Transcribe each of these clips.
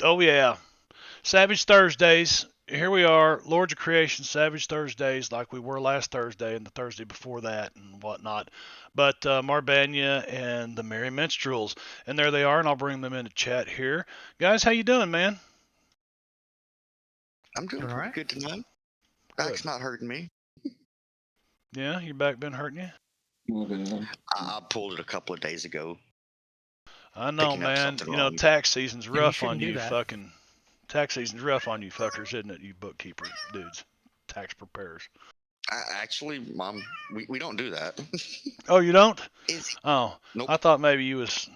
Oh yeah, Savage Thursdays. Here we are, Lords of Creation, Savage Thursdays, like we were last Thursday and the Thursday before that and whatnot. But Marbanya and the Merry Minstrels, and there they are, and I'll bring them into chat here. Guys, how you doing, man? I'm doing All pretty right. good tonight. Good. Back's not hurting me. Yeah, your back been hurting you? I pulled it a couple of days ago, I know, picking up man. something You know, wrong. tax season's Yeah, you rough on shouldn't do you, that. fucking. Tax season's rough on you, fuckers, isn't it? You bookkeeper dudes, tax preparers. Actually, Mom, we don't do that. Oh, you don't? Is Oh, nope. I thought maybe you was.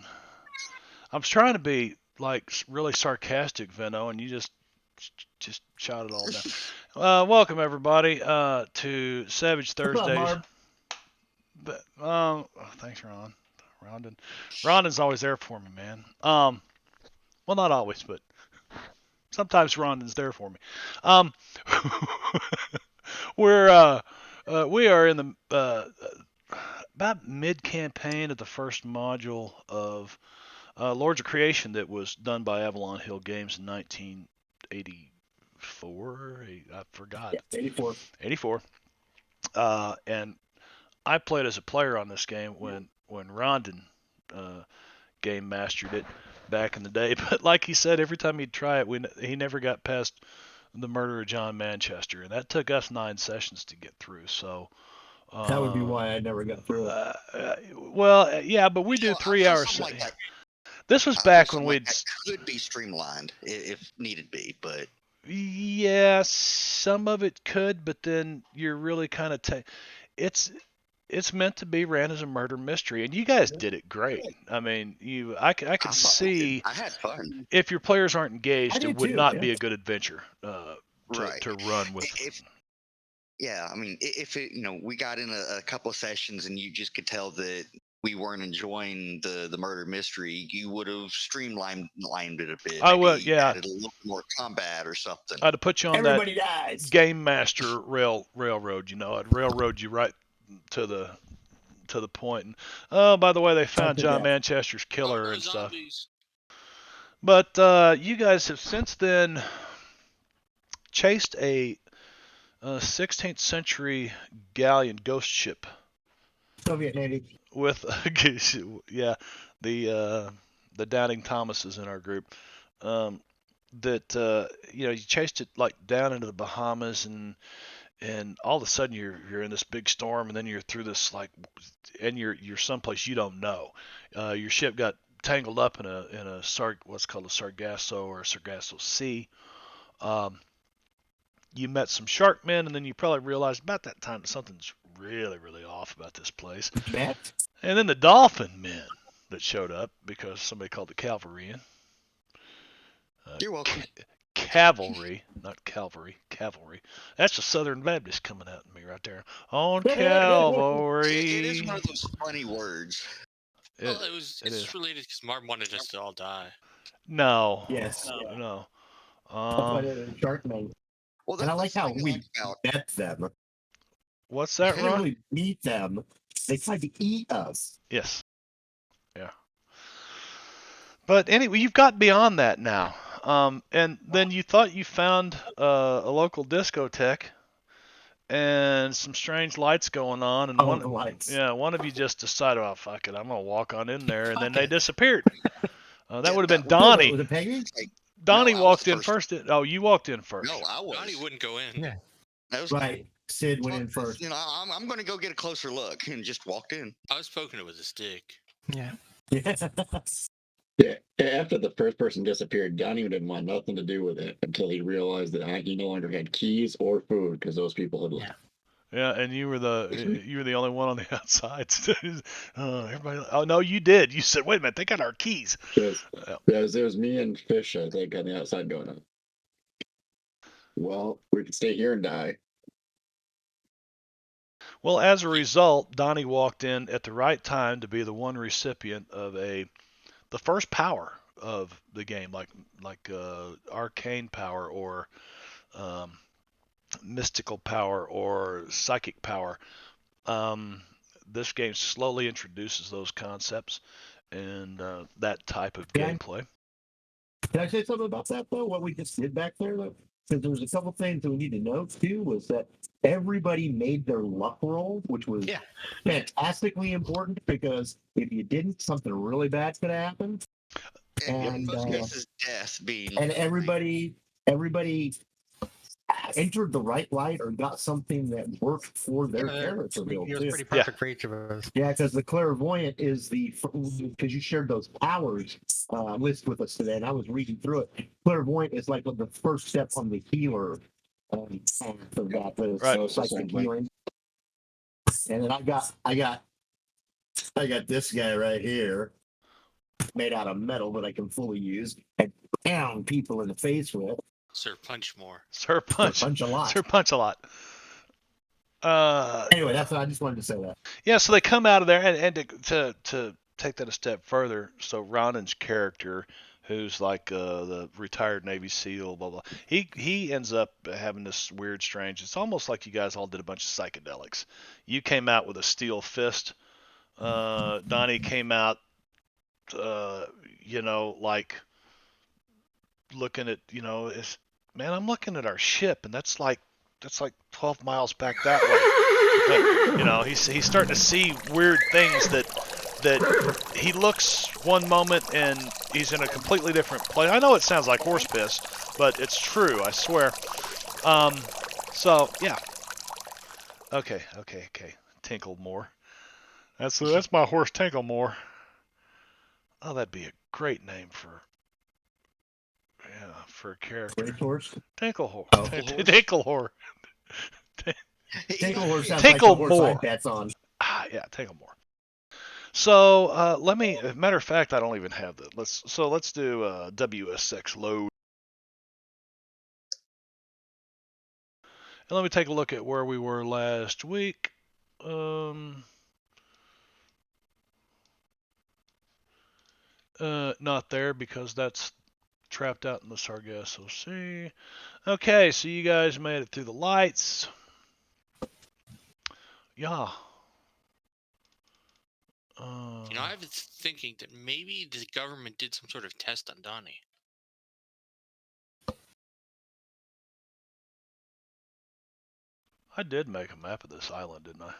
I was trying to be like really sarcastic, Veno, and you just shot it all down. Welcome everybody to Savage What's up, Thursdays. Marv? But, thanks, Ron. Rondon's always there for me, man. Well, not always, but sometimes Rondon's there for me. Um, we are in the about mid campaign of the first module of Lords of Creation that was done by Avalon Hill Games in 1984. I forgot. Yeah, 84. 84. And I played as a player on this game when Rondon game mastered it back in the day. But like he said, every time he'd try it, he never got past the murder of John Manchester, and that took us 9 sessions to get through. So. That would be why I never got through it. Well, yeah, but we do 3 hours. Something like that. This was I feel back when something we'd. like that could be streamlined if needed be, but Yeah, some of it could, but then you're really kind of it's it's meant to be ran as a murder mystery, and you guys did it great. I mean, I could see I had fun. if your players aren't I engaged, it did would too. not Yeah. be a good adventure Right. to run with. If yeah, I mean, if it, we got in a couple of sessions and you just could tell that we weren't enjoying the murder mystery, you would have streamlined it a bit. I would, Maybe yeah. added a little more combat or something. I'd have put you on Everybody that dies. game master railroad. I'd railroad you right to the point. And, oh, by the way, they found John Manchester's killer and stuff. Zombies. But you guys have since then chased a 16th century galleon ghost ship Soviet Navy. with yeah, the Doubting Thomases in our group. That you chased it like down into the Bahamas, and all of a sudden you're in this big storm, and then you're through this and you're someplace you don't know. Your ship got tangled up in a what's called a Sargasso or a Sargasso Sea. You met some shark men, and then you probably realized about that time that something's really, really off about this place. Matt? And then the dolphin men that showed up because somebody called the cavalry in. You're welcome. Cavalry, not Calvary, cavalry. That's the Southern Baptist coming out in me right there. On Calvary. It is one of those funny words. Well, it's related because Martin wanted us to all die. No. Yes. No. That's why they're Sharkmen. Well, And I like how we about met them. What's that, We Ron? really meet them. They tried to eat us. Yes. Yeah. But anyway, you've got beyond that now. And then you thought you found a local discotheque and some strange lights going on, and the lights. one of you just decided, oh fuck it, I'm gonna walk on in there, and then they disappeared. That would have been Donnie. Was it Peggy? Donnie No, walked in first. Oh, you walked in first. No, I was. Donnie wouldn't go in. Yeah. That was Right. Sid went in first. I'm going to go get a closer look, and just walked in. I was poking it with a stick. Yeah. Yeah, after the first person disappeared, Donnie didn't want nothing to do with it until he realized that he no longer had keys or food because those people had left. Yeah, and you were the only one on the outside. Everybody. Oh no, you did. You said, "Wait a minute, they got our keys." There was me and Fish, I think, on the outside going on. Well, we could stay here and die. Well, as a result, Donnie walked in at the right time to be the one recipient of the first power of the game, like arcane power or mystical power or psychic power. This game slowly introduces those concepts and that type of gameplay. Can I say something about that though? What we just did back there, though, because there's a couple things that we need to note too. Was that everybody made their luck roll, which was fantastically important because if you didn't, something really bad could happen. And in And most cases, death being. and everybody entered the right light or got something that worked for their character build It was too. pretty perfect for each of us. Yeah, because the clairvoyant is because you shared those powers list with us today, and I was reading through it. Clairvoyant is like the first step on the healer path of that, the psychic healing. And then I got this guy right here, made out of metal that I can fully use and pound people in the face with. Sir Punch more. Sir Punch. Punch a lot. Sir Punch a lot. Anyway, that's what I just wanted to say that. Yeah, so they come out of there, and to take that a step further, so Roland's character, who's like the retired Navy SEAL, blah blah, he ends up having this weird, strange. It's almost like you guys all did a bunch of psychedelics. You came out with a steel fist. Donnie came out, like looking at, man, I'm looking at our ship, and that's like 12 miles back that way. But, he's starting to see weird things that he looks one moment and he's in a completely different place. I know it sounds like horse piss, but it's true, I swear. So yeah. Okay. Tinkle more. That's my horse, Tinkle more. Oh, that'd be a great name for a character. Great horse. Tinkle horse. Oh. Tinkle horse. Tinkle horse sounds Tinkle like the horse more. I bet's on. Yeah, Tinkle more. So let me. As a matter of fact, I don't even have that. Let's do WSX load. And let me take a look at where we were last week. Not there because that's trapped out in the Sargasso Sea. Okay, so you guys made it through the lights. Yeah. I was thinking that maybe the government did some sort of test on Donnie. I did make a map of this island, didn't I?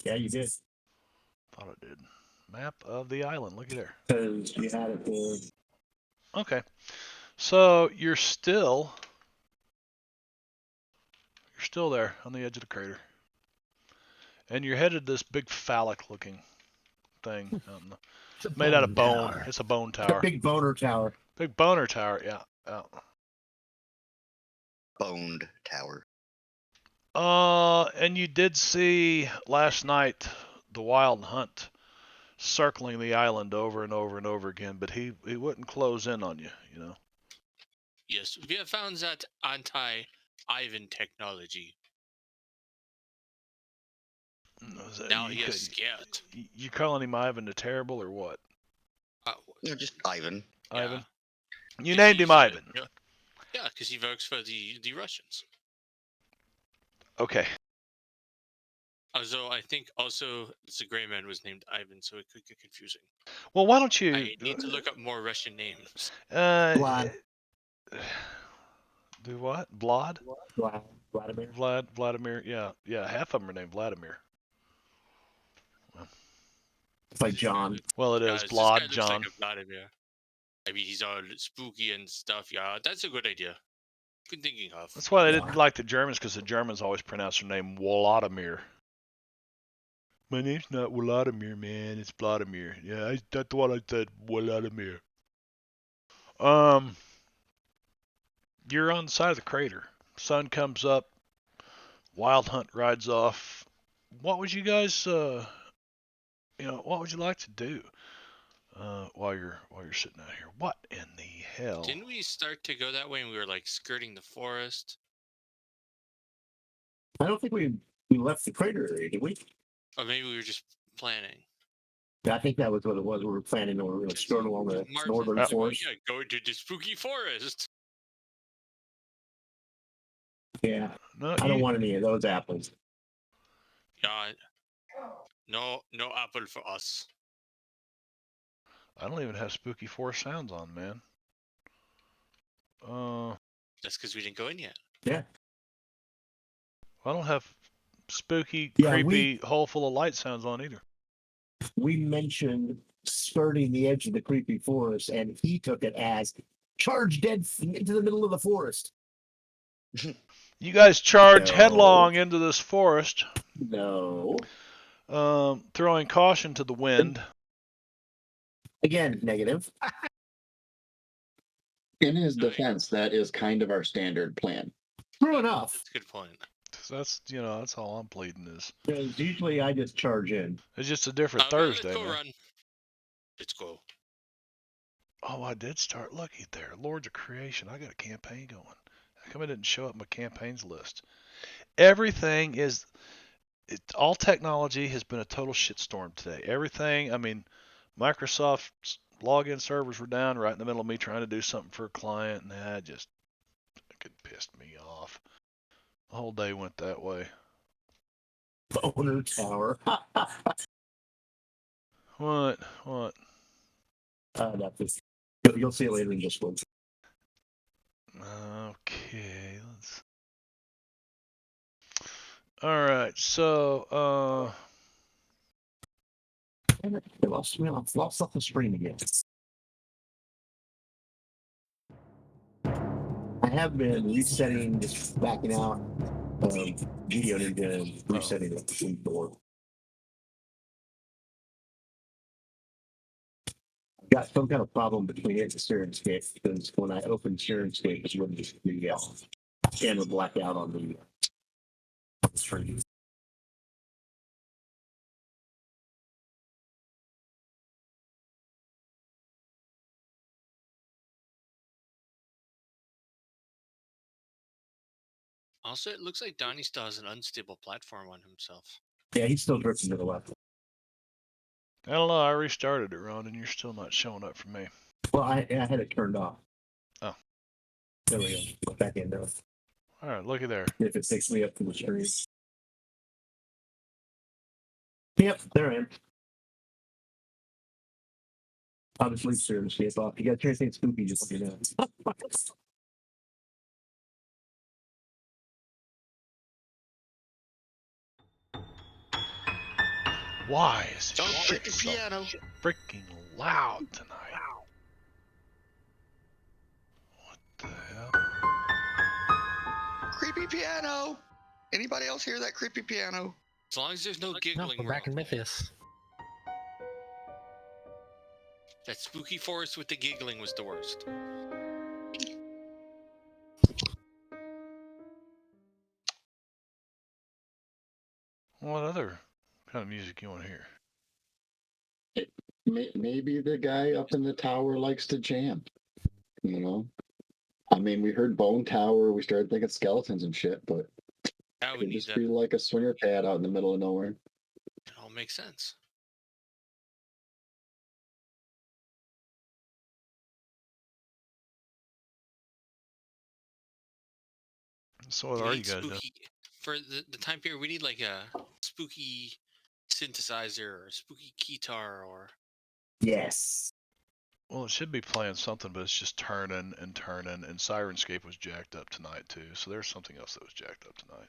Yeah, you did. Thought I did. Map of the island. Look at there. Because you had it there. Okay. So you're still there on the edge of the crater. And you're headed to this big phallic looking thing. Made out of bone. Tower. It's a bone It's a tower. big boner tower. Big boner tower, yeah. Boned tower. And you did see last night the wild hunt circling the island over and over and over again, but he wouldn't close in on you, Yes, we have found that anti-Ivan technology. Now he is scared. You calling him Ivan the Terrible or what? Just Ivan. Ivan? You named him Ivan. Yeah, because he works for the Russians. Okay. Although I think also the Gray Man was named Ivan, so it could get confusing. Well, why don't you... I need to look up more Russian names. Vlad. Do what? Vlad? Vladimir. Vladimir. Yeah. Half of them are named Vladimir. It's like John. Well, it is This Vlad, guy looks John. like a Vladimir. I mean, he's all spooky and stuff. Yeah, that's a good idea. Good thinking of. That's why they didn't like the Germans, because the Germans always pronounce their name Vladimir. My name's not Vladimir, man. It's Vladimir. Yeah, that's what I said, Vladimir. You're on the side of the crater. Sun comes up. Wild hunt rides off. What would you guys, what would you like to do while you're sitting out here? What in the hell? Didn't we start to go that way and we were like skirting the forest? I don't think we left the crater area, did we? Or maybe we were just planning. I think that was what it was. We were planning to really skirt along the northern forest. Yeah, go to the spooky forest. Yeah. No, I don't want any of those apples. Yeah. No apple for us. I don't even have spooky forest sounds on, man. That's because we didn't go in yet. Yeah. I don't have spooky, Yeah, creepy, hole full of light sounds on either. We mentioned skirting the edge of the creepy forest, and he took it as charge dead into the middle of the forest. You guys charge No. headlong into this forest, No. throwing caution to the wind. Again, negative. In his defense, that is kind of our standard plan. True enough. That's a good point. That's that's all I'm pleading is. Because usually I just charge in. It's just a different All right, Thursday, let's go man. run. Let's go. Oh, I did start lucky there. Lords of Creation. I got a campaign going. How come it didn't show up my campaigns list? Everything is. All technology has been a total shitstorm today. Everything. I mean, Microsoft's login servers were down right in the middle of me trying to do something for a client, and that just pissed me off. The whole day went that way. Boner Tower. What? You'll see it later in Discord. Okay, let's. All right, so I lost off the screen again. I have been resetting, just backing out video and resetting it door. I've got some kind of problem between it and SiriusScape because when I open SiriusScape, it's when the camera black out on the screen. Also, it looks like Donnie still has an unstable platform on himself. Yeah, he's still drifting to the left. I don't know. I restarted it, Ron, and you're still not showing up for me. Well, I had it turned off. Oh. There we go. Back in now. All right, looky there. If it takes me up to the screen. Yep, there I am. I'll just leave SiriusScape off. You got anything spooky, just let me know. Why is Don't this break shit the so piano. freaking loud tonight? What the hell? Creepy piano. Anybody else hear that creepy piano? As long as there's no giggling. No, we're back in Mythius. That spooky forest with the giggling was the worst. What other kind of music you want to hear? Maybe the guy up in the tower likes to jam. You know? I mean, we heard Bone Tower. We started thinking skeletons and shit, but That it would could need just that. be like a swinger pad out in the middle of nowhere. It all makes sense. So what We are you need guys doing? spooky for the time period. We need like a spooky synthesizer or a spooky guitar or Yes. Well, it should be playing something, but it's just turning and turning. And Sirenscape was jacked up tonight too. So there's something else that was jacked up tonight.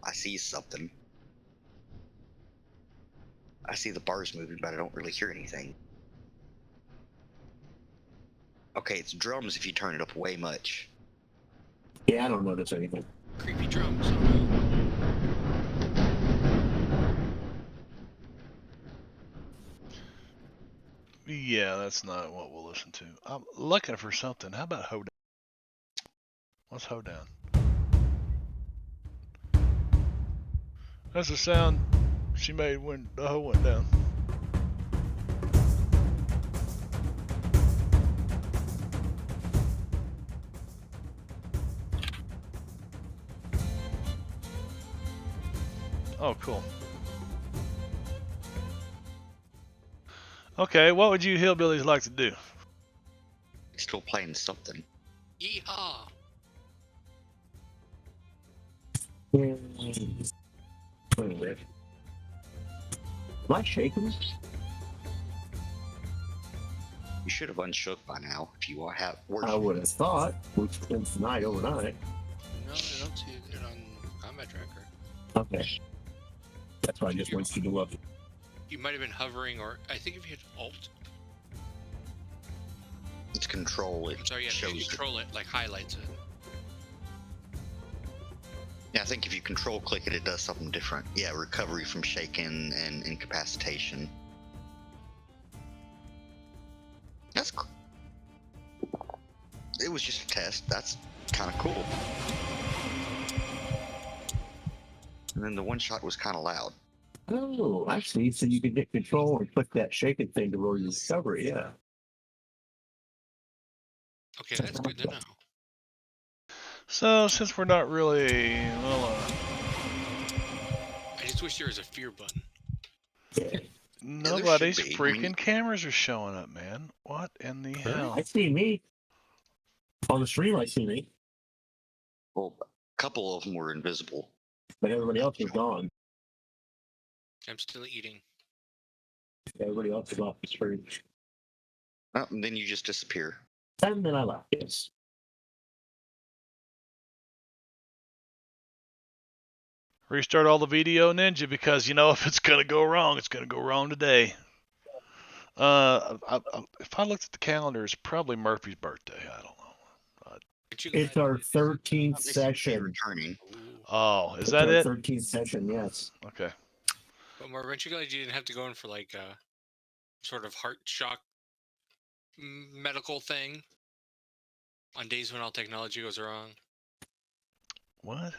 I see something. I see the bars moving, but I don't really hear anything. Okay, it's drums if you turn it up way much. Yeah, I don't notice anything. creepy drums. Yeah, that's not what we'll listen to. I'm looking for something. How about Hoedown? What's Hoedown? That's the sound she made when the hoe went down. Oh, cool. Okay, what would you hillbillies like to do? Still playing something. Yeehaw! Am I shaking? You should have unshook by now if you have. I would have thought. We've spent tonight overnight. No, I don't see it on Combat Tracker. Okay. That's why I just went to do up. You might have been hovering, or I think if you hit Alt, It's control. It I'm sorry, yeah, if shows you it. control it, like highlights it. Yeah, I think if you control click it, it does something different. Yeah, recovery from shaking and incapacitation. That's cool. It was just a test. That's kind of cool. And then the one shot was kind of loud. Oh, I see. So you can hit control and click that shaking thing to roll your recovery. Yeah. Okay, that's good to know. So since we're not really, well, I just wish there was a fear button. nobody's be. I freaking mean- cameras are showing up, man. What in the hell? I see me. On the stream, I see me. Well, a couple of them were invisible. But everybody else is gone. I'm still eating. Everybody else is off the screen. Oh, and then you just disappear. And then I left. Yes. Restart all the video Ninja because you know if it's gonna go wrong, it's gonna go wrong today. If I looked at the calendar, it's probably Murphy's birthday. I don't know. Aren't you It's glad our it is? 13th They seem to be session. returning. Ooh. Oh, is It's that our it? 13th session, yes. Okay. But more, aren't you glad you didn't have to go in for like a sort of heart shock medical thing on days when all technology goes wrong? What?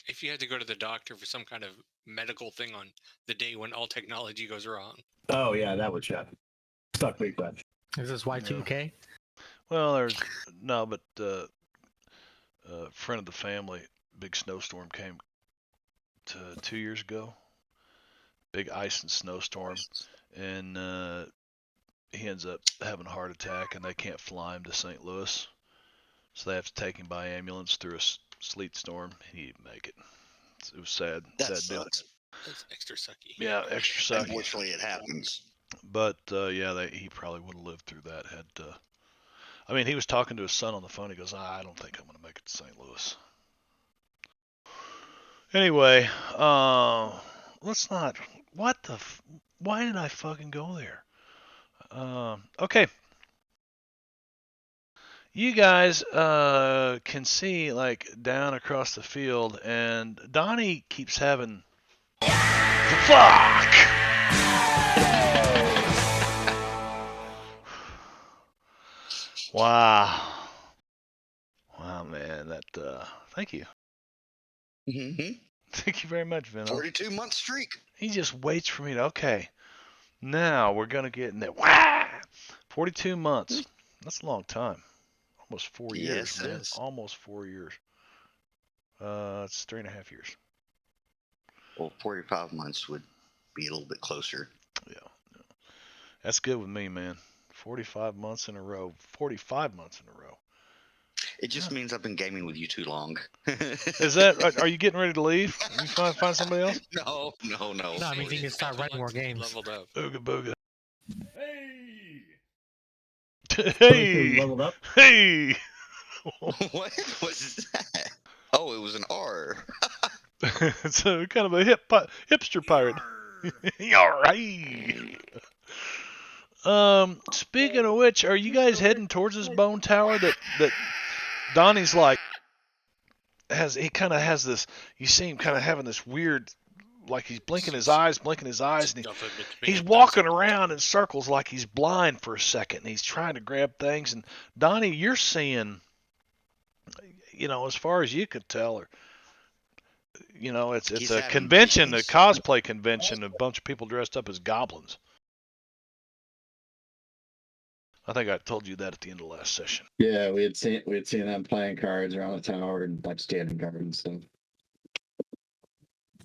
If you had to go to the doctor for some kind of medical thing on the day when all technology goes wrong. Oh, yeah, that would check. Suck big button. Is this Y2K? Well, there's no, but friend of the family, big snowstorm came to 2 years ago. Big ice and snowstorm, and he ends up having a heart attack, and they can't fly him to St. Louis, so they have to take him by ambulance through a sleet storm. He didn't make it. It was sad. That Sad deal. sucks. That's extra sucky. Yeah, extra sucky. Unfortunately, it happens. But yeah, he probably would have lived through that. I mean, he was talking to his son on the phone. He goes, I don't think I'm going to make it to St. Louis. Anyway, let's not. Why did I fucking go there? Okay. You guys can see like down across the field, and Donnie keeps having fuck. Wow, man, that. Thank you. Mm-hmm. Thank you very much, Vino. 42-month streak. He just waits for me to, okay, now we're going to get in there. Wah! 42 months. That's a long time. Almost 4 years, Yes, it man. is. Almost 4 years. It's 3.5 years. Well, 45 months would be a little bit closer. Yeah. That's good with me, man. 45 months in a row. 45 months in a row. It just means I've been gaming with you too long. Is that, are you getting ready to leave? You find somebody else? No. No, I mean, you can start writing more games. Leveled up. Ooga booga. So Hey! leveled up. Hey! What was that? Oh, it was an R. It's a kind of a hipster pirate. All right. Speaking of which, are you guys heading towards this bone tower that Donnie's like he kind of has this? You see him kind of having this weird, like he's blinking his eyes, and he's walking around in circles like he's blind for a second, and he's trying to grab things. And Donnie, you're seeing, as far as you could tell, or it's He's a having convention, a visions. cosplay convention, a bunch of people dressed up as goblins. I think I told you that at the end of the last session. Yeah, we had seen them playing cards around the tower and like standing guard and stuff.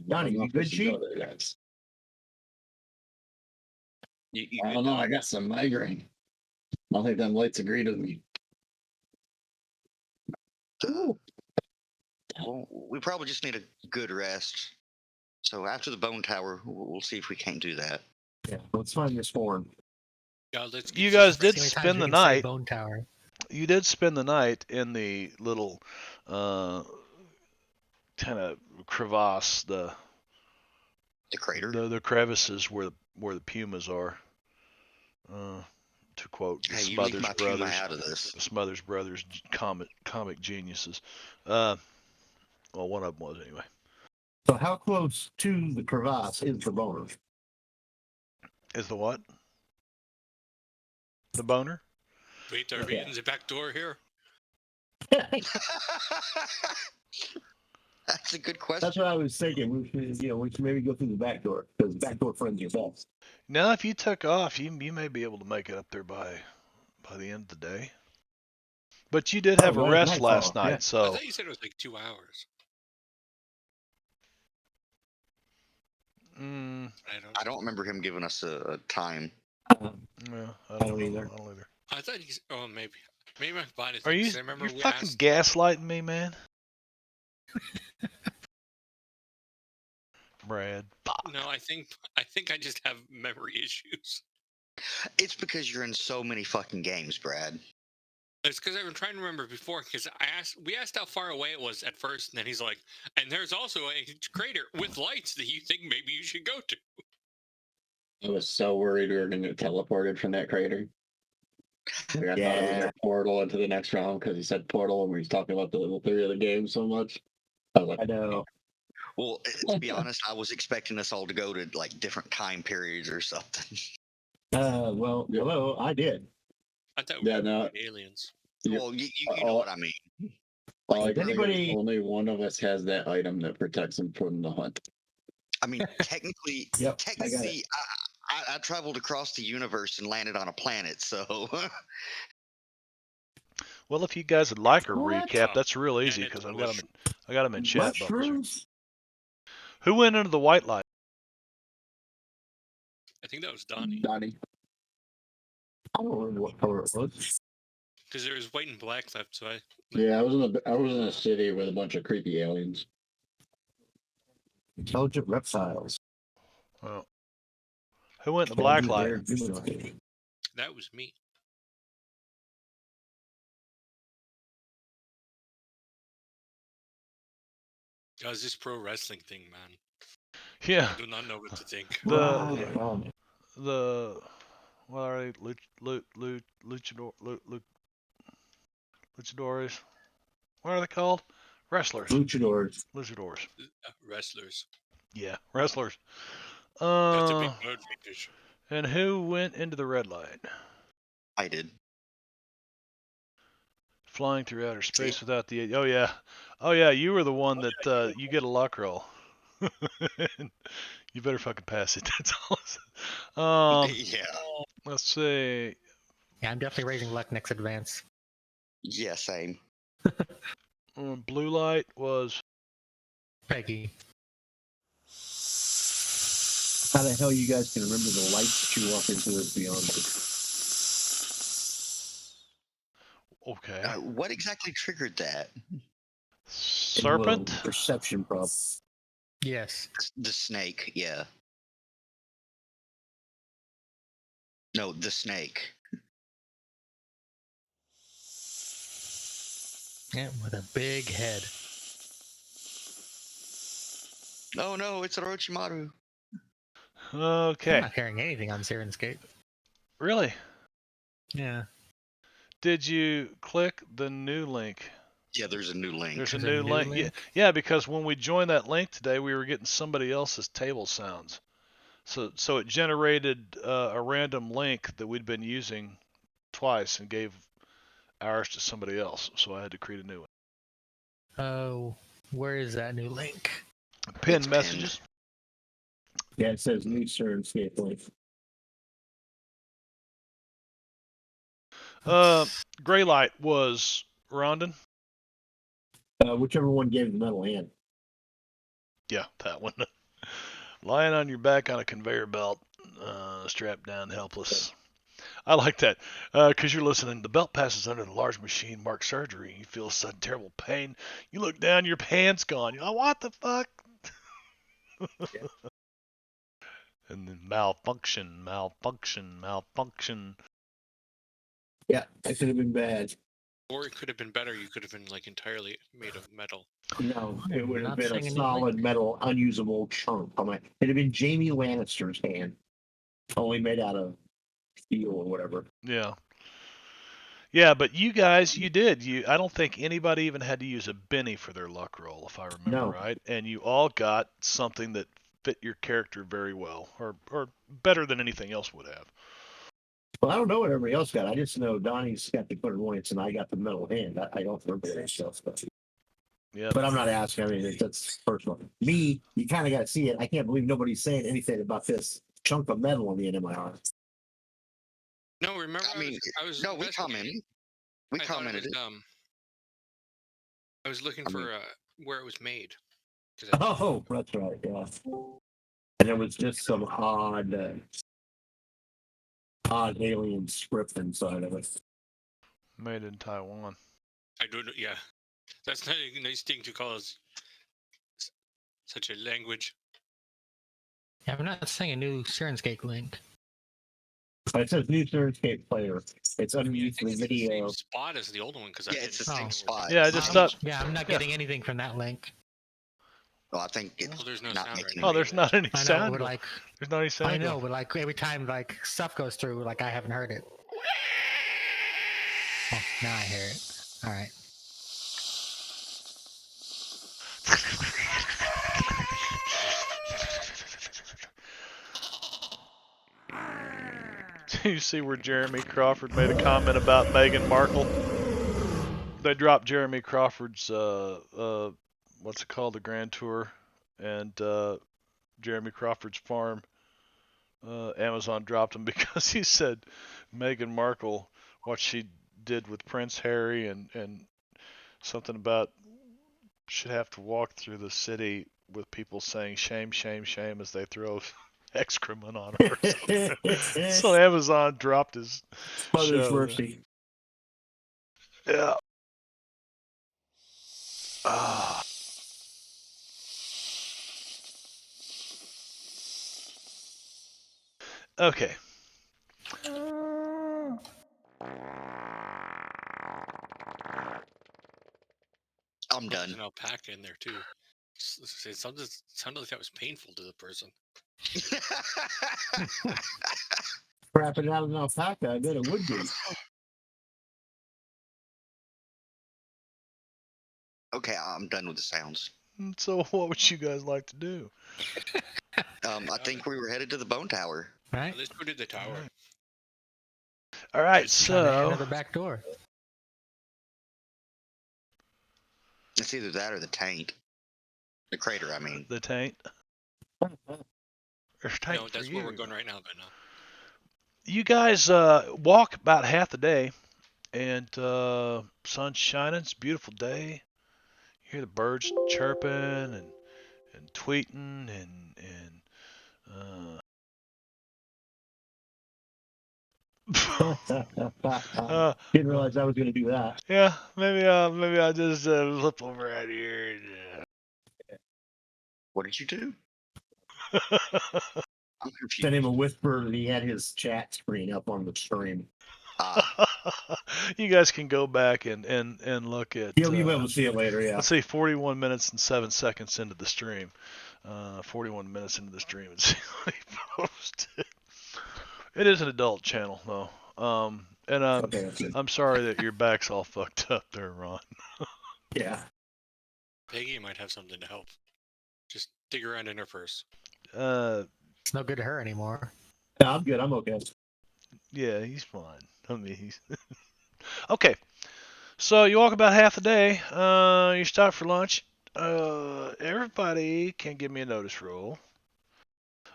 Donnie, you good, Chief? Guys. You I don't know. I got some migraine. I don't think them lights agreed with me. Ooh. Well, we probably just need a good rest. So after the bone tower, we'll see if we can't do that. Yeah, let's find this form. God, let's get You to guys the did See how many times spend we the can say night. Bone Tower. You did spend the night in the little kind of crevasse, The crater. the crevices where the pumas are. To quote the Hey, you leave Smothers my Puma Brothers, out of this. the Smothers Brothers comic geniuses. Well, one of them was anyway. So how close to the crevasse is the boner? Is the what? The boner? Wait, are we in the back door here? That's a good question. That's what I was thinking. We should maybe go through the back door because back door friends are best. Now, if you took off, you may be able to make it up there by the end of the day. But you did have a rest last night, yeah. I so thought you said it was like 2 hours. I don't remember him giving us a time. yeah, I don't either. I don't either. I thought he's. Oh, maybe my body. Are you? I remember You're we fucking asked. gaslighting me, man. Brad. No, I think I just have memory issues. It's because you're in so many fucking games, Brad. It's because I've been trying to remember before. Because we asked how far away it was at first, and then he's like, "And there's also a crater with lights that you think maybe you should go to." I was so worried we were going to get teleported from that crater. I thought it was Yeah. a portal into the next round because he said portal and we was talking about the level 3 of the game so much. I was like, I know. Well, to be honest, I was expecting us all to go to like different time periods or something. Well, hello, I did. I thought we Yeah, were no. aliens. Well, you know what I mean. all I can anybody- think is only one of us has that item that protects him from the hunt. I mean, technically, Yep, I got technically, I traveled across the universe and landed on a planet, so. Well, if you guys would like a What? recap, that's real easy it's because I bush. got them in chat bubbles. here. Mushrooms? Who went into the white light? I think that was Donnie. Donnie. I don't remember what color it was. Because there was white and black left, so I. Yeah, I was in a city with a bunch of creepy aliens. Intelligent reptiles. Well, who went in the black light? That was me. Guys, this pro wrestling thing, man. Yeah. I do not know what to think. The what are they? Luchadores. What are they called? Wrestlers. Luchadors. Luchadors. Wrestlers. Yeah, wrestlers. That's a big motivation. And who went into the red light? I did. Flying through outer space without the. Oh yeah. You were the one that you get a luck roll. You better fucking pass it. That's all. Yeah. Let's see. Yeah, I'm definitely raising luck next advance. Yeah, same. Blue light was. Peggy. How the hell you guys can remember the lights that you walk into is beyond me. Okay. What exactly triggered that? Serpent. Whoa, perception problem. Yes. The snake, yeah. No, the snake. Yeah, with a big head. Oh no, it's Orochimaru. Okay. I'm not carrying anything on Sirenscape. Really? Yeah. Did you click the new link? Yeah, there's a new link. There's a There's new a new link. link? Yeah, because when we joined that link today, we were getting somebody else's table sounds. So it generated a random link that we'd been using twice and gave ours to somebody else. So I had to create a new one. Oh, where is that new link? Pinned messages. Yeah, it says new Sirenscape link. Gray light was Rondon. Whichever one gave the metal hand. Yeah, that one. Lying on your back on a conveyor belt, strapped down, helpless. I like that because you're listening. The belt passes under the large machine marked surgery. You feel sudden terrible pain. You look down, your hand's gone. You're like, what the fuck? And then malfunction. Yeah, that could have been bad. Or it could have been better. You could have been like entirely made of metal. No, it would have Not been a saying anything. solid metal, unusable chunk. It'd have been Jamie Lannister's hand, only made out of steel or whatever. Yeah. Yeah, but you guys, you did. I don't think anybody even had to use a Benny for their luck roll, if I remember No. right. And you all got something that fit your character very well, or better than anything else would have. Well, I don't know what everybody else got. I just know Donnie's got the clairvoyance and I got the metal hand. I don't remember that stuff. Yeah. But I'm not asking. I mean, that's personal. Me, you kind of got to see it. I can't believe nobody's saying anything about this chunk of metal on the end of my arm. No, remember? I mean, I was no, we investigating. commented. We I thought commented it it. was, I was looking I mean- for where it was made. 'Cause Oh, that's right. Yeah. And there was just some odd alien script inside of it. Made in Taiwan. I don't know. Yeah, that's not a nice thing to call us such a language. Yeah, I'm not saying a new Sirenscape link. But it says new Surdscape player. It's I mean, I underneath think the it's the video. same spot as the old one because Yeah, it's the same Oh. spot. Yeah, I just I'm- thought. Yeah, I'm not Yeah. getting anything from that link. Well, I think it's Well, there's no not sound making right Oh, now. there's not any I know, sound. but like, There's not any sound. I know, but like every time like stuff goes through, like I haven't heard it. Oh, now I hear it. All right. You see where Jeremy Crawford made a comment about Meghan Markle? They dropped Jeremy Crawford's what's it called, the Grand Tour, and Jeremy Crawford's farm. Amazon dropped him because he said Meghan Markle, what she did with Prince Harry, and something about should have to walk through the city with people saying shame, shame, shame as they throw excrement on her. So Amazon dropped his Mother's show. mercy. Yeah. Ah. Okay. I'm There's done. an alpaca in there too. It sounded like that was painful to the person. Crapping out an alpaca, I bet it would be. Okay, I'm done with the sounds. So what would you guys like to do? I think we were headed to the Bone Tower. Right. Let's go to the tower. All right, Try to enter so the back door. It's either that or the tank. The crater, I mean. the taint. There's taint No, for that's where we're you. going right now. But no. You guys walk about half the day, and sun's shining. It's a beautiful day. You hear the birds chirping and tweeting and Didn't realize I was going to do that. yeah, maybe I'll just flip over out here. What did you do? I'm confused. Sent him a whisper that he had his chat screen up on the stream. You guys can go back and look at. You'll be able to see it later, yeah. Let's see, 41 minutes and 7 seconds into the stream. 41 minutes into the stream and see what he posted. It is an adult channel, though. And Okay, that's it. I'm sorry that your back's all fucked up there, Ron. Yeah. Peggy might have something to help. Just dig around in her purse. It's no good to her anymore. No, I'm good. I'm okay. Yeah, he's fine. I mean, he's okay. So you walk about half a day. You stop for lunch. Everybody can give me a notice roll.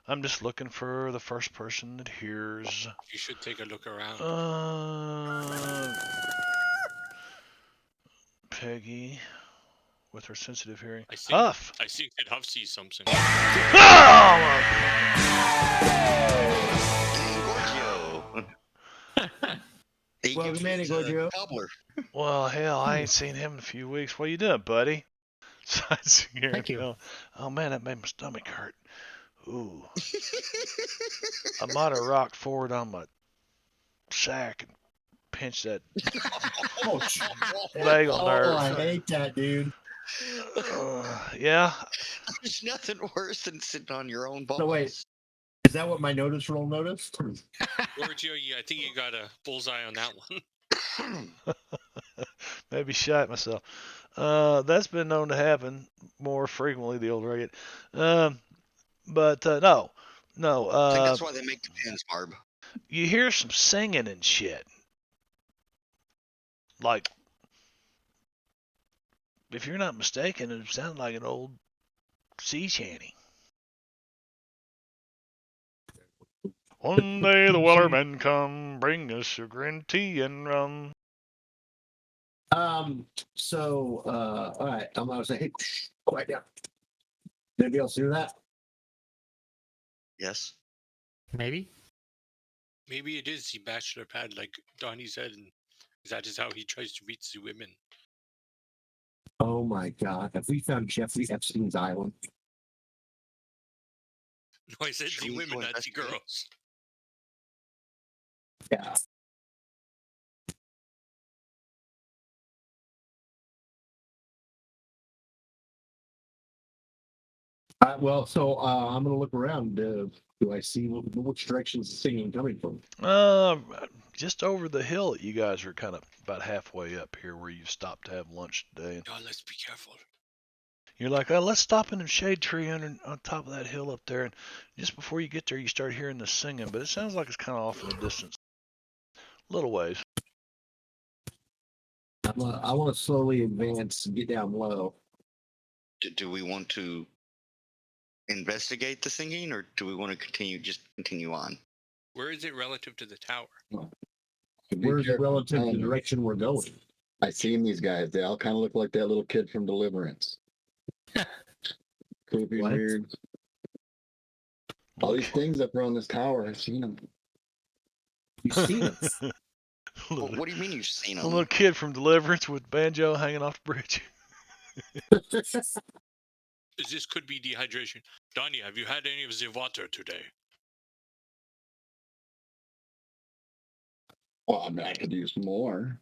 I'm just looking for the first person that hears. You should take a look around. Peggy, with her sensitive hearing. I think Huff. I think that Huff sees something. Oh! Giorgio. He Welcome gives me in, the Gojo. cobbler. Well, hell, I ain't seen him in a few weeks. What you doing, buddy? So I sit here Thank and you. oh man, that made my stomach hurt. Ooh, I might have rocked forward on my sack and pinched that Oh, vagal I nerve. hate that, dude. Yeah, There's nothing worse than sitting on your own So wait. balls. Is that what my notice roll noticed? Giorgio, I think you got a bullseye on that one. maybe shot myself. That's been known to happen more frequently the older I get. But no, no. I think that's why they make the pins, Marb. You hear some singing and shit. Like, if you're not mistaken, it sounds like an old sea shanty. One day the wellermen come, bring us sugar and tea and rum. So, all right. I'm going to say, hey, quiet down. Anybody else do that? Yes. Maybe. Maybe it is the bachelor pad, like Donnie said, and that is how he tries to reach the women. Oh my God. Have we found Jeffrey Epstein's island? No, I said Should the we women, go not the investigate? girls. Yeah. Well, so I'm going to look around. Do I see which direction is the singing coming from? Just over the hill that you guys are kind of about halfway up here where you stopped to have lunch today. Oh, let's be careful. You're like, oh, let's stop in the shade tree on top of that hill up there. And just before you get there, you start hearing the singing, but it sounds like it's kind of off in the distance. Little ways. I want to slowly advance and get down low. Do we want to investigate the singing, or do we want to continue on? Where is it relative to the tower? Where's it relative to the direction we're going? I seen these guys. They all kind of look like that little kid from Deliverance. Creepy, What? weird. All these things up around this tower, I've seen them. You see them? What do you mean you've seen A them? little kid from Deliverance with banjo hanging off the bridge. This could be dehydration. Donnie, have you had any of the water today? Well, I mean, I could use more.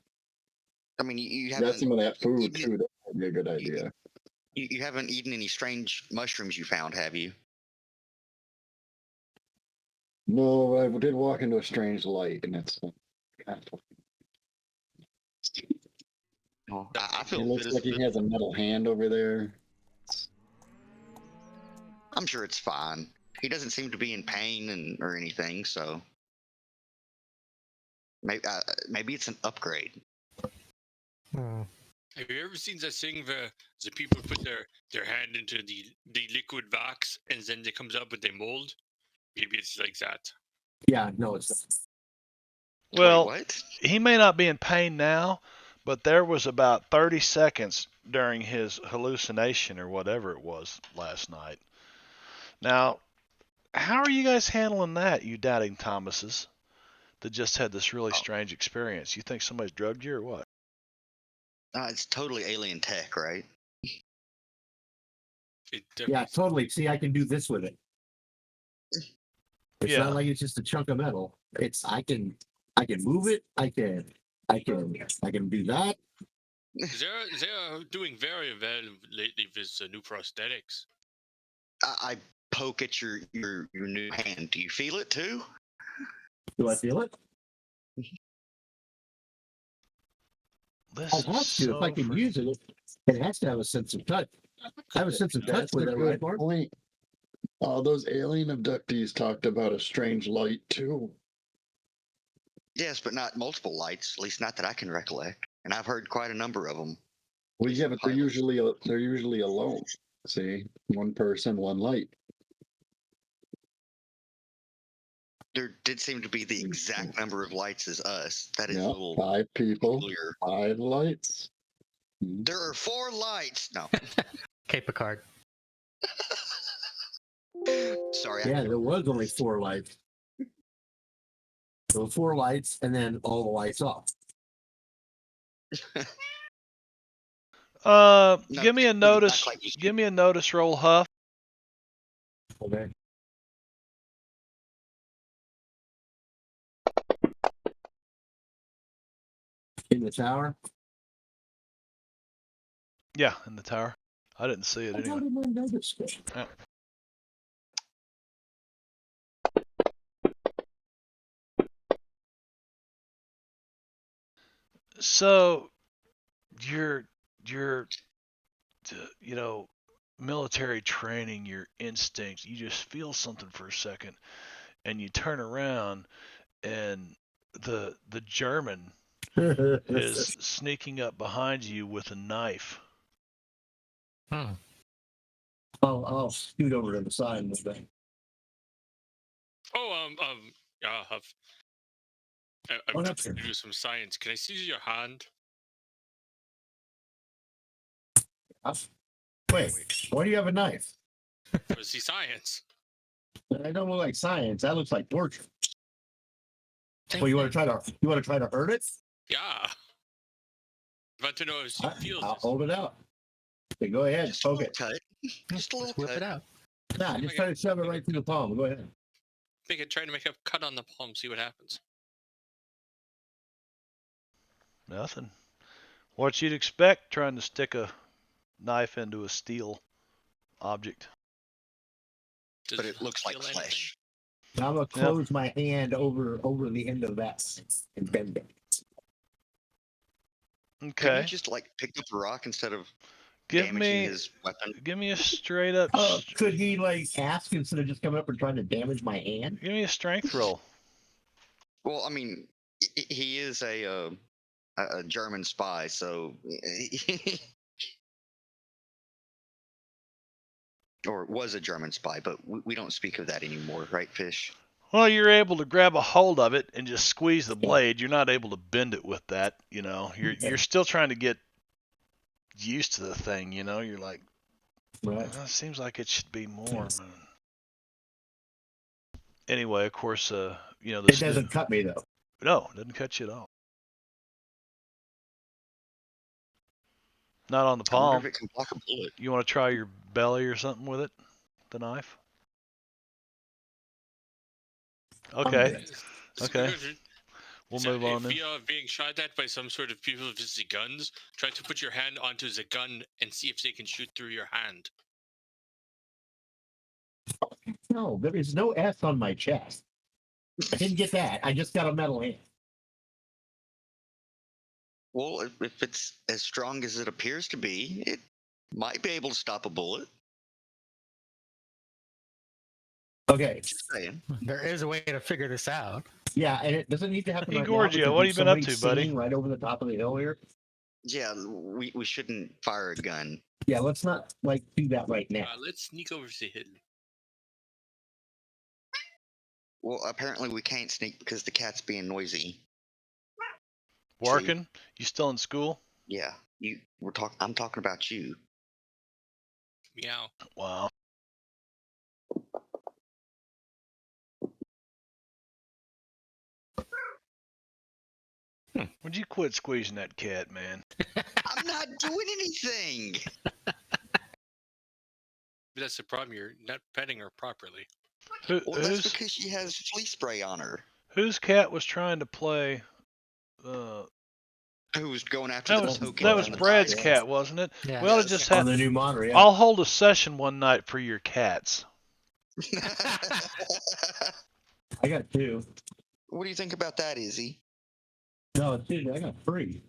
I mean, you Got haven't some of that food too. That would be a good idea. you haven't eaten any strange mushrooms you found, have you? No, I did walk into a strange light, and it's kind of. I It feel looks like he has a metal hand over there. I'm sure it's fine. He doesn't seem to be in pain or anything, so maybe it's an upgrade. Hmm. Have you ever seen that thing where the people put their hand into the liquid wax and then it comes up with a mold? Maybe it's like that. Yeah, no, it's Well, Wait, what? he may not be in pain now, but there was about 30 seconds during his hallucination or whatever it was last night. Now, how are you guys handling that, you doubting Thomases, that just had this really strange experience? You think somebody's drugged you or what? It's totally alien tech, right? yeah, totally. See, I can do this with it. It's Yeah. not like it's just a chunk of metal. It's I can move it. I can do that. They're doing very well lately with new prosthetics. I poke at your new hand. Do you feel it too? Do I feel it? This I have to. is so If I can use it, it has to have a sense of touch. I have a sense of touch That's a with it, good right, Mark? point. All those alien abductees talked about a strange light too. Yes, but not multiple lights. At least not that I can recollect. And I've heard quite a number of them. Well, yeah, but they're Pilots. usually alone. See, one person, one light. There did seem to be the exact number of lights as us. That is a Yeah, little 5 people, peculiar. 5 lights. There are 4 lights. No, Okay, Picard. sorry. Yeah, there was only 4 lights. So 4 lights, and then all the lights off. No, Give me a we can notice. act like you Give me a notice roll, Huff. Okay. In the tower. Yeah, in the tower. I didn't see it I anyway. thought it might notice it. Yeah. So your you know, military training, your instinct, you just feel something for a second, and you turn around, and the German is sneaking up behind you with a knife. Hmm. I'll scoot over to the side and thing. Oh, yeah, I'm Oh, trying that's to good. do some science. Can I see your hand? Wait, why do you have a knife? I see science. I don't look like science. That looks like torture. Same Well, you want thing. to try to hurt it? Yeah. I want to know if she feels I'll this. hold it out. Okay, go ahead, just a poke little it. cut. Just a little Whip cut. it out. Nah, just try to shove it right through the palm. Go ahead. Try to make a cut on the palm, see what happens. Nothing. What you'd expect trying to stick a knife into a steel object. Does But it looks like feel anything? flesh. Now I'm gonna close my hand over the end of that and bend it. Could Okay. you just like pick up a rock instead of Give damaging me his weapon? give me a straight up Could he like ask instead of just coming up and trying to damage my hand? give me a strength roll. Well, I mean, he is a German spy, so or was a German spy, but we don't speak of that anymore, right, Fish? Well, you're able to grab a hold of it and just squeeze the blade. You're not able to bend it with that, you know. You're still trying to get used to the thing, you know. You're like, Right. it seems like it should be more. Anyway, of course, you know, It doesn't cut me though. No, it doesn't cut you at all. Not on the I wonder if palm. it can block a bullet. You want to try your belly or something with it? The knife? Okay. Okay. We'll move on If then. you are being shot at by some sort of people with the guns, try to put your hand onto the gun and see if they can shoot through your hand. No, there is no S on my chest. I didn't get that. I just got a metal hand. Well, if it's as strong as it appears to be, it might be able to stop a bullet. Okay. Just saying. There is a way to figure this out. Yeah, and it doesn't need to happen Hey, right now. Gorgia, because what have you been up somebody's to, buddy? singing right over the top of the hill here. Yeah, we shouldn't fire a gun. Yeah, let's not like do that right now. Let's sneak over the hill. Well, apparently we can't sneak because the cat's being noisy. Working? You still in school? Yeah, I'm talking about you. Meow. Wow. Would you quit squeezing that cat, man? I'm not doing anything. But that's the problem. You're not petting her properly. Well, that's because she has flea spray on her. Whose cat was trying to play? Who was going after the token? That was on the Brad's tire. cat, wasn't it? Yeah. We ought to Yes. just On have. the new monitor, yeah. I'll hold a session one night for your cats. I got 2. What do you think about that, Izzy? No, dude, I got 3.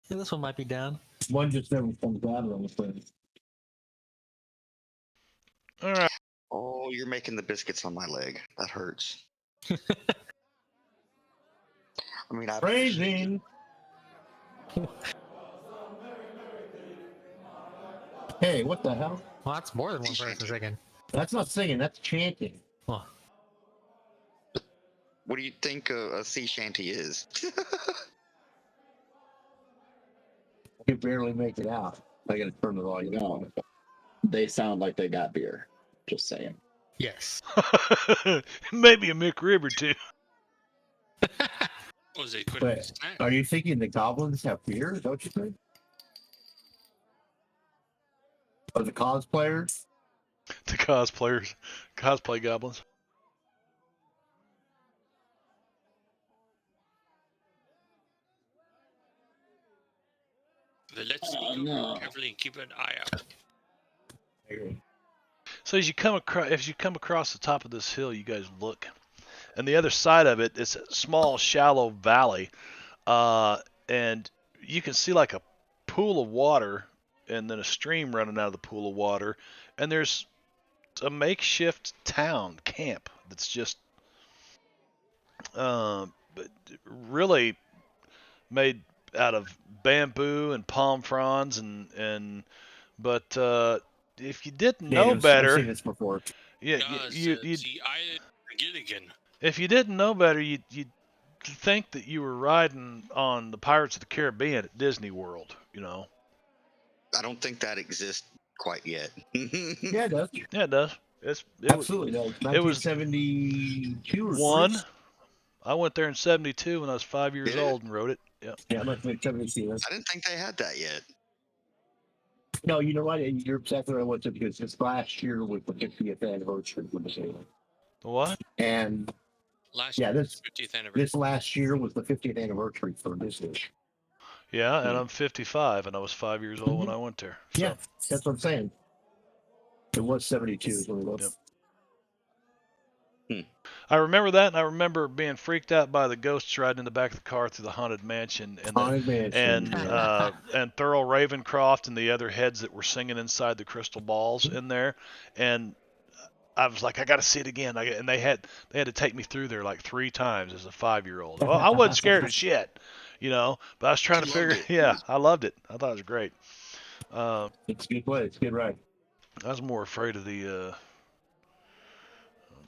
Yeah, this one might be down. One just never comes out on the thing. All right. Oh, you're making the biscuits on my leg. That hurts. I mean, I Praising. Hey, what the hell? Well, that's more than one person singing. That's not singing, that's chanting. Well, What do you think a sea shanty is? I can barely make it out. I gotta turn the volume No, down. they sound like they got beer. Just saying. yes. Maybe a McRib or two. What was it? But are you thinking the goblins have beer? Is that what you think? Or the cosplayers? The cosplayers, cosplay goblins. Let's look no. carefully and keep an eye out. So as you come across the top of this hill, you guys look, and the other side of it is a small, shallow valley, and you can see like a pool of water, and then a stream running out of the pool of water, and there's a makeshift town camp that's just really made out of bamboo and palm fronds but if you didn't know I've seen better, this before. yeah, See, I forget again. if you didn't know better, you'd think that you were riding on the Pirates of the Caribbean at Disney World, you know. I don't think that exists quite yet. Yeah, it does. Yeah, it does. Absolutely does. it was 1972 or one. three. I went there in '72 when I was 5 years Did it? old and rode it. Yeah. Yeah, it must be 72. I didn't think they had that yet. No, you know what? You're exactly right. What's it? Because this last year was the 50th anniversary of the sailing. The what? And Last yeah, year, this 50th anniversary. this last year was the 50th anniversary for Disney. Yeah, and I'm 55, and I was 5 years old when I went there. So. Yeah, that's what I'm saying. It was 72 is when it was. Yep. I remember that, and I remember being freaked out by the ghosts riding in the back of the car through the haunted mansion, and and Thurl Ravencroft and the other heads that were singing inside the crystal balls in there, and I was like, I got to see it again. And they had to take me through there like 3 times as a 5-year-old. Well, I wasn't scared of shit, you know, but I was trying to figure. Yeah, I loved it. I thought it was great. It's a good play. It's a good ride. I was more afraid of the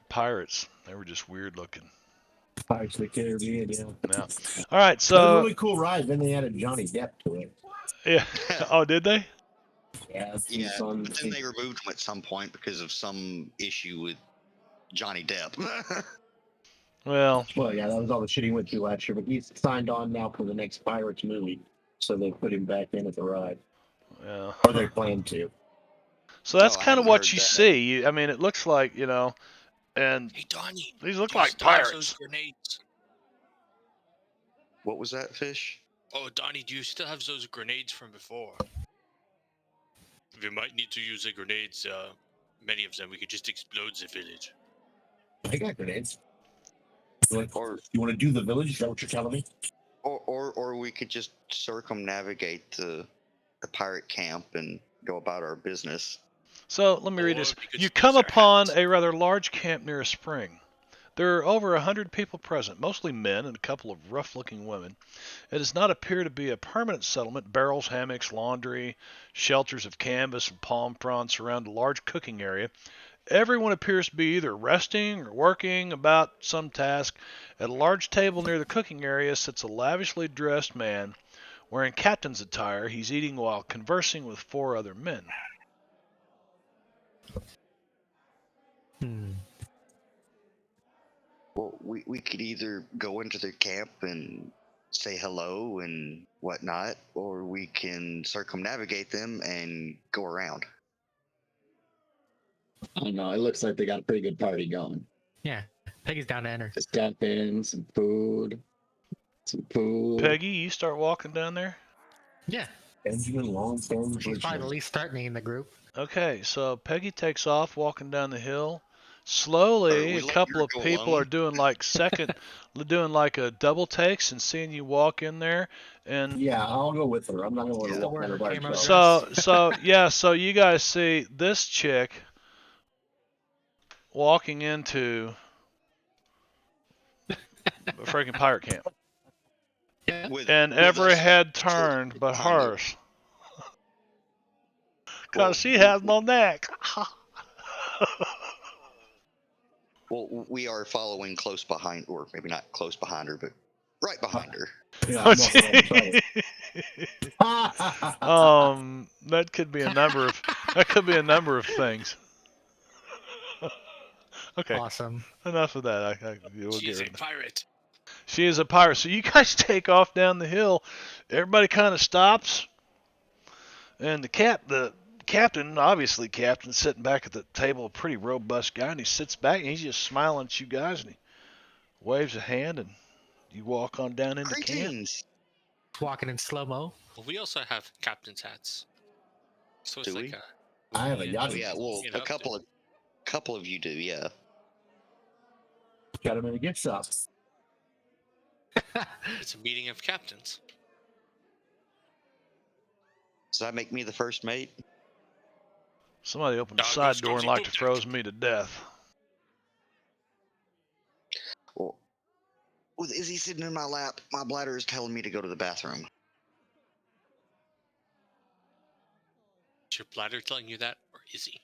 pirates. They were just weird looking. Pirates of the Caribbean, yeah. Yeah. All right, It was a so really cool ride. Then they added Johnny Depp to it. yeah. Oh, did they? Yeah, Yeah, but then they removed him at some point because of some issue with Johnny Depp. Well, yeah, that was all the shit he went through last year. But he's signed on now for the next Pirates movie, so they put him back in at the ride, yeah. or they plan to. So that's Oh, I kind of hadn't what heard you that. see. I mean, it looks like, you know, and Hey, Donnie. these look do you like still have pirates. those grenades? What was that, Fish? Oh, Donnie, do you still have those grenades from before? We might need to use the grenades. Many of them. We could just explode the village. I got grenades. Or You want to do the village? Is that what you're telling me? or we could just circumnavigate the pirate camp and go about our business. So let me read Or this. we could You use come our upon hats. a rather large camp near a spring. There are over 100 people present, mostly men and a couple of rough-looking women. It does not appear to be a permanent settlement. Barrels, hammocks, laundry, shelters of canvas and palm fronds surround a large cooking area. Everyone appears to be either resting or working about some task. At a large table near the cooking area sits a lavishly dressed man wearing captain's attire. He's eating while conversing with 4 other men. Well, we could either go into their camp and say hello and whatnot, or we can circumnavigate them and go around. I don't know. It looks like they got a pretty good party going. Yeah, Peggy's down to enter. Just step in, some food. Peggy, you start walking down there? Yeah, Benjamin Longstone. she's probably the least threatening in the group. Okay, so Peggy takes off walking down the hill. Slowly, we a let couple her of go people alone? are doing like doing like a double takes and seeing you walk in there. And Yeah, I'll go with her. I'm not going to Yeah. walk Where down her her by camera herself. so you guys see this chick walking into a freaking pirate camp, Yeah, and With every us head children turned but behind her. hers, Well, cause she has no neck. Well, we are following close behind, or maybe not close behind her, but right behind her. Yeah, I'm walking alongside her. That could be a number of things. Okay, awesome. enough of that. We'll She's get a rid of pirate. She is a pirate. So you guys take off down the hill. Everybody kind of stops, and the captain, obviously captain, sitting back at the table, a pretty robust guy, and he sits back and he's just smiling at you guys, and he waves a hand, and you walk on down into camp. Greetings. Walking in slow mo. Well, we also have captain's hats. So it's Do like we? I have a yeah, yacht. Oh yeah, well, you a know, couple of you do, yeah. Got him in a gift shop. it's a meeting of captains. Does that make me the first mate? Somebody opened the Dog side goes door and cozy like to poop froze me to death. Well, with Izzy sitting in my lap, my bladder is telling me to go to the bathroom. Is your bladder telling you that, or is he?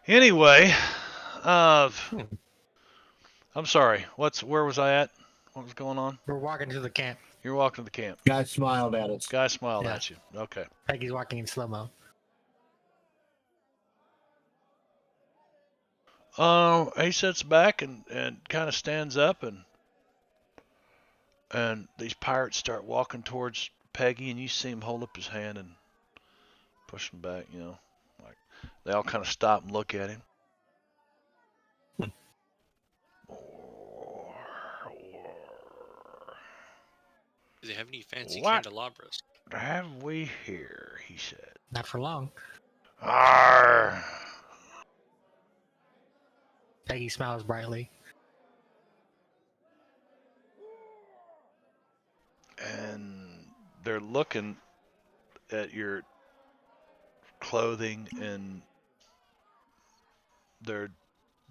Anyway, I'm sorry. Where was I at? What was going on? We're walking to the camp. You're walking to the camp. Guy smiled at us. Guy smiled Yeah. at you. Okay. Peggy's walking in slow mo. He sits back and kind of stands up, and these pirates start walking towards Peggy, and you see him hold up his hand and push him back. You know, like they all kind of stop and look at him. Do they have any fancy What? candelabras? What have we here? He said. Not for long. Arr. Peggy smiles brightly. And they're looking at your clothing, and they're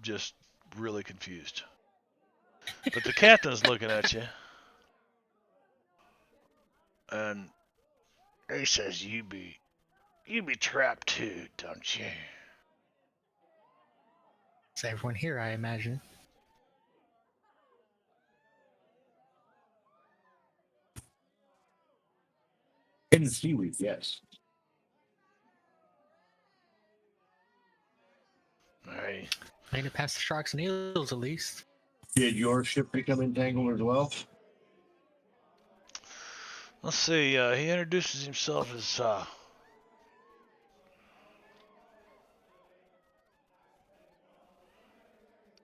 just really confused. But the captain's looking at you, and he says, "You be trapped too, don't you?" It's everyone here, I imagine. In the seaweed, yes. Hey, Made it past the sharks and eels, at least. Did your ship become entangled as well? let's see. He introduces himself as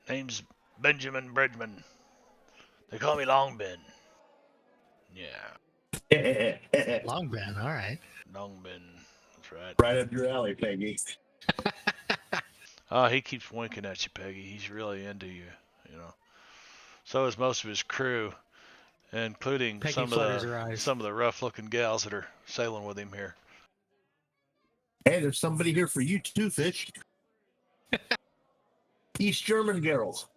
name's Benjamin Bridgman. They call me Long Ben. Yeah, Long Ben, all right. Long Ben. That's right. Right up your alley, Peggy. He keeps winking at you, Peggy. He's really into you, you know. So is most of his crew, including Peggy some flutters her eyes. of the rough-looking gals that are sailing with him here. Hey, there's somebody here for you too, Fish. East German girls.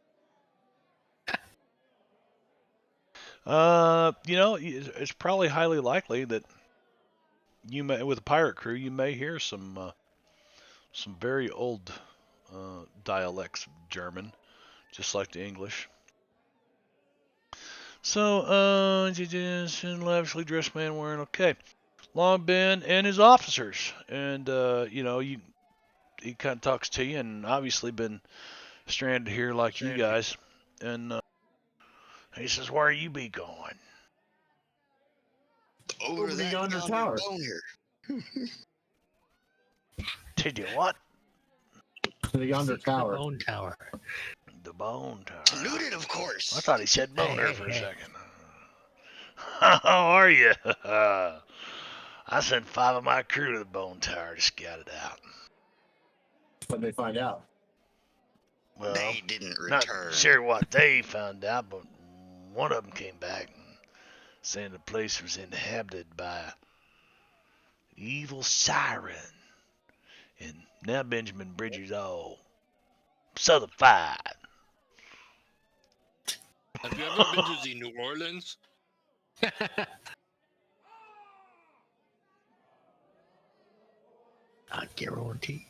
You know, it's probably highly likely that you may, with a pirate crew, you may hear some very old dialects of German, just like the English. So, lavishly dressed man wearing okay. Long Ben and his officers, and you know, he kind of talks to you, and obviously been stranded here like you guys, and he says, "Where you be going?" Over to the that yonder tower. bone here. To the what? To the yonder The tower. bone tower. The bone tower. Looted, of course. I thought he said boner Hey, for a hey. second. How are you? I sent 5 of my crew to the bone tower to scout it out. When they find out. Well, They didn't not return. sure what they found out, but one of them came back saying the place was inhabited by an evil siren. And now Benjamin Bridger's all southerfied. Have you ever been to the New Orleans? I guarantee.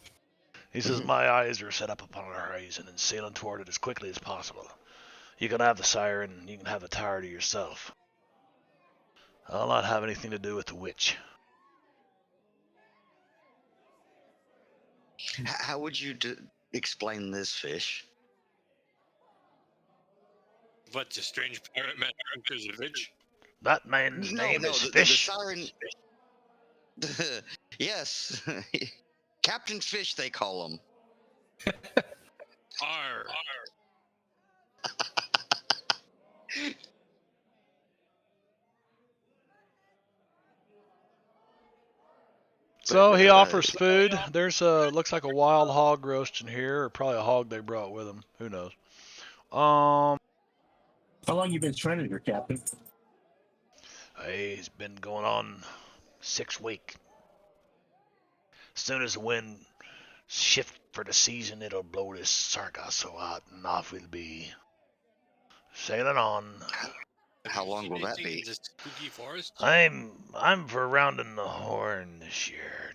He says, "My eyes are set up upon a horizon and sailing toward it as quickly as possible. You can have the siren, you can have the tower to yourself." I'll not have anything to do with the witch. How would you explain this, Fish? What, the strange pirate man enters a witch? That man's name is the Fish. siren. Yes, Captain Fish, they call him. Arr. So he But, offers food. There's looks like a wild hog roasting here, or probably a hog they brought with them. Who knows? How long you been training your captain? He's been going on 6 weeks. As soon as the wind shift for the season, it'll blow this Sargasso out, and off we'll be sailing on. How long will that be? The spooky forest? I'm for rounding the Horn this year,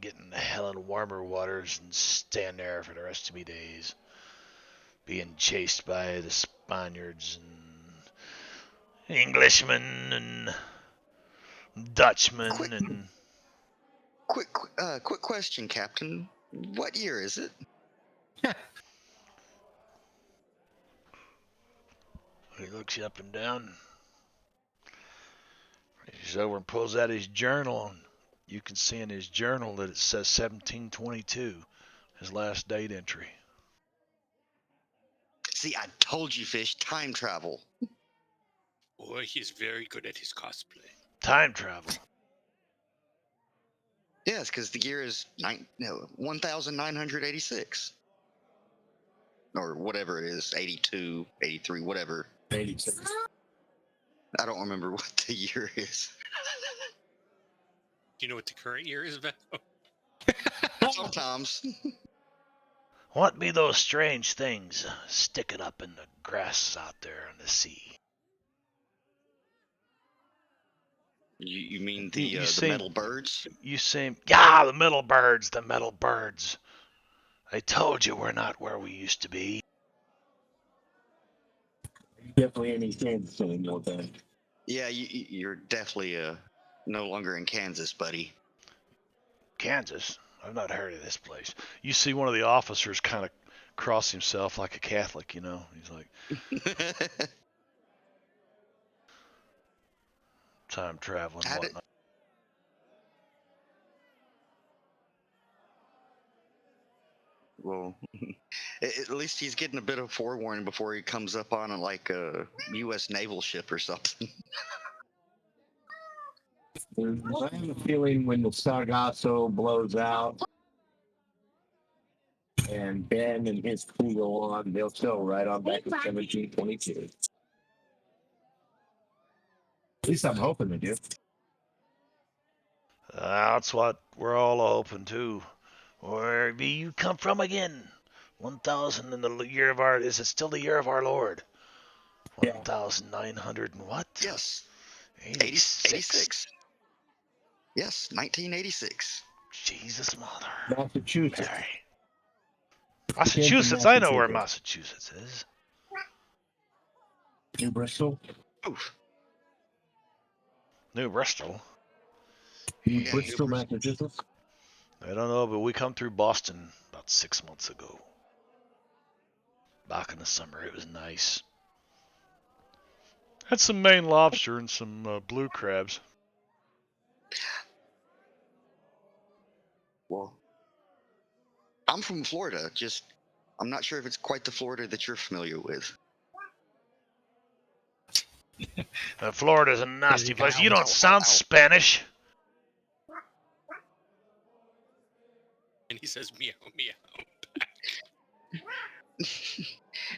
getting the hell in warmer waters and staying there for the rest of me days, being chased by the Spaniards and Englishmen and Dutchmen and. Quick question, Captain. What year is it? He looks you up and down. He's over and pulls out his journal, and you can see in his journal that it says 1722, his last date entry. See, I told you, Fish. Time travel. Boy, he's very good at his cosplay. Time travel. Yes, because the year is 1986. Or whatever it is, 82, 83, whatever. 86. I don't remember what the year is. Do you know what the current year is, Val? Sometimes. What be those strange things sticking up in the grass out there in the sea? You mean You the seem- metal birds? You seem. Yeah, the metal birds, the metal birds. I told you we're not where we used to be. Definitely any Kansas anymore, then. Yeah, you're definitely no longer in Kansas, buddy. Kansas? I've not heard of this place. You see one of the officers kind of cross himself like a Catholic, you know? He's like, time traveling, How did- whatnot. Well, at least he's getting a bit of forewarning before he comes up on like a U.S. naval ship or something. I have a feeling when the Sargasso blows out and Ben and his crew go on, they'll still right on back to 1722. At least I'm hoping they do. That's what we're all hoping too. Where be you come from again? 1,000 in the year of our. Is it still the year of our Lord? Yeah. 1,900 and what? Yes, 86. 86. Yes, 1986. Jesus, mother. Massachusetts. Mary. Massachusetts. I know where Massachusetts is. New Bristol. Oof. New Bristol. New Yeah, Bristol, New Bristol. Massachusetts. I don't know, but we come through Boston about 6 months ago. Back in the summer, it was nice. Had some Maine lobster and some blue crabs. Well, I'm from Florida. I'm not sure if it's quite the Florida that you're familiar with. Florida's a nasty you place. got You don't ow, sound ow. Spanish. And he says meow, meow.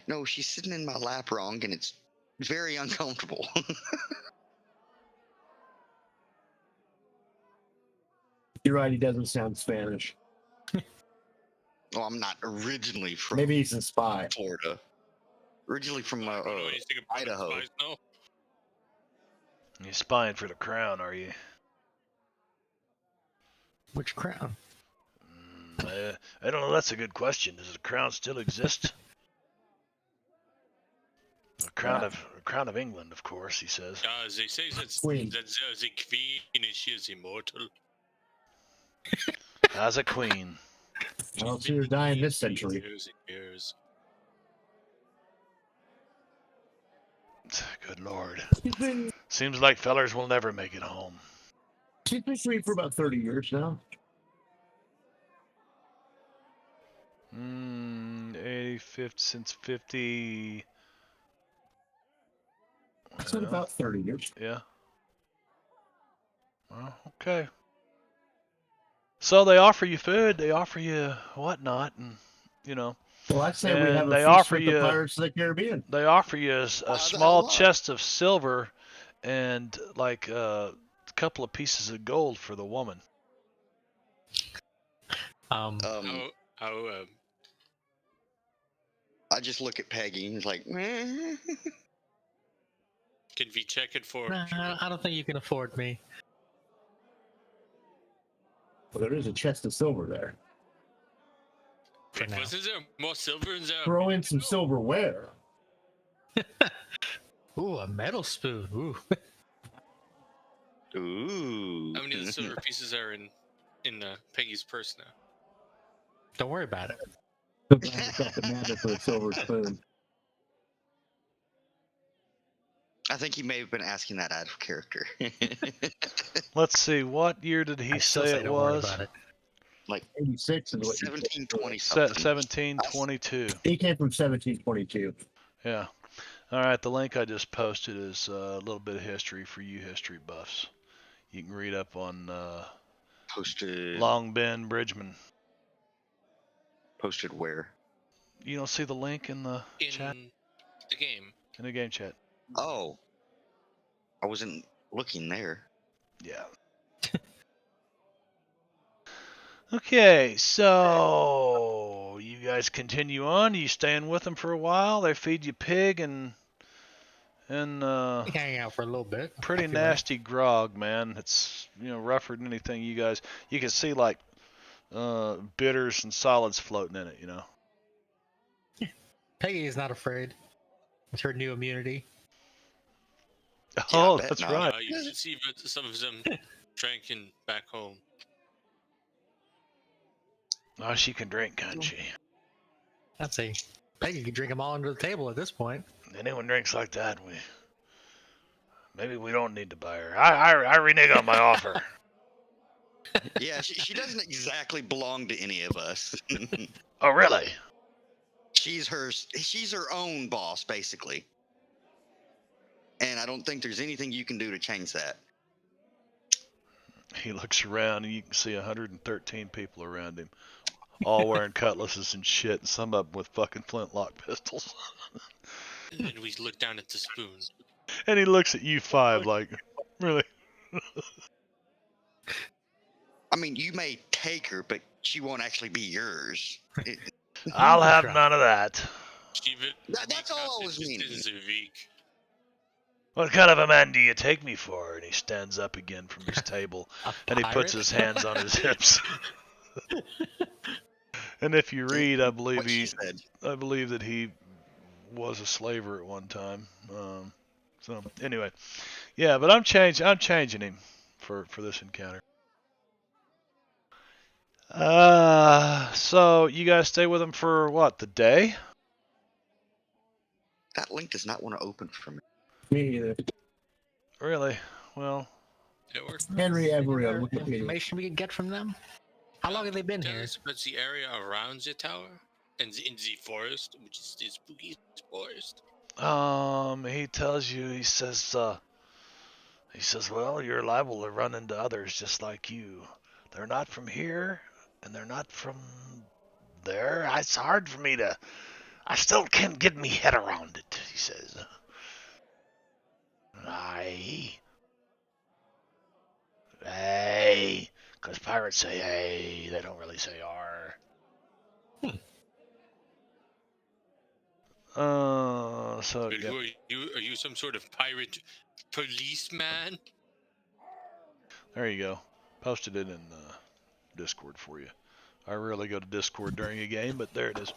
No, she's sitting in my lap wrong, and it's very uncomfortable. You're right, he doesn't sound Spanish. Well, I'm not originally from Maybe he's a spy. Florida. Originally from I don't know anything about Idaho. spies, no. You're spying for the crown, are you? Which crown? I don't know. That's a good question. Does the crown still exist? A crown of England, of course, he says. They say that Queen. the queen and she is immortal. As a queen. I don't see her dying this century. Years and years. Good Lord. She's been Seems like fellers will never make it home. free for about 30 years now. 85th since 50. I said about 30 years. Yeah. Well, okay. So they offer you food, they offer you whatnot, and Well, I say we And have a they feast offer with you- the Pirates of the Caribbean. they offer you a the hell small not? chest of silver and like a couple of pieces of gold for the woman. How I just look at Peggy and it's like, can we check it for? Nah, I don't think you can afford me. Well, there is a chest of silver there. For Wait, now. wasn't there more silver in there? Throw in some silverware. Ooh, a metal spoon. Ooh. ooh. How many of the silver pieces are in Peggy's purse now? Don't worry about it. Sometimes got the mandate for a silver spoon. I think he may have been asking that out of character. Let's see, what year did he I still say say it don't worry was? about it. 86 is what you said. 1720 something. 1722. He came from 1722. Yeah. All right, the link I just posted is a little bit of history for you history buffs. You can read up on Posted. Long Ben Bridgman. Posted where? You don't see the link in the chat? In the game. In the game chat. Oh. I wasn't looking there. Yeah. Okay, so you guys continue on. You staying with them for a while? They feed you pig and Hang out for a little bit. pretty if you like. nasty grog, man. It's rougher than anything you guys. You can see like bitters and solids floating in it. Peggy is not afraid. It's her new immunity. Yeah, I Oh, bet that's not. right. You should see some of them drinking back home. Oh, she can drink, can't she? I'd say Peggy could drink them all under the table at this point. Anyone drinks like that, maybe we don't need to buy her. I renege on my offer. Yeah, she doesn't exactly belong to any of us. Oh, really? She's her own boss, basically. And I don't think there's anything you can do to change that. He looks around and you can see 113 people around him, all wearing cutlasses and shit, and some of them with fucking flintlock pistols. And then we look down at the spoon. And he looks at you five like, really? I mean, you may take her, but she won't actually be yours. I'll have Right. none of that. That's all I was meaning. This is a week. What kind of a man do you take me for? And he stands up again from his table A and he puts pirate? his hands on his hips. And if you read, I believe What she said. that he was a slaver at one time. So anyway, yeah, but I'm changing him for this encounter. So you guys stay with him for what, the day? That link does not want to open for me. Me either. Really? Well, It works. Henry Avery on Any Wikipedia. information we can get from them? How long have they been here? But the area around the tower and in the forest, which is the spooky forest. he tells you, he says, well, you're liable to run into others just like you. They're not from here, and they're not from there. It's hard for me I still can't get me head around it, he says. Aye. Hey, because pirates say hey, they don't really say R. So But yeah. who are you? Are you some sort of pirate policeman? There you go. Posted it in Discord for you. I rarely go to Discord during a game, but there it is.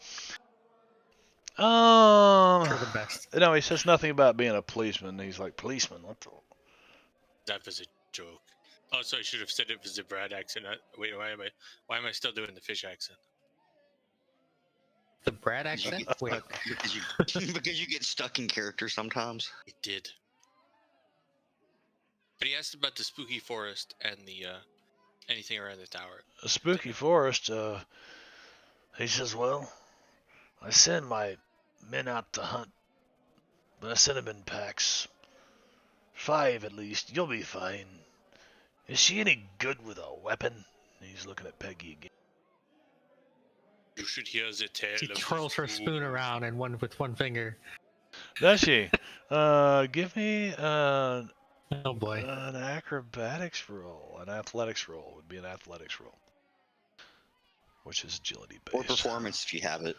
For the best. No, he says nothing about being a policeman. He's like, policeman, what the? That was a joke. Also, I should have said it was a Brad accent. Wait, why am I still doing the fish accent? The Brad Because you accent? get Wait. stuck, because you get stuck in character sometimes. It did. But he asked about the spooky forest and the anything around the tower. A spooky forest. He says, well, I send my men out to hunt, but I send them in packs. 5 at least. You'll be fine. Is she any good with a weapon? He's looking at Peggy again. You should hear the tale. She of the twirls her spoon around and with one finger. Does she? Give me Oh boy. an acrobatics roll. An athletics roll would be an athletics roll, which is agility based. Or performance if you have it.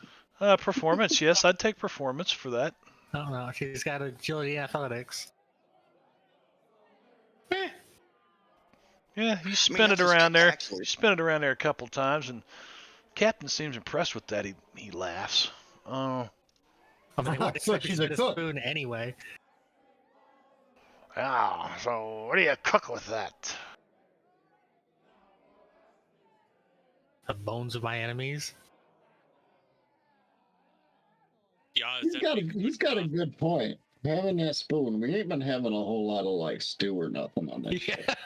Performance, yes, I'd take performance for that. Oh no, she's got agility athletics. Yeah, you spin it that's a around there. spectacular. You spin it around there a couple times, and Captain seems impressed with that. He laughs. Oh, I mean, what So she's a cook. spoon anyway. so what do you cook with that? The bones of my enemies. Yeah, He's got a good point. Having that spoon, we ain't been having a whole lot of like stew or nothing on this. Yeah. shit.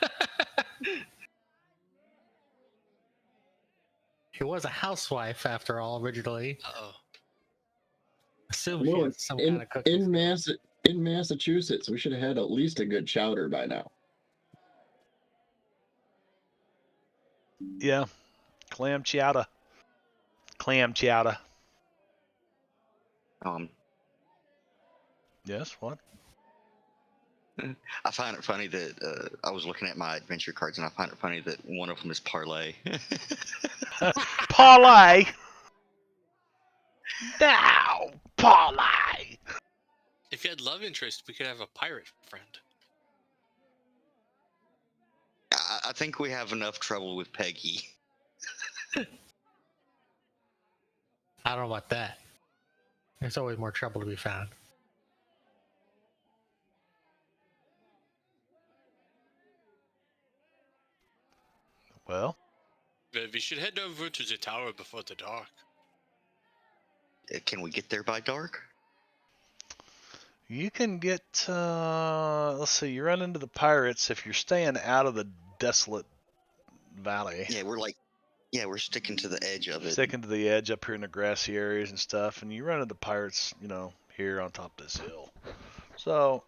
She was a housewife after all originally. Uh-oh. Assume she Well, was some kind of cooking. in Massachusetts, we should have had at least a good chowder by now. Yeah, clam chowder. Clam chowder. Yes, what? I find it funny that I was looking at my adventure cards, and I find it funny that one of them is parlay. Parlay. Now, parlay. If you had love interest, we could have a pirate friend. I think we have enough trouble with Peggy. I don't know about that. There's always more trouble to be found. Well, We should head over to the tower before the dark. Can we get there by dark? you can get. Let's see. You run into the pirates if you're staying out of the desolate valley. Yeah, we're sticking to the edge of it. Sticking to the edge up here in the grassy areas and stuff, and you run into pirates, here on top of this hill. So,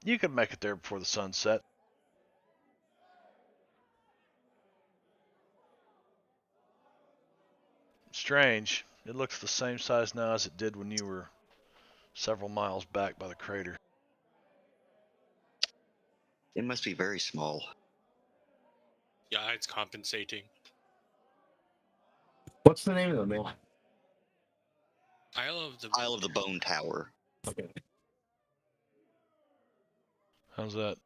you can make it there before the sun set. Strange. It looks the same size now as it did when you were several miles back by the crater. It must be very small. Yeah, it's compensating. What's the name of the man? Isle of the Bone Tower. Okay. How's that?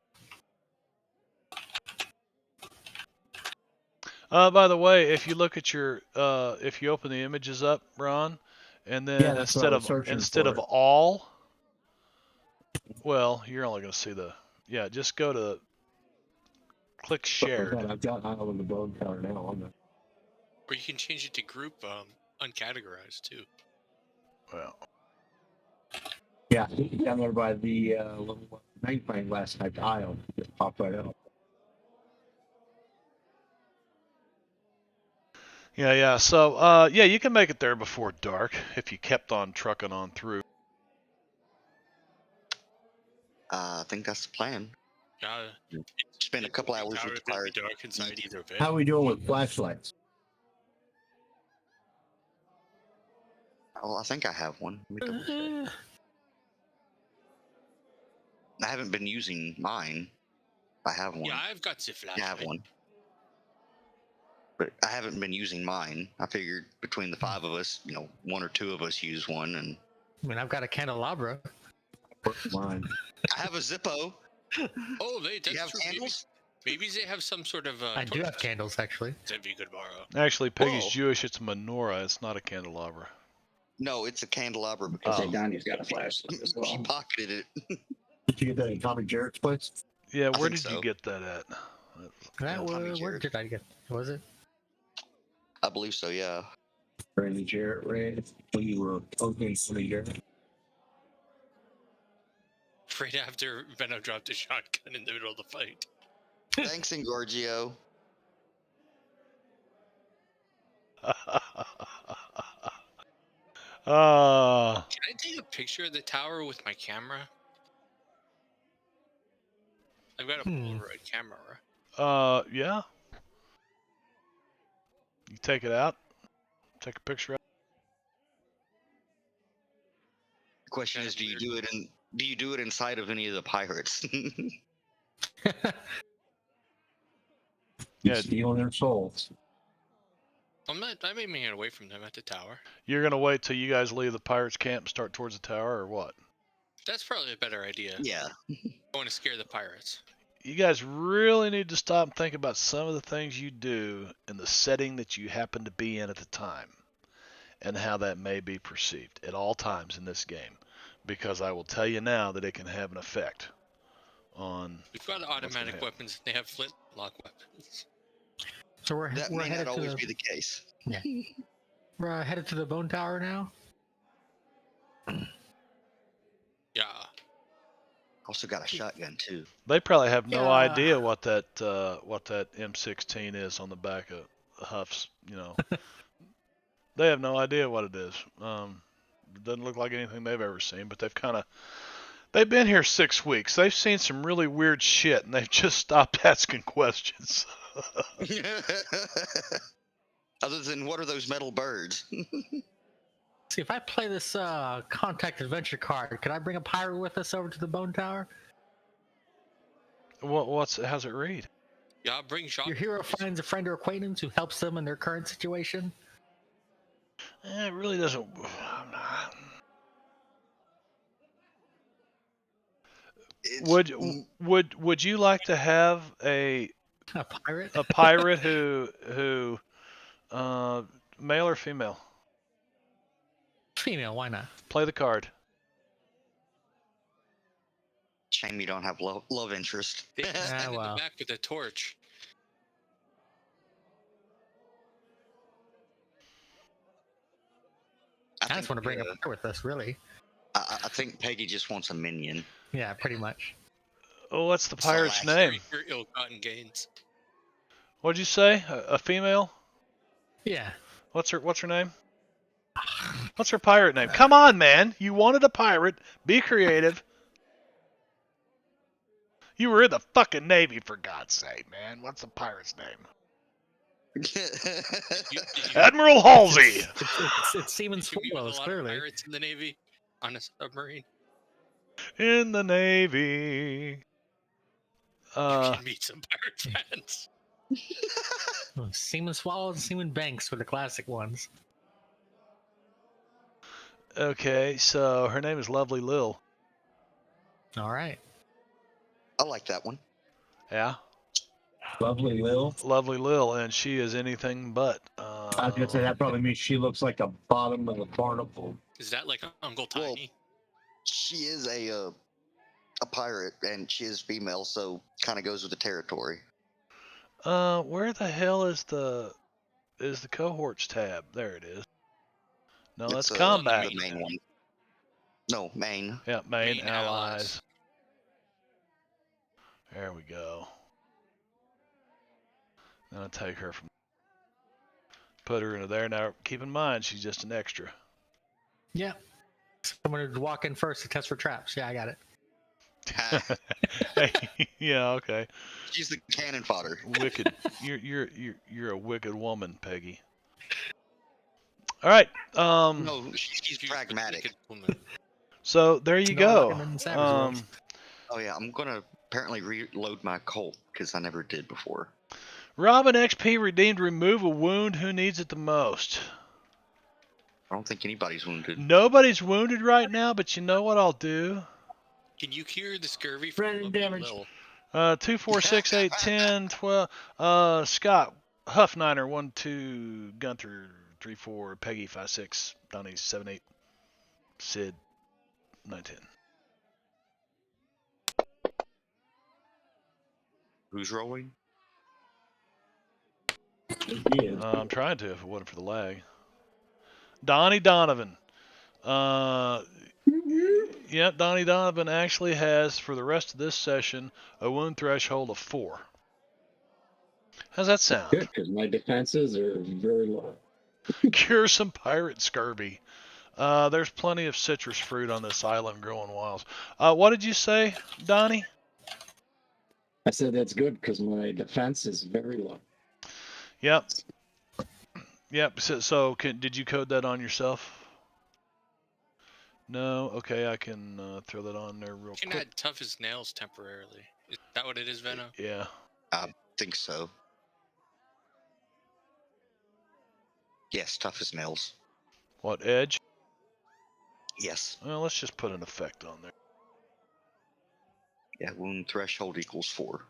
By the way, if you look at your, if you open the images up, Ron, and then Yeah, that's what I was searching instead of for. all, well, you're only going to see just go to click shared. I've got Isle of the Bone Tower now on there. Or you can change it to group uncategorized too. Well, Yeah, down there by the magnifying glass type aisle. Just pop right up. yeah. So, you can make it there before dark if you kept on trucking on through. I think that's the plan. Yeah. Spend a couple hours with the pirates. Dark inside either bed. How are we doing with flashlights? Oh, I think I have one. Let me double check. I haven't been using mine. I have one. Yeah, I've got the flashlight. I have one. But I haven't been using mine. I figured between the 5 of us, one or 2 of us use one, and I mean, I've got a candelabra. Mine. I have a Zippo. Oh, Do that's you have true. candles? Maybe they have some sort of. I do have candles, actually. That'd be good borrow. Actually, Peggy's Whoa. Jewish. It's a menorah. It's not a candelabra. No, it's a candelabra because Okay, Donnie's got a flashlight as she well. pocketed it. Did you get that in Tommy Jarrett's place? Yeah, I where think did you so. get that at? That Tommy was, where Jarrett. did I get? Was it? I believe so. Yeah. Randy Jarrett, Ray, when you were opening Tommy Jarrett. Right after Venom dropped a shotgun in the middle of the fight. Thanks, Engorgio. uh, Can I take a picture of the tower with my camera? I've got a Polaroid camera. yeah. You take it out, take a picture of The question Kinda is, do weird. you do it inside of any of the pirates? Yeah. Stealing their souls. I'm aiming it away from them at the tower. You're going to wait till you guys leave the pirates' camp and start towards the tower, or what? That's probably a better idea. Yeah. I want to scare the pirates. You guys really need to stop and think about some of the things you do in the setting that you happen to be in at the time and how that may be perceived at all times in this game. Because I will tell you now that it can have an effect on. We've got automatic happen. weapons. They have flintlock weapons. So we're That we're may not headed to always the be the case. we're headed to the bone tower now. Yeah. Also got a shotgun too. They probably have no Yeah. idea what that M16 is on the back of Huff's. You know, they have no idea what it is. It doesn't look like anything they've ever seen, but they've been here 6 weeks. They've seen some really weird shit, and they've just stopped asking questions. Other than what are those metal birds? See, if I play this contact adventure card, can I bring a pirate with us over to the bone tower? How's it read? Yeah, bring shot. Your hero finds a friend or acquaintance who helps them in their current situation. It really doesn't. Would you like to have a pirate? A pirate who male or female? Female, why not? Play the card. Shame you don't have love interest. They stand in well. the back with a torch. I just want to bring a pirate with us, really. I think Peggy just wants a minion. Yeah, pretty much. Oh, what's the pirate's name? Your ill-gotten gains. What'd you say? A female? Yeah. What's her name? What's her pirate name? Come on, man! You wanted a pirate. Be creative. You were in the fucking Navy, for God's sake, man. What's the pirate's name? Admiral Halsey. It's Seaman Did you meet with a Swallows, lot of clearly. pirates in the Navy on a submarine. In the Navy. You can meet some pirate friends. Seaman Swallows and Seaman Banks were the classic ones. Okay, so her name is Lovely Lil. All right. I like that one. Yeah. Lovely Lil. Lovely Lil, and she is anything but. I was gonna say that probably means she looks like the bottom of the barnacle. Is that like Uncle Tiny? Well, she is a pirate, and she is female, so kind of goes with the territory. Where the hell is the cohorts tab? There it is. No, that's combat. The main one. No, main. Yeah, main Main allies. There we go. Then I'll take her from. Put her into there. Now, keep in mind, she's just an extra. Yeah. Someone would walk in first to test for traps. Yeah, I got it. Yeah, okay. She's the cannon fodder. Wicked. You're a wicked woman, Peggy. All right. No, she's pragmatic. So there you No, go. Oh yeah, I'm gonna apparently reload my Colt because I never did before. Robin XP redeemed. Remove a wound. Who needs it the most? I don't think anybody's wounded. Nobody's wounded right now, but you know what I'll do? Can you cure the scurvy from Random damage. 2, 4, 6, 8, 10, 12. Scott, Huff 9er, 1, 2, Gunther 3, 4, Peggy 5, 6, Donnie 7, 8. Sid, 910. Who's rolling? Yeah. I'm trying to if it wasn't for the lag. Donnie Donovan. Yep, Donnie Donovan actually has, for the rest of this session, a wound threshold of 4. How's that sound? Good, because my defenses are very low. Cure some pirate scurvy. There's plenty of citrus fruit on this island growing wild. What did you say, Donnie? I said that's good because my defense is very low. Yep. Yep. So did you code that on yourself? No? Okay, I can throw that on there real You can quick. add tough as nails temporarily. Is that what it is, Venno? Yeah. I think so. Yes, tough as nails. What, edge? Yes. Well, let's just put an effect on there. Yeah, wound threshold equals 4.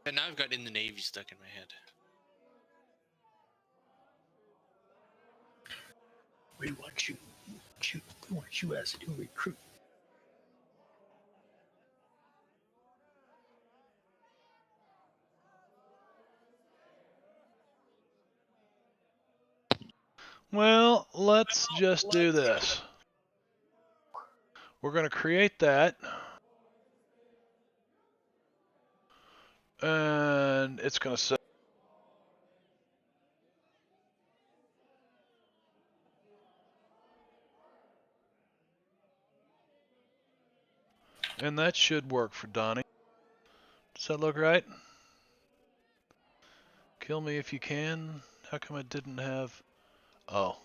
And now I've got in the Navy stuck in my head. We want you as a new recruit. Well, let's just do this. We're going to create that. And it's going to say and that should work for Donnie. Does that look right? Kill me if you can. How come it didn't have... Oh,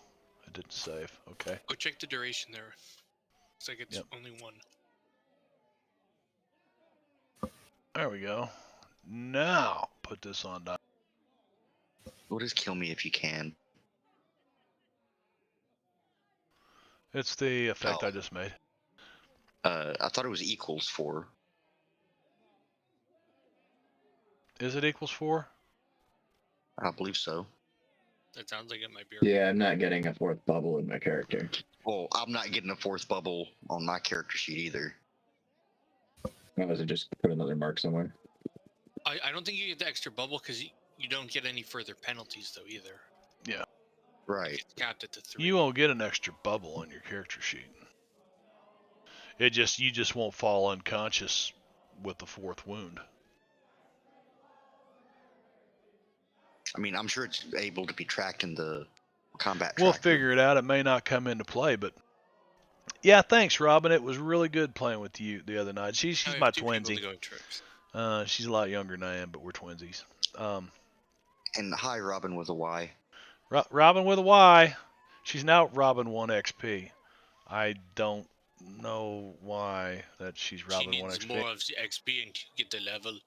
it didn't save. Okay. Go check the duration there. Looks like it's Yep. only 1. There we go. Now, put this on Donnie. What is kill me if you can? It's the effect Oh. I just made. I thought it was equals 4. Is it equals 4? I believe so. That sounds like it might be right. Yeah, I'm not getting a 4th bubble in my character. Well, I'm not getting a 4th bubble on my character sheet either. Or was it just put another mark somewhere? I don't think you get the extra bubble because you don't get any further penalties though either. Right. It's capped at the 3. You won't get an extra bubble on your character sheet. You just won't fall unconscious with the 4th wound. I mean, I'm sure it's able to be tracked in the combat We'll tracker. figure it out. It may not come into play, but yeah, thanks, Robin. It was really good playing with you the other night. She's Now we my have 2 people twinsy. to go trips. She's a lot younger than I am, but we're twinsies. And hi, Robin with a Y. Robin with a Y. She's now Robin 1 XP. I don't know why that she's Robin She 1 needs XP. more of the XP and get the level.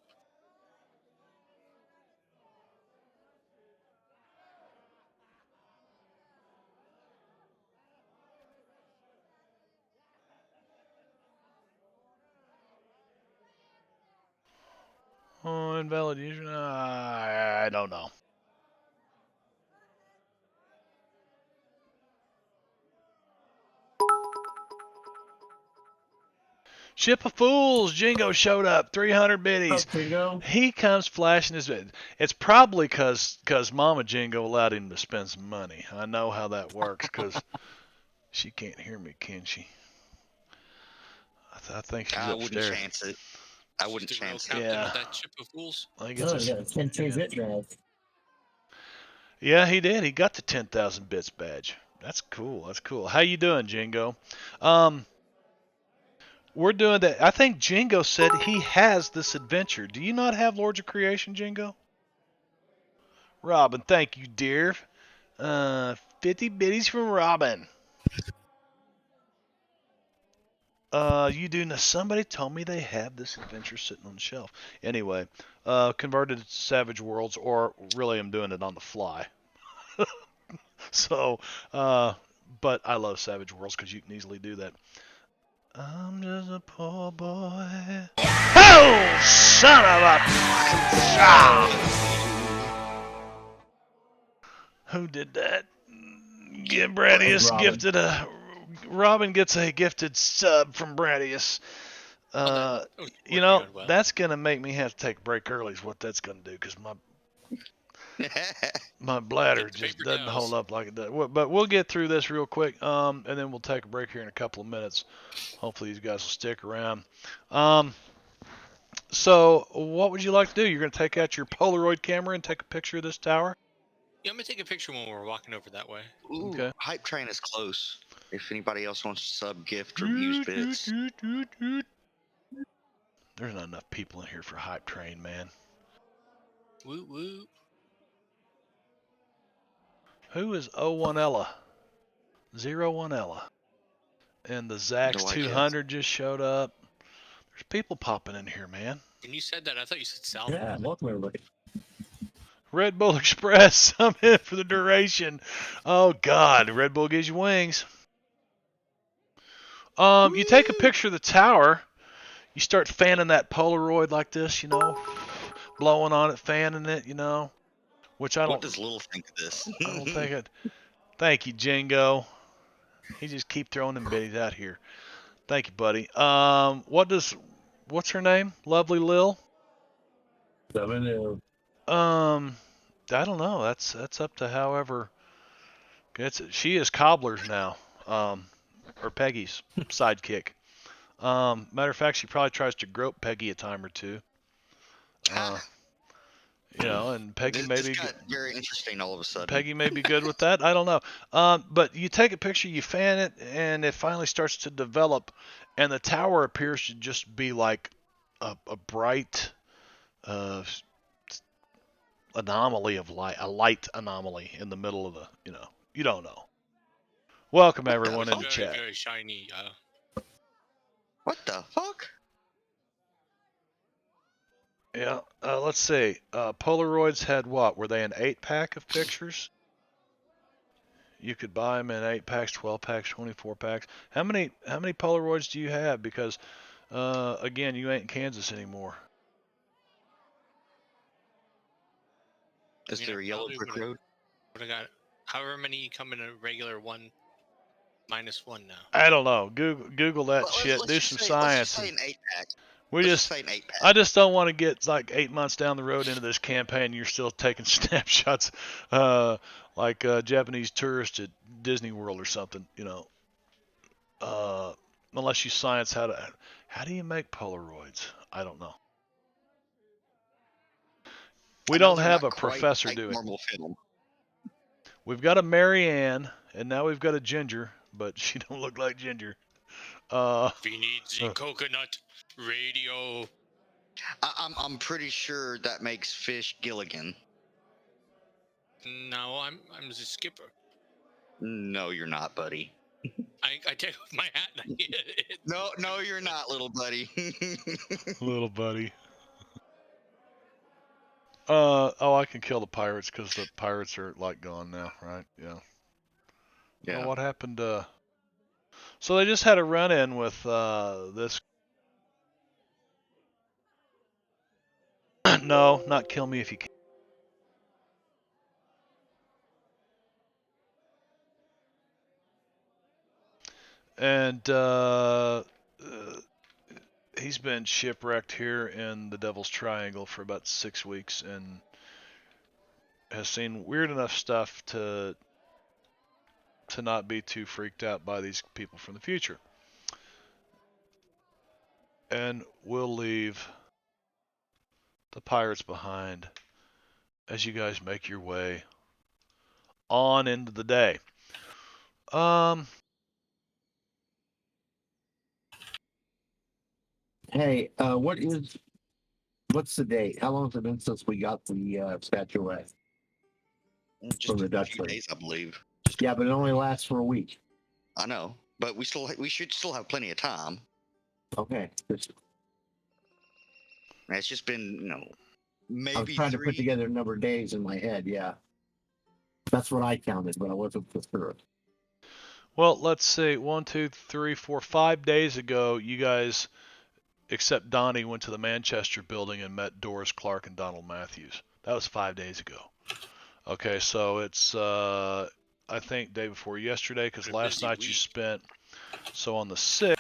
Oh, invalid user. I don't know. Ship of Fools, Jingo showed up, 300 biddies. Bingo. He comes flashing his bid. It's probably because Mama Jingo allowed him to spend some money. I know how that works because she can't hear me, can she? I think she's I wouldn't upstairs. chance it. I wouldn't She's the real chance it. captain Yeah. of that ship of fools. I think Oh, it's yeah, 10 bit drive. Yeah, he did. He got the 10,000 bits badge. That's cool. That's cool. How you doing, Jingo? We're doing that. I think Jingo said he has this adventure. Do you not have Lords of Creation, Jingo? Robin, thank you, dear. 50 biddies from Robin. You do know. Somebody told me they have this adventure sitting on the shelf. Anyway, converted to Savage Worlds, or really I'm doing it on the fly. So, but I love Savage Worlds because you can easily do that. I'm just a poor boy. Oh, son of a... Who did that? Gibradius Robin. Robin gets a gifted sub from Bradius. Oh, we're You know, doing well. that's gonna make me have to take a break early. Is what that's gonna do, because my bladder Get the just paper doesn't towels. hold up like it does. But we'll get through this real quick, and then we'll take a break here in a couple of minutes. Hopefully these guys will stick around. So what would you like to do? You're gonna take out your Polaroid camera and take a picture of this tower? Yeah, I'm gonna take a picture when we're walking over that way. Ooh, Okay. Hype Train is close. If anybody else wants to sub gift or use bits. There's not enough people in here for Hype Train, man. Woo woo. Who is 01ella? 01ella. And the Zax No idea. 200 just showed up. There's people popping in here, man. When you said that, I thought you said South. Yeah, welcome everybody. Red Bull Express, I'm in for the duration. Oh God, Red Bull gives you wings. You take a picture of the tower. You start fanning that Polaroid like this, you know, blowing on it, fanning it, you know. Which I What don't. does Little think of this? I don't think it. Thank you, Jingo. He just keep throwing them biddies out here. Thank you, buddy. What's her name? Lovely Lil. I don't know. That's up to however. She is Cobbler's now. Or Peggy's sidekick. Matter of fact, she probably tries to grope Peggy a time or two. You know, and Peggy this got very interesting all of a sudden. Peggy may be good with that. I don't know. But you take a picture, you fan it, and it finally starts to develop, and the tower appears to just be like a bright anomaly of light, a light anomaly in the middle of the, you don't know. Welcome everyone in the Very, chat. very shiny. What the fuck? Yeah, let's see. Polaroids had what? Were they an 8-pack of pictures? You could buy them in 8-packs, 12-packs, 24-packs. How many Polaroids do you have? Because again, you ain't in Kansas anymore. Is there a yellow brick road? Would have got however many come in a regular 1 minus 1 now. I don't know. Google that shit. Do some science. Let's just say an 8-pack. I just don't want to get like 8 months down the road into this campaign and you're still taking snapshots like Japanese tourists at Disney World or something, you know. Unless you science how do you make Polaroids? I don't know. We don't have a professor like do it. Normal film. We've got a Marianne and now we've got a Ginger, but she don't look like Ginger. We need the coconut radio. I'm pretty sure that makes Fish Gilligan. No, I'm the skipper. No, you're not, buddy. I take off my hat. No, you're not, little buddy. Little buddy. I can kill the pirates because the pirates are like gone now, right? Yeah. Yeah. Well, what happened? So they just had a run-in with this. No, not kill me if you can. And he's been shipwrecked here in the Devil's Triangle for about 6 weeks and has seen weird enough stuff to not be too freaked out by these people from the future. And we'll leave the pirates behind as you guys make your way on into the day. Hey, what's the date? How long has it been since we got the statuette? Just From the a Dutch few thing. days, I believe. Yeah, but it only lasts for a week. I know, but we should still have plenty of time. Okay. It's just been, maybe I was trying 3. to put together a number of days in my head. Yeah, that's what I counted, but I wasn't for sure. Well, let's see. 1, 2, 3, 4, 5 days ago, you guys, except Donnie, went to the Manchester building and met Doris Clark and Donald Matthews. That was 5 days ago. Okay, so it's I think day before yesterday, because last night you spent So on the 6th,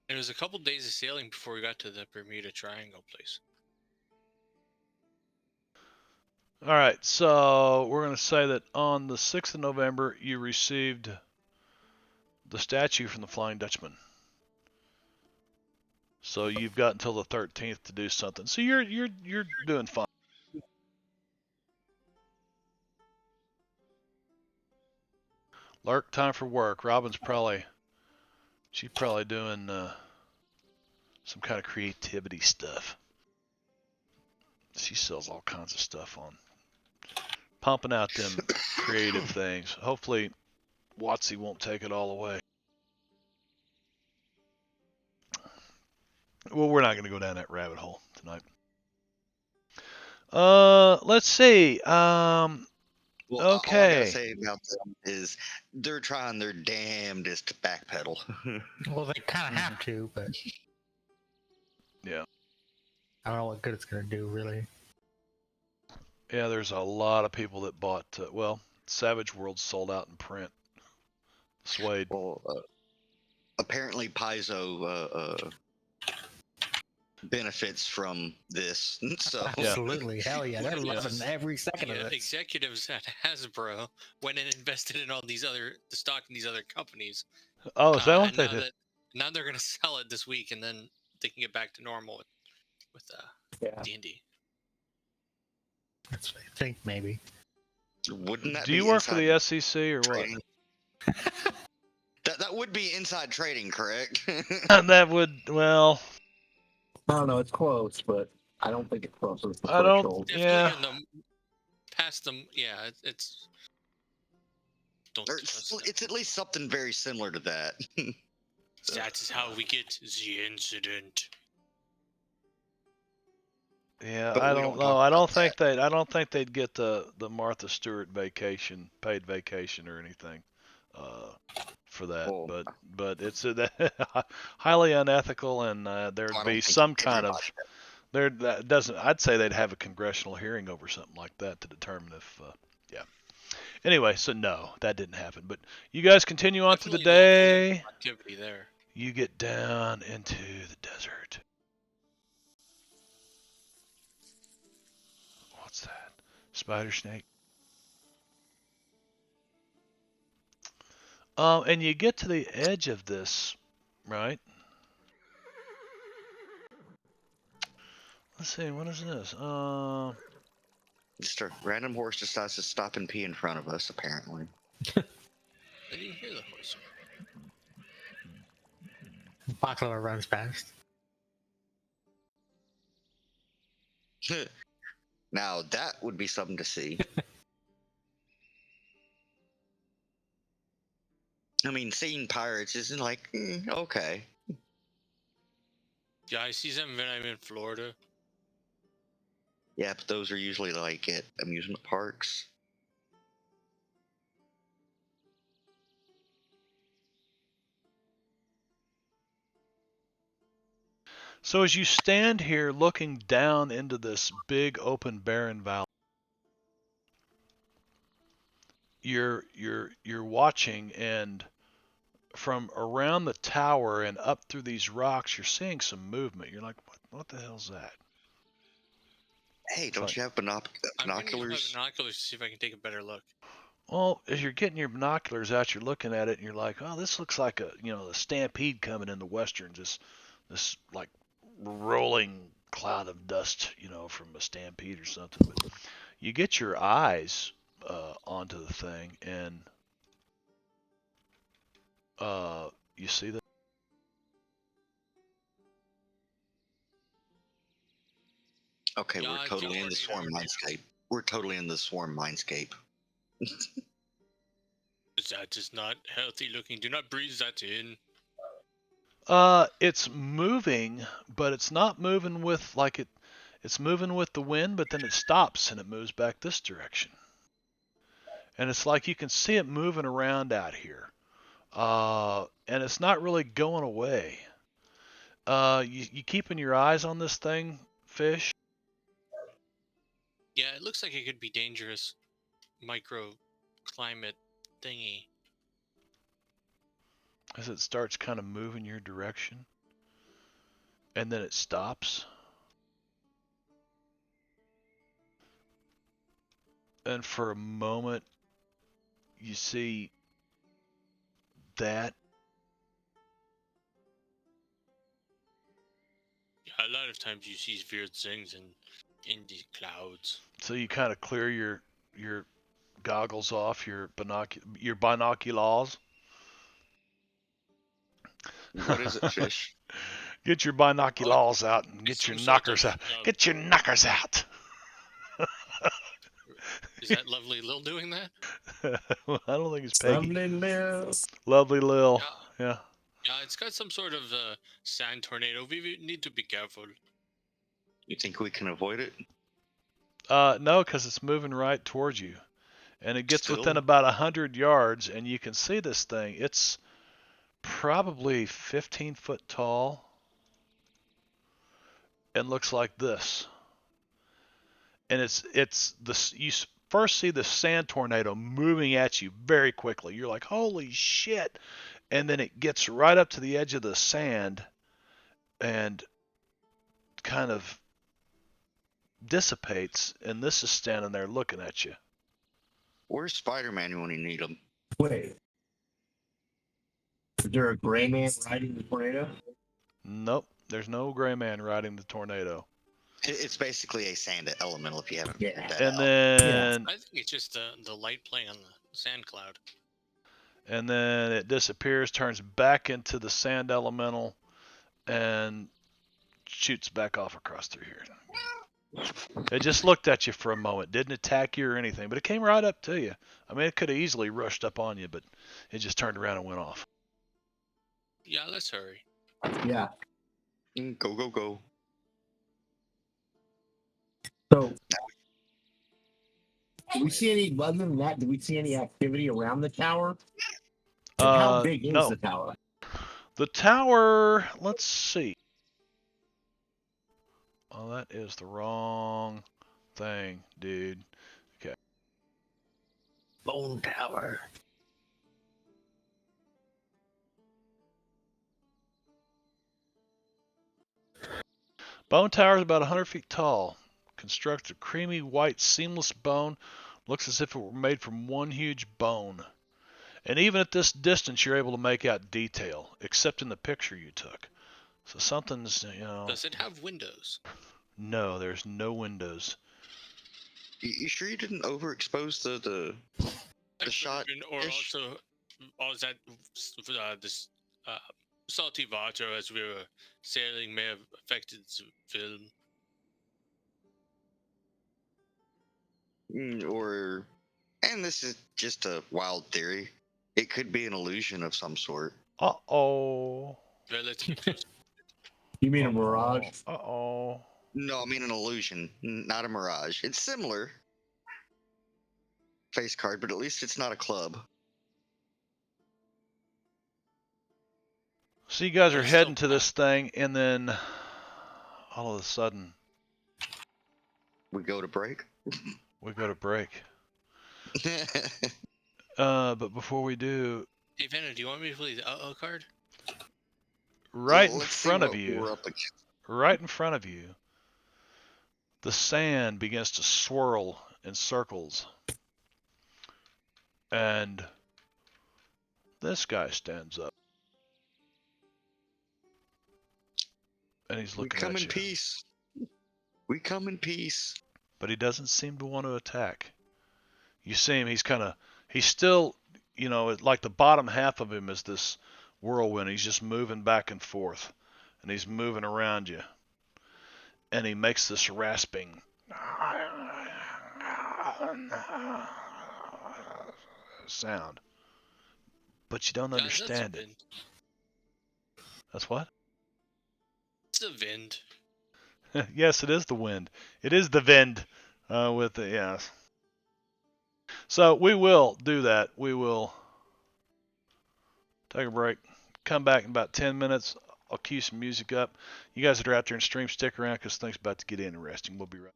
It was a couple days of sailing before we got to the Bermuda Triangle place. all right, so we're going to say that on the 6th of November, you received the statue from the Flying Dutchman. So you've got until the 13th to do something. So you're doing fine. Lark, time for work. Robin's probably doing some kind of creativity stuff. She sells all kinds of stuff on pumping out them creative things. Hopefully, Watsy won't take it all away. Well, we're not going to go down that rabbit hole tonight. Let's see. Well, all I gotta Okay. say about them is they're trying their damnedest to backpedal. Well, they kind of have to, but Yeah. I don't know what good it's gonna do, really. Yeah, there's a lot of people that bought. Well, Savage World sold out in print. Suede. Well, apparently Paizo benefits from this. So Absolutely, hell yeah, they're Yeah. loving every second Yeah, of it. executives at Hasbro went and invested in all these other the stock in these other companies. Oh, is that what And they did? now they're going to sell it this week, and then they can get back to normal with Yeah. D&D. That's what I think, maybe. wouldn't that Do be you work for inside the SEC or what? trading? That would be inside trading, correct? That would, well, I don't know. It's close, but I don't think it crosses the I don't- Definitely threshold. Yeah. in the past them. Yeah, it's don't Or trust them. it's at least something very similar to that. That is how we get the incident. yeah, But I we don't don't know. talk I about don't think they'd get the Martha Stewart vacation, paid vacation or anything, for that. Well, But it's highly unethical, and there'd I don't be think some kind everybody of that doesn't. I'd say they'd have a congressional hearing over something like that to determine if. Yeah. Anyway, so no, that didn't happen. But you guys continue on through the Definitely lawful day. activity there. You get down into the desert. What's that? Spider snake. And you get to the edge of this, right? Let's see, what is this? just a random horse decides to stop and pee in front of us, apparently. I didn't hear the horse. Bacala runs past. Now that would be something to see. I mean, seeing pirates isn't like okay. Yeah, I see them when I'm in Florida. Yeah, but those are usually like at amusement parks. So as you stand here looking down into this big open barren valley, you're watching, and from around the tower and up through these rocks, you're seeing some movement. You're like, what the hell's that? Hey, don't like- you have I'm going to binoculars? use my binoculars to see if I can take a better look. Well, as you're getting your binoculars out, you're looking at it, and you're like, oh, this looks like a stampede coming in the westerns. This like rolling cloud of dust, from a stampede or something. But you get your eyes onto the thing, and you see that. Okay, Yeah, we're totally in the swarm Jordan. mindscape. We're totally in the swarm mindscape. That is not healthy looking. Do not breathe that in. It's moving, but it's not moving with it's moving with the wind, but then it stops and it moves back this direction. And it's like you can see it moving around out here. And it's not really going away. You keeping your eyes on this thing, Fish? it looks like it could be dangerous microclimate thingy. As it starts kind of moving your direction, and then it stops. And for a moment, you see that. Yeah, a lot of times you see weird things in the clouds. So you kind of clear your goggles off, your binoculars. What is it, fish? Get your binoculars out and It's get your some sort knockers of, out. Get your knockers out. Is that Lovely Lil doing that? I don't think it's Peggy. Lovely Lil. Lovely Lil. Yeah. Yeah. Yeah, it's got some sort of sand tornado. We need to be careful. You think we can avoid it? No, because it's moving right towards you. And it gets Still? within about 100 yards, and you can see this thing. It's probably 15 foot tall and looks like this. And you first see the sand tornado moving at you very quickly. You're like, holy shit. And then it gets right up to the edge of the sand and kind of dissipates, and this is standing there looking at you. Where's Spider-Man when you need him? Wait. Is there a gray man riding the tornado? Nope, there's no gray man riding the tornado. It's basically a sand elemental if you haven't Yeah. figured that And out. then I think it's just the light playing on the sand cloud. and then it disappears, turns back into the sand elemental, and shoots back off across through here. It just looked at you for a moment, didn't attack you or anything, but it came right up to you. I mean, it could have easily rushed up on you, but it just turned around and went off. Yeah, let's hurry. Yeah. Go, go, go. So, do we see any, other than that, do we see any activity around the tower? And how big is No. the tower? The tower, let's see. Oh, that is the wrong thing, dude. Bone Tower. Bone tower is about 100 feet tall. Constructed of creamy white seamless bone. Looks as if it were made from one huge bone. And even at this distance, you're able to make out detail, except in the picture you took. So something's, Does it have windows? No, there's no windows. You sure you didn't overexpose the shot? Or fish? also, is that this salty water as we were sailing may have affected the film? And this is just a wild theory. It could be an illusion of some sort. Uh-oh. Relative. You mean a mirage? Uh-oh. No, I mean an illusion, not a mirage. It's similar. Face card, but at least it's not a club. So you guys are It's heading still to this thing, and then all of a sudden, We go to break. we go to break. But before we do, Hey, Vanna, do you want me to play the uh-oh card? right Well, in let's see front of what you, we're up against. right in front of you, the sand begins to swirl in circles. And this guy stands up. And he's We looking come at in you. peace. We come in peace. But he doesn't seem to want to attack. You see him, he's still, like the bottom half of him is this whirlwind. He's just moving back and forth. And he's moving around you. And he makes this rasping sound. But you don't understand it. That's what? It's the wind. Yes, it is the wind. It is the wind. Yes. So we will do that. We will take a break. Come back in about 10 minutes. I'll cue some music up. You guys that are out there in stream, stick around because things about to get interesting. We'll be right.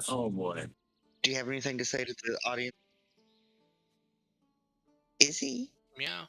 Oh boy. Do you have anything to say to the audience? Is he? Meow.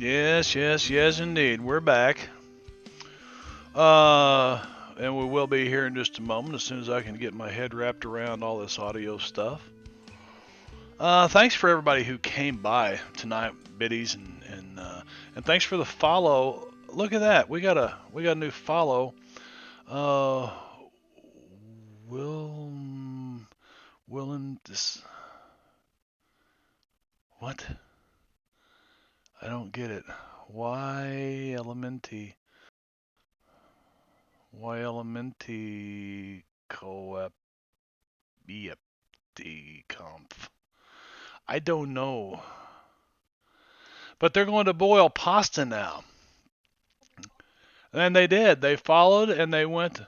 Yes, indeed. We're back. And we will be here in just a moment as soon as I can get my head wrapped around all this audio stuff. Thanks for everybody who came by tonight, biddies, and thanks for the follow. Look at that. We got a new follow. This. What? I don't get it. Why elementi coep conf? I don't know. But they're going to boil pasta now. And they did. They followed and they went.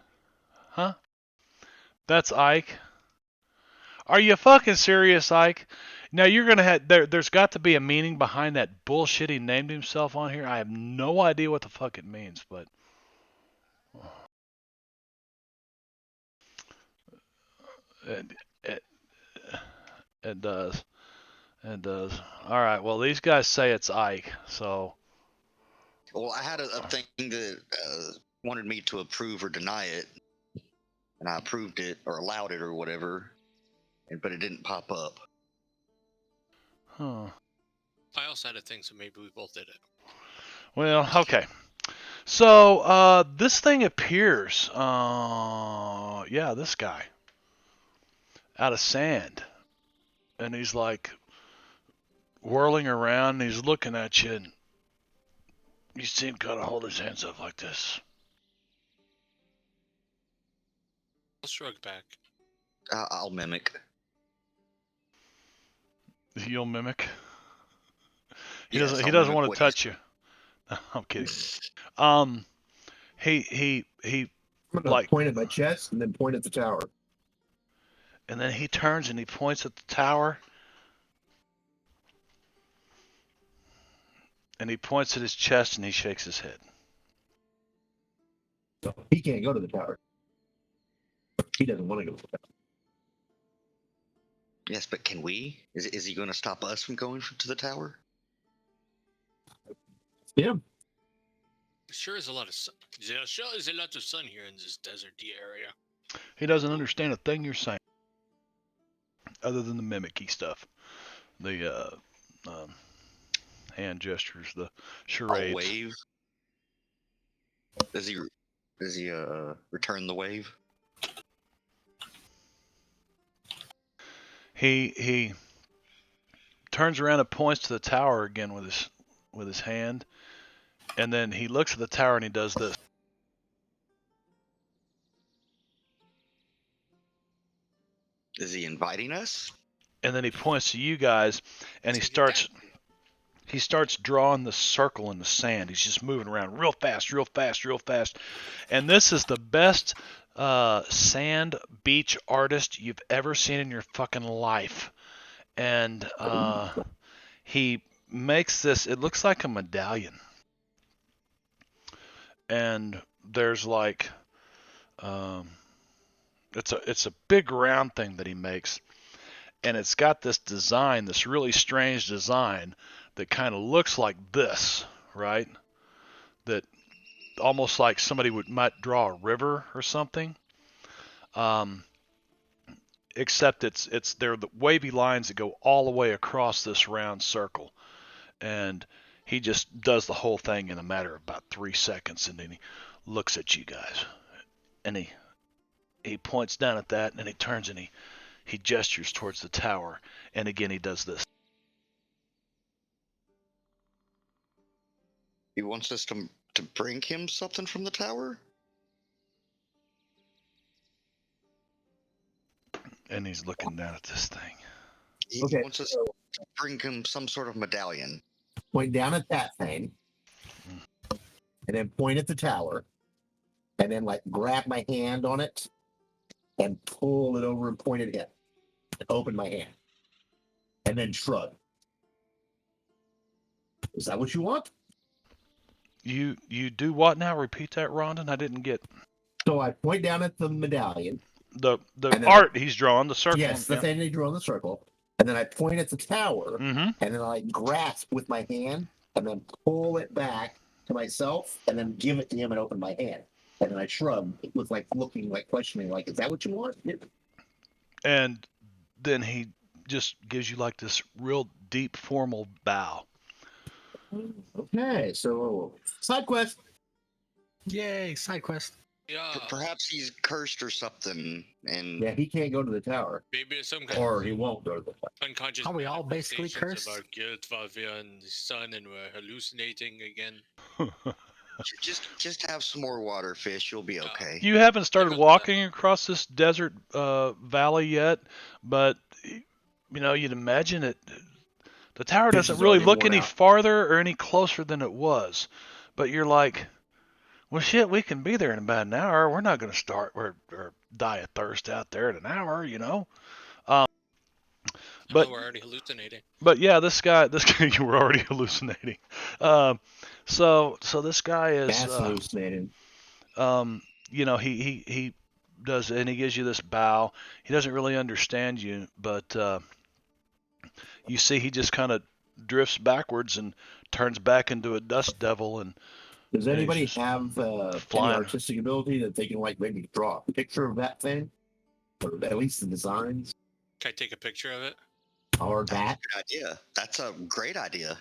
Huh? That's Ike. Are you fucking serious, Ike? Now you're gonna have there's got to be a meaning behind that bullshit he named himself on here. I have no idea what the fuck it means, but it does. It does. All right. Well, these guys say it's Ike, so. Well, I had a thing that wanted me to approve or deny it, and I approved it or allowed it or whatever, but it didn't pop up. Huh. I also had a thing, so maybe we both did it. Well, okay. So this thing appears. Yeah, this guy out of sand, and he's like whirling around. And he's looking at you, and you see him kind of hold his hands up like this. I'll shrug back. I'll mimic. You'll mimic. He Yes, doesn't. I'll He doesn't mimic want what to touch you. I'm kidding. He I'm gonna like point at my chest and then point at the tower. And then he turns and he points at the tower. And he points at his chest and he shakes his head. So he can't go to the tower. He doesn't want to go to the tower. Yes, but can we? Is he going to stop us from going to the tower? Yeah. Sure is a lot of sun. There sure is a lot of sun here in this deserty area. He doesn't understand a thing you're saying, other than the mimicky stuff, the hand gestures, the charades. I'll wave. Does he return the wave? He turns around and points to the tower again with his hand, and then he looks at the tower and he does this. Is he inviting us? And then he points to you guys, and he starts drawing the circle in the sand. He's just moving around real fast. And this is the best sand beach artist you've ever seen in your fucking life. And he makes this, it looks like a medallion. And there's like, it's a big round thing that he makes. And it's got this design, this really strange design that kind of looks like this, right? That almost like somebody might draw a river or something. Except they're the wavy lines that go all the way across this round circle. And he just does the whole thing in a matter of about 3 seconds, and then he looks at you guys. And he points down at that, and then he turns and he gestures towards the tower, and again he does this. He wants us to bring him something from the tower? And he's looking down at this thing. He Okay. wants us to bring him some sort of medallion. Point down at that thing. And then point at the tower. And then like grab my hand on it and pull it over and point at him. And open my hand. And then shrug. Is that what you want? You do what now? Repeat that, Rondon. I didn't get So I point down at the medallion. the then art he's drawing, the circle. Yes, the thing they drew on the circle. And then I point at the tower. Mm-hmm. And then I grasp with my hand and then pull it back to myself, and then give it to him and open my hand. And then I shrug with like looking like questioning, like, is that what you want? And then he just gives you like this real deep formal bow. Okay, so side quest. Yay, side quest. Yeah. Perhaps he's cursed or something, and Yeah, he can't go to the tower, Maybe it's some kind or he won't go to the tower. of unconscious. Are we all basically manifestations cursed? of our guilt while we're in the sun and we're hallucinating again. just have some more water, Fish. You'll be okay. You haven't started Look, walking across this desert valley yet, but you know, you'd imagine it. The tower Fish doesn't is really already look worn any out. farther or any closer than it was. But you're like, well, shit, we can be there in about an hour. We're not going to start or die of thirst out there in an hour, you know. But we're already hallucinating. But yeah, this guy, you were already hallucinating. So this guy is, That's hallucinating. you know, he does, and he gives you this bow. He doesn't really understand you, but you see he just kind of drifts backwards and turns back into a dust devil. And Does he's anybody just have any flying. artistic ability that they can like maybe draw a picture of that thing, or at least the designs, Can I take a picture of it? or That's that? a good idea. That's a great idea.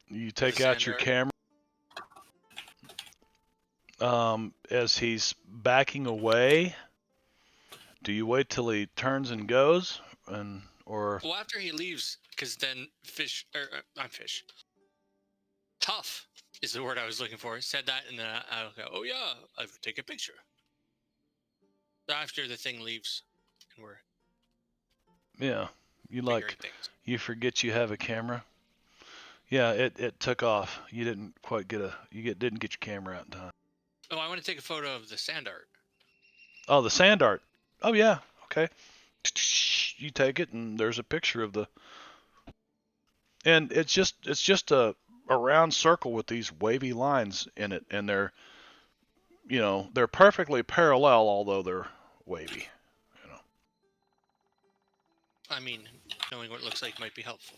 You take The out your sand camera. As he's backing away, do you wait till he turns and goes, or Well, after he leaves, because then Fish, not Fish, Tough is the word I was looking for, said that, and then I'll go, oh yeah, I'll take a picture. After the thing leaves, and we're yeah, you figuring like things. you forget you have a camera. Yeah, it took off. You didn't quite didn't get your camera out in time. Oh, I want to take a photo of the sand art. Oh, the sand art. Oh yeah, okay. You take it, and there's a picture of and it's just a round circle with these wavy lines in it, and they're perfectly parallel, although they're wavy. You know. I mean, knowing what it looks like might be helpful.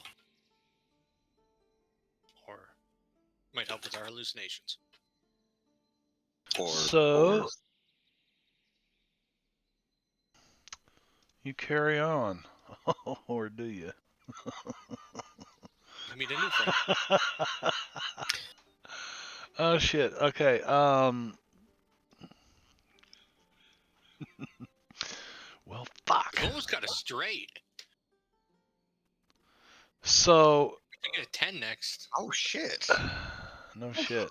Or might help with our hallucinations. So you carry on, or do you? You meet a new friend. Oh shit. Okay. Well, fuck. You almost got it straight. So. I get a 10 next. Oh shit. No shit.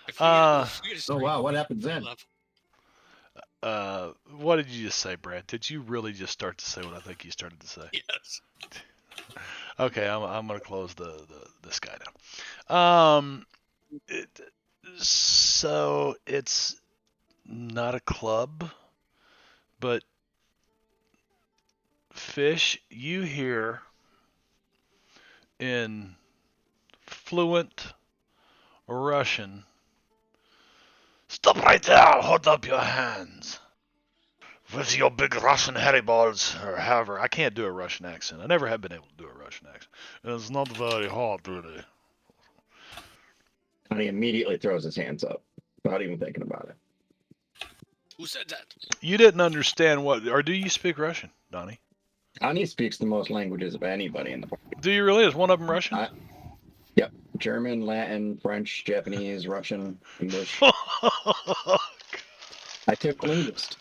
If we get a straight, Oh wow, what happens then? What did you just say, Brad? Did you really just start to say what I think you started to say? Yes. Okay, I'm gonna close this guy down. So it's not a club, but Fish, you hear in fluent Russian, "Stop right there! Hold up your hands! With your big Russian hairy balls," or however. I can't do a Russian accent. I never have been able to do a Russian accent. It's not very hard, really. And he immediately throws his hands up, not even thinking about it. Who said that? You didn't understand or do you speak Russian, Donnie? Ani speaks the most languages of anybody in the party. Do you really? Is one of them Russian? Yep. German, Latin, French, Japanese, Russian, English. I took linguist.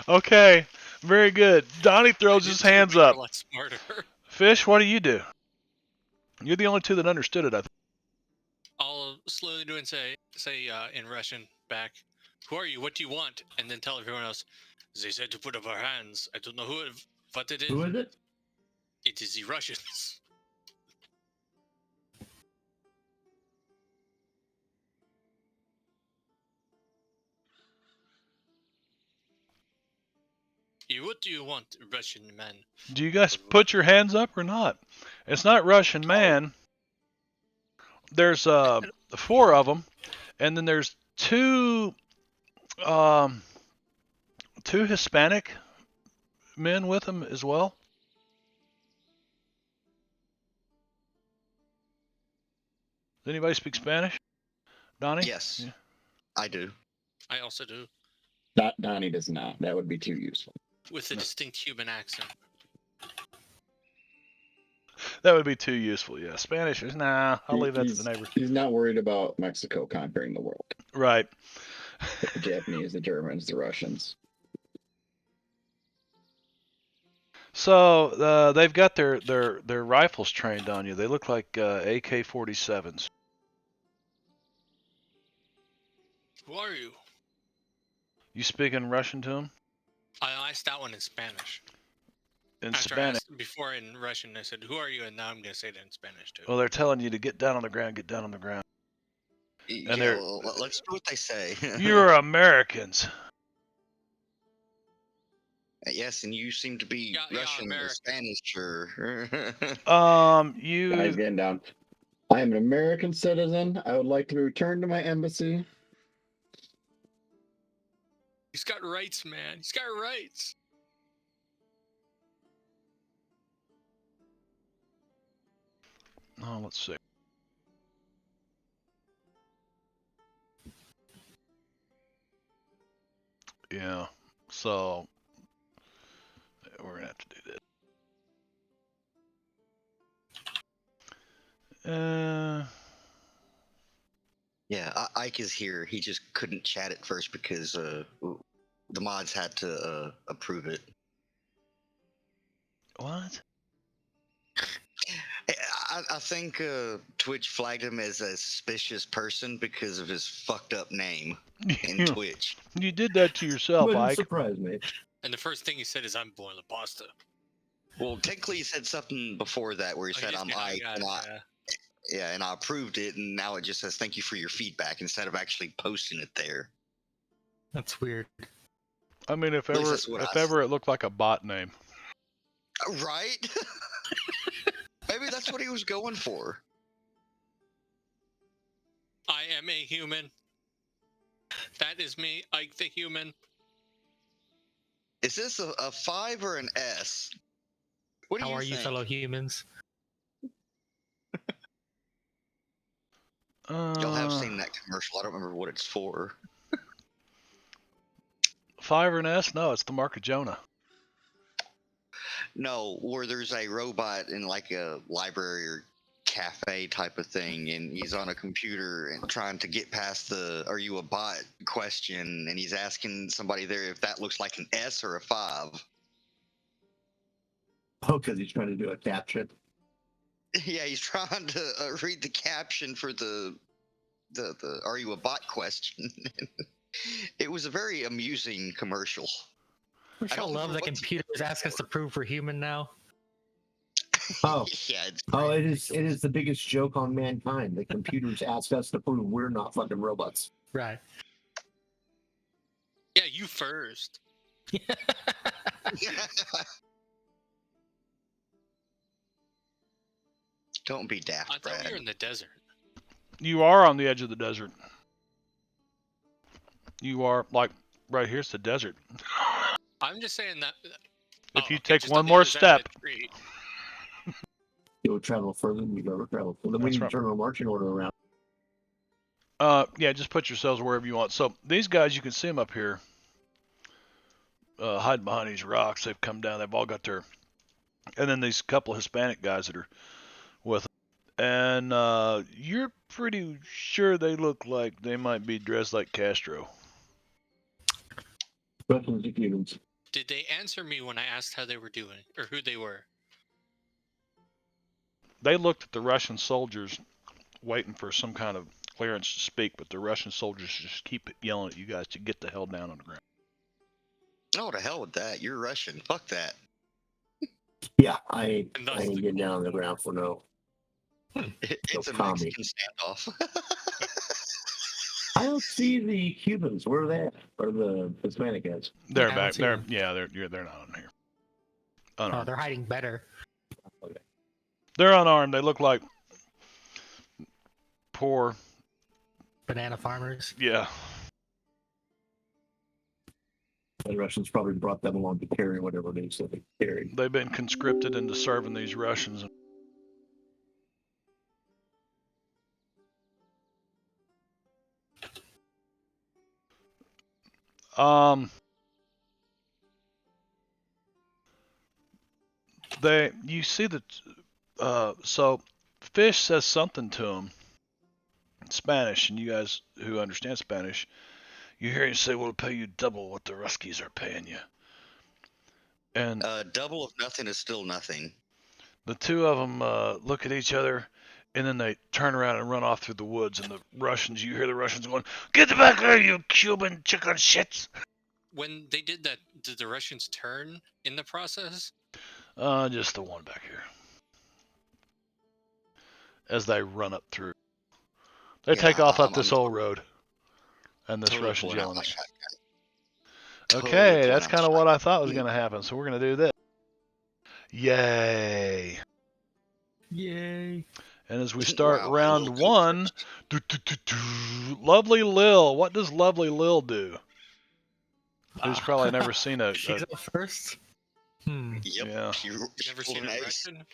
Okay, very good. Donnie throws his hands up. A lot smarter. Fish, what do you do? You're the only two that understood it, I think. I'll slowly do and say in Russian back, "Who are you? What do you want?" And then tell everyone else, "They said to put up our hands. I don't know what it is. Who is it? It is the Russians." What do you want, Russian man? Do you guys put your hands up or not? It's not Russian man. There's 4 of them, and then there's two Hispanic men with them as well. Does anybody speak Spanish? Donnie? Yes, Yeah. I do. I also do, Donnie does not. That would be too useful. with a No. distinct human accent. That would be too useful. Yeah, Spanish is nah. I'll leave that to the neighbors. He's not worried about Mexico conquering the world. Right. The Japanese, the Germans, the Russians. So they've got their rifles trained on you. They look like AK-47s. Who are you? You speaking Russian to them? I asked that one in Spanish. In After I Spanish. asked before in Russian, I said, "Who are you?" And now I'm gonna say it in Spanish too. Well, they're telling you to get down on the ground. Get down on the ground. Yeah, they're- well, let's do what they say. You're Americans. Yes, and you seem to be Yeah, Russian or American. Spanish or. Guys, You. getting down. I am an American citizen. I would like to be returned to my embassy. He's got rights, man. He's got rights. Oh, let's see. Yeah. So we're gonna have to do that. Yeah, Ike is here. He just couldn't chat at first because the mods had to approve it. What? I think Twitch flagged him as a suspicious person because of his fucked up name in Twitch. You did that to yourself, Wouldn't Ike. surprise me. And the first thing he said is, "I'm boiling pasta." Well, technically, he said something before that where he Oh, said, just "I'm kidding, Ike," got and it, yeah. and I approved it, and now it just says, "Thank you for your feedback," instead of actually posting it there. That's weird. I mean, if At least ever, that's what if I ever it looked like a bot name. Right? Maybe that's what he was going for. I am a human. That is me, Ike the human. Is this a 5 or an S? What do How you are you, think? fellow humans? Y'all have seen that commercial. I don't remember what it's for. 5 or an S? No, it's the Mark of Jonah. No, where there's a robot in like a library or cafe type of thing, and he's on a computer and trying to get past the "Are you a bot?" question, and he's asking somebody there if that looks like an S or a 5. Oh, because he's trying to do a caption. Yeah, he's trying to read the caption for the "Are you a bot?" question. It was a very amusing commercial. Which I don't love remember that what the- computers ask us to prove we're human now. Oh, Yeah, it's oh, it is the biggest joke on mankind. The computers ask us to prove we're not fucking robots. Right. Yeah, you first. Don't be daft, I thought Brad. we were in the desert. You are on the edge of the desert. You are, like, right here's the desert. I'm just saying that. If you okay, take just one on the more other side of step. the tree. You'll travel further than you've ever traveled. Well, then we That's need right. to turn our marching order around. Yeah, just put yourselves wherever you want. So these guys, you can see them up here, hiding behind these rocks. They've come down. They've all got their, and then these couple of Hispanic guys that are with them. And you're pretty sure they look like they might be dressed like Castro. Russians and Cubans. Did they answer me when I asked how they were doing or who they were? They looked at the Russian soldiers, waiting for some kind of clearance to speak, but the Russian soldiers just keep yelling at you guys to get the hell down on the ground. Oh, to hell with that. You're Russian. Fuck that. Yeah, I And thus ain't the getting down on the ground for no. It's a commie. Mexican standoff. I don't see the Cubans. Where are they at? Or the Hispanic guys? They're Yeah, I don't back. see They're them. they're not on here. Oh, Unarmed. they're hiding better. They're unarmed. They look like poor. Banana farmers. Yeah. The Russians probably brought them along to carry whatever it is that they carry. They've been conscripted into serving these Russians. Um, you see that. So Fish says something to him in Spanish, and you guys who understand Spanish, you hear him say, "We'll pay you double what the Ruskies are paying you." And Double of nothing is still nothing. the two of them look at each other, and then they turn around and run off through the woods. And the Russians, you hear the Russians going, "Get back here, you Cuban chicken shits!" When they did that, did the Russians turn in the process? Just the one back here. As they run up through. They take off up this old road. And this totally Russian's pulling out yelling my at you. shotgun. Okay, Totally pulling that's out kind the of what I shotgun. thought was going to happen. So we're going to do this. Yay. Yay. And as we start Wow, round Lil one, Lovely Lil. What does Lovely Lil do? Who's probably never seen a She's up first. Yep. Yeah. She Never pulled seen an a ace. Russian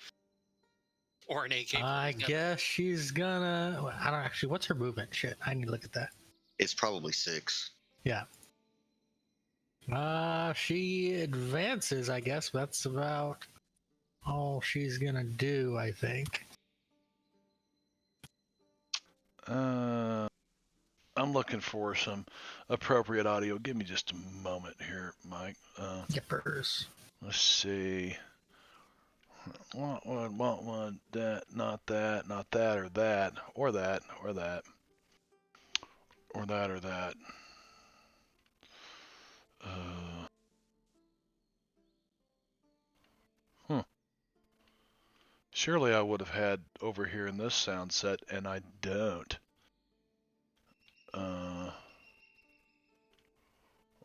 or an AK. I guess she's gonna. Well, I don't actually. What's her movement? Shit, I need to look at that. It's probably 6. Yeah. She advances. I guess that's about all she's gonna do. I think. I'm looking for some appropriate audio. Give me just a moment here, Mike. Yippers. Let's see. Want that, not that, not that, or that, or that, or that, or that, or that. Surely I would have had over here in this sound set, and I don't.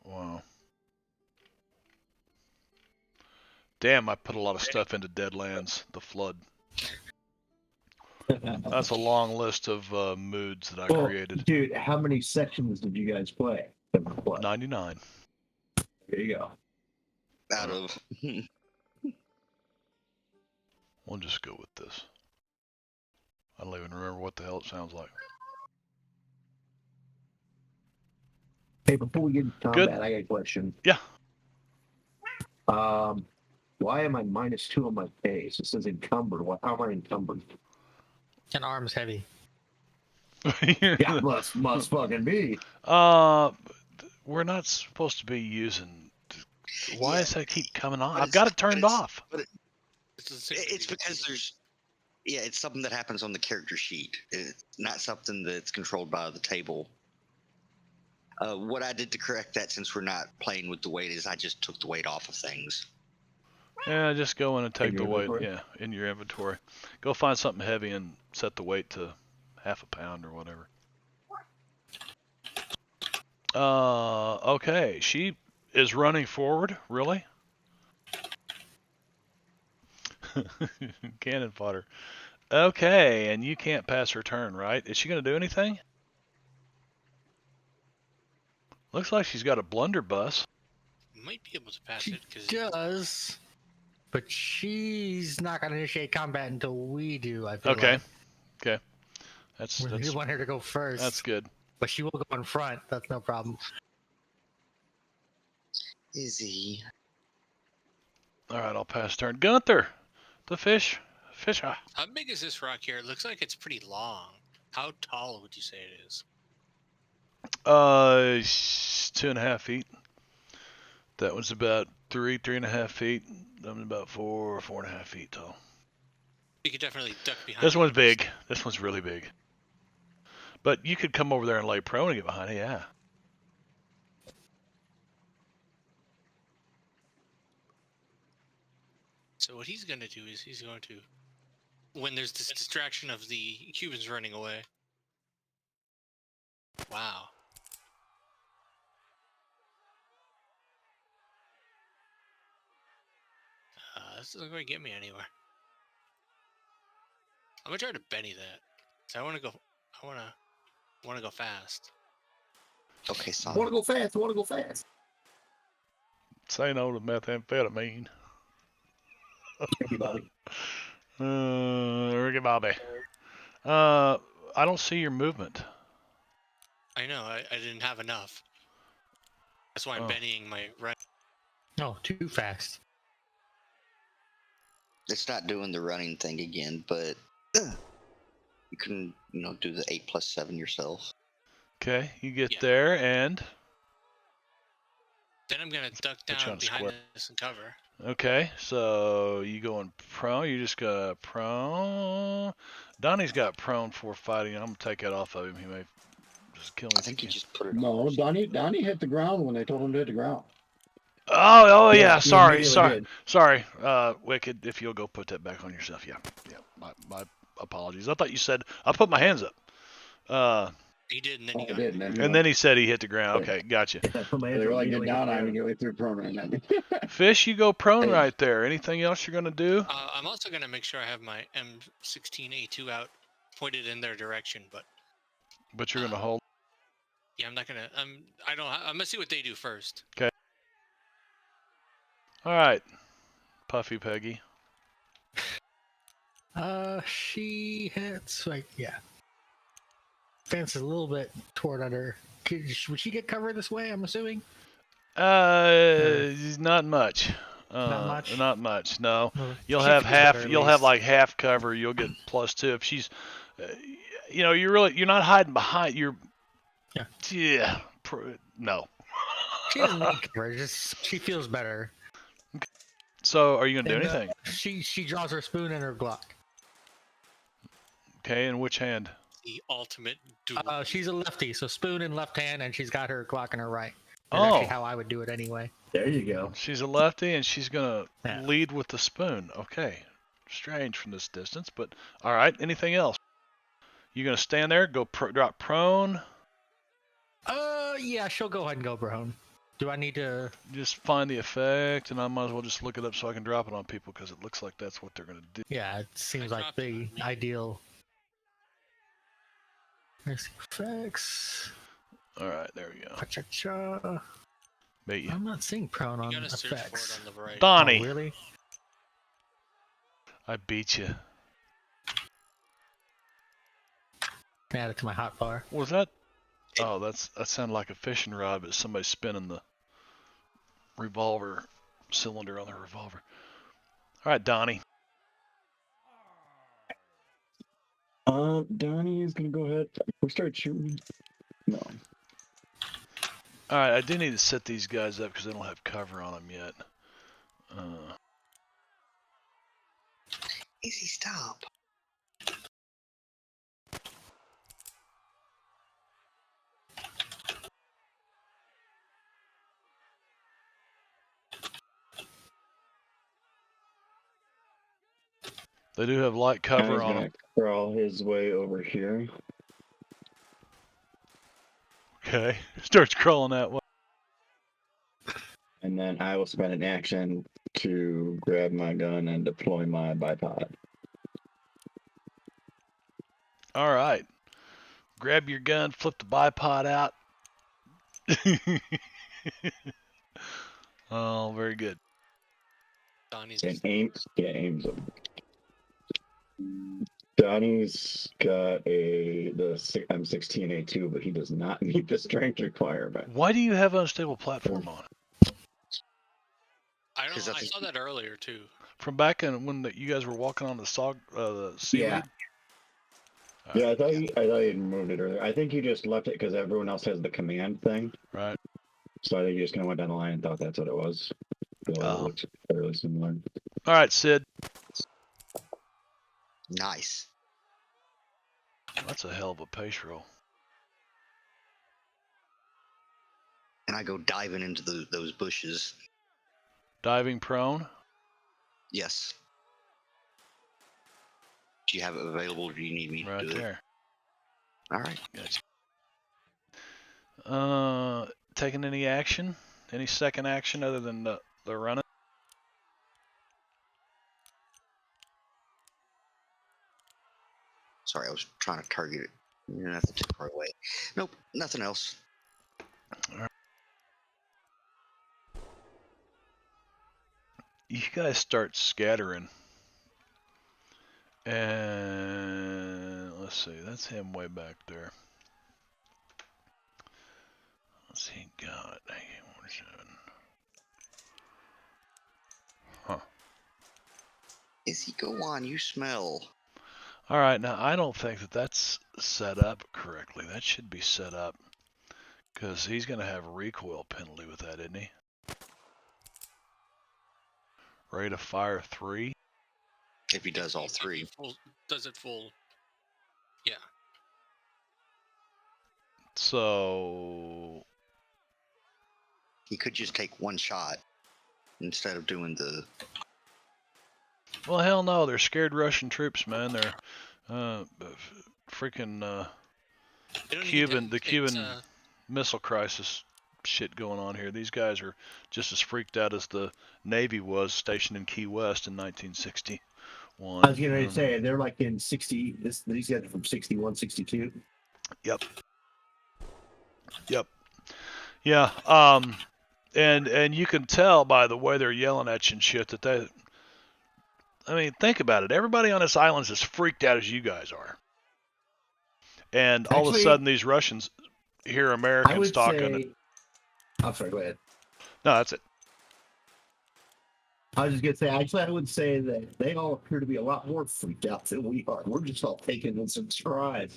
Wow. Damn, I put a lot of stuff into Deadlands, the flood. That's a long list of moods that I created. Dude, how many sections did you guys play? 99. There you go. Out of. We'll just go with this. I don't even remember what the hell it sounds like. Hey, before we get into combat, Good. I got a question. Yeah. Why am I -2 on my pace? It says encumbered. How am I encumbered? An arm's heavy. Yeah, must fucking be. We're not supposed to be using. Why Yeah, does that keep coming on? but I've got it turned off. But It's it's because there's. Yeah, it's something that happens on the character sheet. It's not something that's controlled by the table. What I did to correct that, since we're not playing with the weight, is I just took the weight off of things. Yeah, just go in and take In the your weight. inventory? Yeah, in your inventory. Go find something heavy and set the weight to half a pound or whatever. Okay. She is running forward. Really? Cannon fodder. Okay, and you can't pass her turn, right? Is she going to do anything? Looks like she's got a blunderbuss. Might be able to pass She it because does, but she's not gonna initiate combat until we do. I feel Okay. like. Okay. That's We want her to go first. that's good. But she will go in front. That's no problem. Izzy. All right, I'll pass turn. Gunther, the fish. Fisher. how big is this rock here? It looks like it's pretty long. How tall would you say it is? 2.5 feet. That one's about 3.5 feet. That one's about 4.5 feet tall. You could definitely duck behind. This it. one's big. This one's really big. But you could come over there and lay prone and get behind it, yeah. So what he's going to do is he's going to, when there's this distraction of the Cubans running away. Wow. This isn't going to get me anywhere. I'm going to try to Benny that. So I want to go. I want to go fast. Okay, I son. want to go fast. I want to go fast. Say no to methamphetamine. Thank you, Bobby. Ricky Bobby. I don't see your movement. I know. I didn't have enough. That's why I'm bennying my run. No, too fast. It's not doing the running thing again, but you can, do the 8 plus 7 yourself. Okay, you get Yeah. there, and Then I'm gonna duck Put you down on behind square. this and cover. okay, so you going prone. You just got prone. Donnie's got prone for fighting. I'm gonna take it off of him. He may just kill me. I if he think you can. just put it No, on. Donnie hit the ground when they told him to hit the ground. Oh yeah. he Sorry, immediately sorry, did. Wicked. If you'll go put that back on yourself. Yeah. My apologies. I thought you said I put my hands up. He did, and then Oh, he I got. did, and then he And went. then he said he hit the ground. Okay, gotcha. I put my They hands were up, like, get immediately down hit on the him, and he threw prone right at me. Fish, you go prone Hey. right there. Anything else you're gonna do? I'm also gonna make sure I have my M16A2 out, pointed in their direction. But But you're gonna hold. yeah, I'm not gonna. I'm gonna see what they do first. All right, Puffy Peggy. She hits like fence is a little bit toward under. Would she get cover this way? I'm assuming. Not much. Not much? Not much. No. Well, You'll she have feels half. better at You'll have least. like half cover. You'll get +2 if she's. You're not hiding behind. Yeah. Yeah. No. She doesn't need cover. Just she feels better. So, are you gonna do And, anything? She draws her spoon and her Glock. Okay. In which hand? The ultimate duel. She's a lefty, so spoon in left hand, and she's got her Glock in her right. That's Oh. actually how I would do it anyway. There you go. She's a lefty, and she's gonna Yeah. lead with the spoon. Okay. Strange from this distance, but all right. Anything else? You gonna stand there? Go drop prone. Yeah, she'll go ahead and go prone. Do I need to? Just find the effect, and I might as well just look it up so I can drop it on people because it looks like that's what they're gonna do. Yeah, it seems I like dropped it the on me. ideal. There's the effects. All right, there we go. Cha-cha-cha. Beat you, I'm not seeing prone on You gotta search effects. for it on the right. Donnie. Oh, really? I beat you. Add it to my hotbar. Was that? Oh, that sounded like a fishing rod, but somebody's spinning the revolver cylinder on their revolver. All right, Donnie. Donnie is gonna go ahead. We start shooting. No. All right, I do need to set these guys up because they don't have cover on them yet. Easy stop. They do have light cover Donnie's on gonna them. crawl his way over here. Okay, starts crawling that way. And then I will spend an action to grab my gun and deploy my bipod. All right, grab your gun, flip the bipod out. Oh, very good. Donnie's. And aims him. Donnie's got the M16A2, but he does not meet the strength requirement. Why do you have unstable platform on? I don't. 'Cause I that's- saw that earlier too. From back in when you guys were walking on the seaweed? Yeah. Yeah, I thought you had removed it earlier. I think you just left it because everyone else has the command thing. Right. So I think you just kind of went down the line and thought that's what it was. So it Oh. looks fairly similar. All right, Sid. Nice. That's a hell of a pace roll. And I go diving into those bushes. Diving prone. Yes. Do you have it available or do you need me to Right do it? there. All right. Gotcha. Taking any action? Any second action other than the running? Sorry, I was trying to target it. You're gonna have to tip right away. Nope, nothing else. You guys start scattering. And let's see, that's him way back there. Let's see, God, where's Izzy, go on. You smell. All right, now I don't think that that's set up correctly. That should be set up because he's going to have a recoil penalty with that, isn't he? Rate of fire 3. If he does all three. Does it full? Yeah. So He could just take one shot instead of doing the. well, hell no, they're scared Russian troops, man. They're freaking They don't need Cuban, to- the Cuban it's, missile crisis shit going on here. These guys are just as freaked out as the Navy was stationed in Key West in 1961. I was going to say they're like in 60. These guys are from 61, 62. Yep. Yeah. And you can tell by the way they're yelling at you and shit that they. I mean, think about it. Everybody on this island is as freaked out as you guys are. And all of a Actually, sudden, these Russians hear I Americans would talking. say. I'm sorry. Go ahead. No, that's it. I was just gonna say, actually, I would say that they all appear to be a lot more freaked out than we are. We're just all taking this in stride.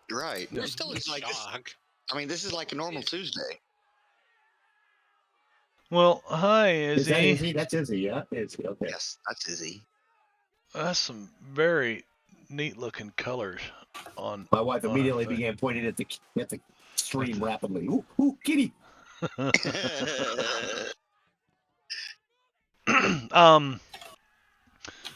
Right. They're still in It's like this- shock. I mean, this is like a normal Tuesday. Well, hi, Is that Izzy. Izzy? That's Izzy, yeah? Izzy, okay. Yes, that's Izzy. That's some very neat-looking colors on. My wife on immediately her thing. began pointing at the stream rapidly. Ooh, kitty!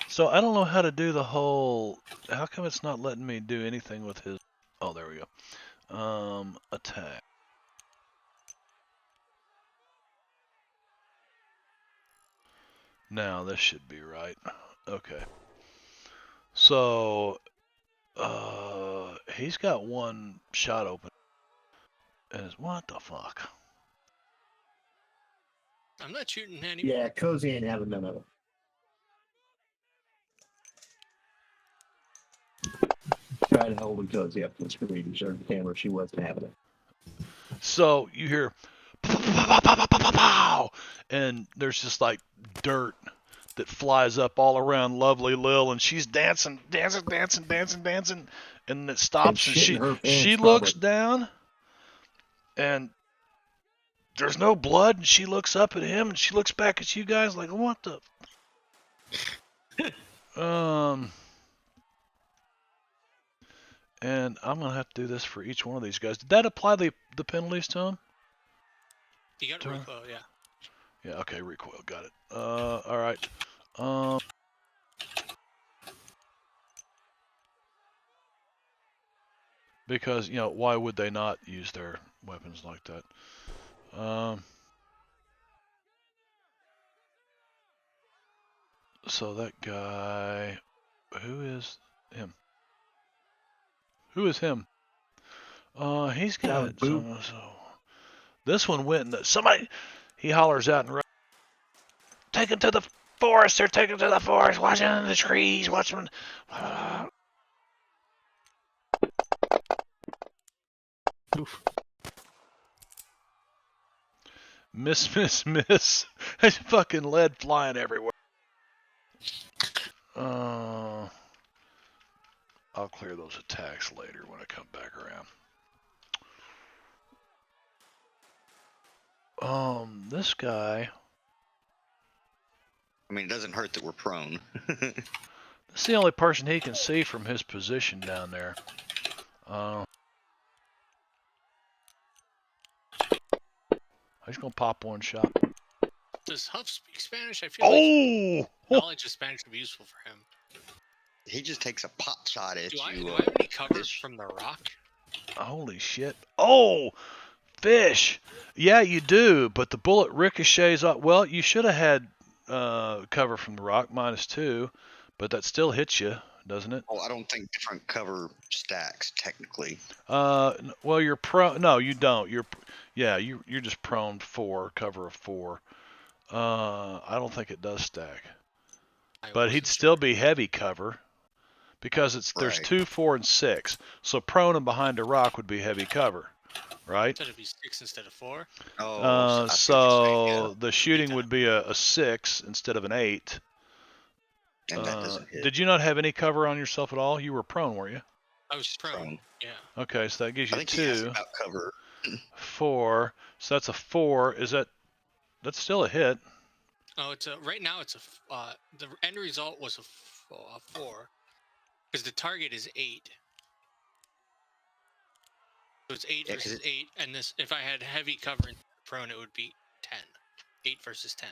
So I don't know how to do the whole. How come it's not letting me do anything with his? Oh, there we go. Attack. Now this should be right. Okay. So, he's got one shot open. And it's, what the fuck? I'm not shooting anymore. Yeah, Cozy ain't having none of it. Trying to hold Cozy up to the screen to show the camera she wasn't having it. So you hear, pow, and there's just like dirt that flies up all around lovely Lil, and she's dancing, and it stops, and shitting her pants, she looks probably. down, and there's no blood, and she looks up at him, and she looks back at you guys like, what the? And I'm gonna have to do this for each one of these guys. Did that apply the penalties to them? You got Turn. recoil, yeah. Yeah, okay, recoil, got it. All right. Because, you know, why would they not use their weapons like that? So that guy, who is him? Who is him? He's got Boo. so this one went in somebody, he hollers out and take him to the forest, they're taking to the forest, watch them in the trees, watch them. Oof. Miss. There's fucking lead flying everywhere. I'll clear those attacks later when I come back around. This guy. I mean, it doesn't hurt that we're prone. This is the only person he can see from his position down there. He's gonna pop one shot. Does Huff speak Spanish? I feel like Oh! knowledge of Spanish would be useful for him. He just takes a pot shot at Do I you. have any cover this- from the rock? Holy shit! Oh, fish! Yeah, you do, but the bullet ricochets off. Well, you should have had cover from the rock -2, but that still hits you, doesn't it? Oh, I don't think different cover stacks technically. Well, you're prone. No, you don't. You're just prone 4, cover of 4. I don't think it does stack, but he'd still be heavy cover because there's Right. 2, 4, and 6. So prone and behind a rock would be heavy cover, right? So it'd be 6 instead of 4. Oh, I see what you're saying, So the shooting would be a 6 instead of an 8. And that doesn't hit. Did you not have any cover on yourself at all? You were prone, were you? I was prone. Yeah. Okay, so that gives I you think he asked 2, about cover. 4. So that's a 4. That's still a hit? Oh, it's a right now. It's the end result was a 4, because the target is 8. So it's 8 Yeah, 'cause versus 8, and this if I had heavy cover and prone, it would be 10. 8 versus 10.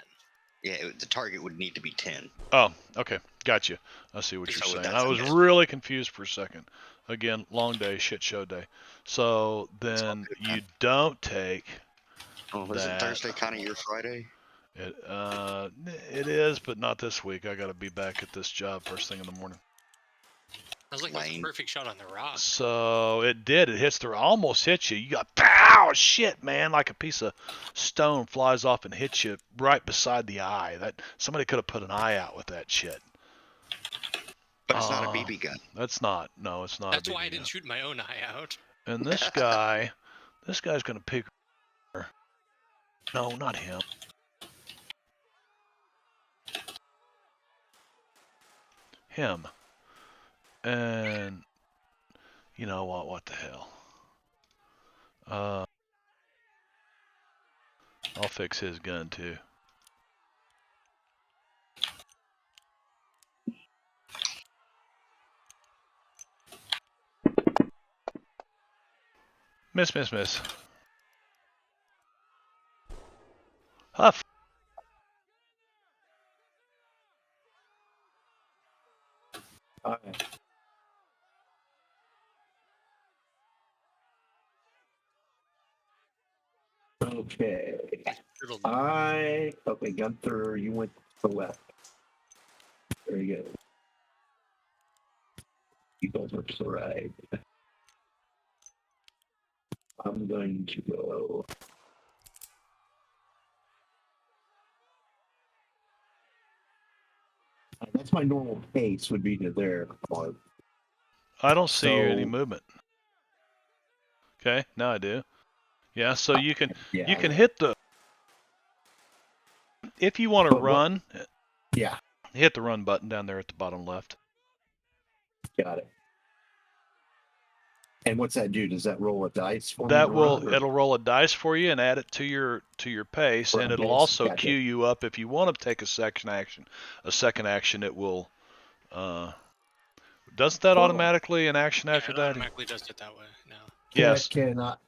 Yeah, the target would need to be 10. Oh, okay, gotcha. I see what you're So saying. that's I a was miss. really confused for a second. Again, long day, shit show day. So then good, you man. don't take Oh, is it that. Thursday kind of your Friday? It is, but not this week. I got to be back at this job first thing in the morning. I was like, that's a Lame. perfect shot on the rock. So it did. It hits almost hits you. You got pow shit, man, like a piece of stone flies off and hits you right beside the eye. That somebody could have put an eye out with that shit. But it's not a BB gun. That's not. No, it's not. That's a BB why I gun. didn't shoot my own eye out. And this guy's gonna pick. No, not him. Him. And you know what? What the hell? I'll fix his gun too. Miss. Huff. All right. Okay. Okay, Gunther, you went to the left. Very good. You guys went to the right. I'm going to go. That's my normal pace would be to there. I don't see any So- movement. Okay, now I do. Yeah, so you can Yeah. hit the if you want to But what- run. Yeah, Hit the run button down there at the bottom left. got it. And what's that do? Does that roll a dice for me That to will run, or- it'll roll a dice for you and add it to your pace, and it'll Dice, also gotcha. queue you up if you want to take a second action. It will. Doesn't that Cool. automatically an action Yeah, after it that? automatically does it that way now. Yes. Cannot.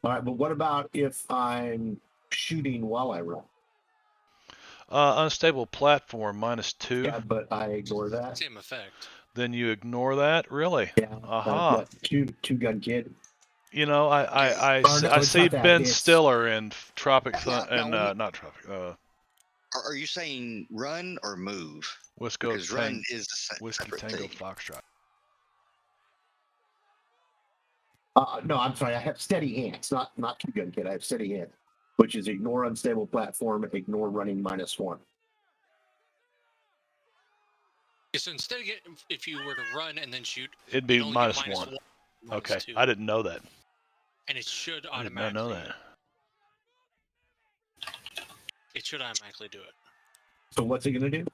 All right, but what about if I'm shooting while I run? Unstable platform -2. Yeah, but I ignore that. Same effect. Then you ignore that, really? Yeah. Aha. What, two gun kid? You know, I Or no, it's see not that, Ben it's- Stiller in Tropic Now, and when you- not Tropic. Are you saying run or move? Whiskey Because run is a Whiskey separate Tango thing. Foxtrot. No, I'm sorry. I have steady hands, not two gun kid. I have steady hands, which is ignore unstable platform, ignore running -1. Yeah, so instead of if you were to run and then shoot, It'd be you'd only get -1. Okay, -2, I didn't know that. and it should I did not automatically. know that. It should automatically do it. So what's it gonna do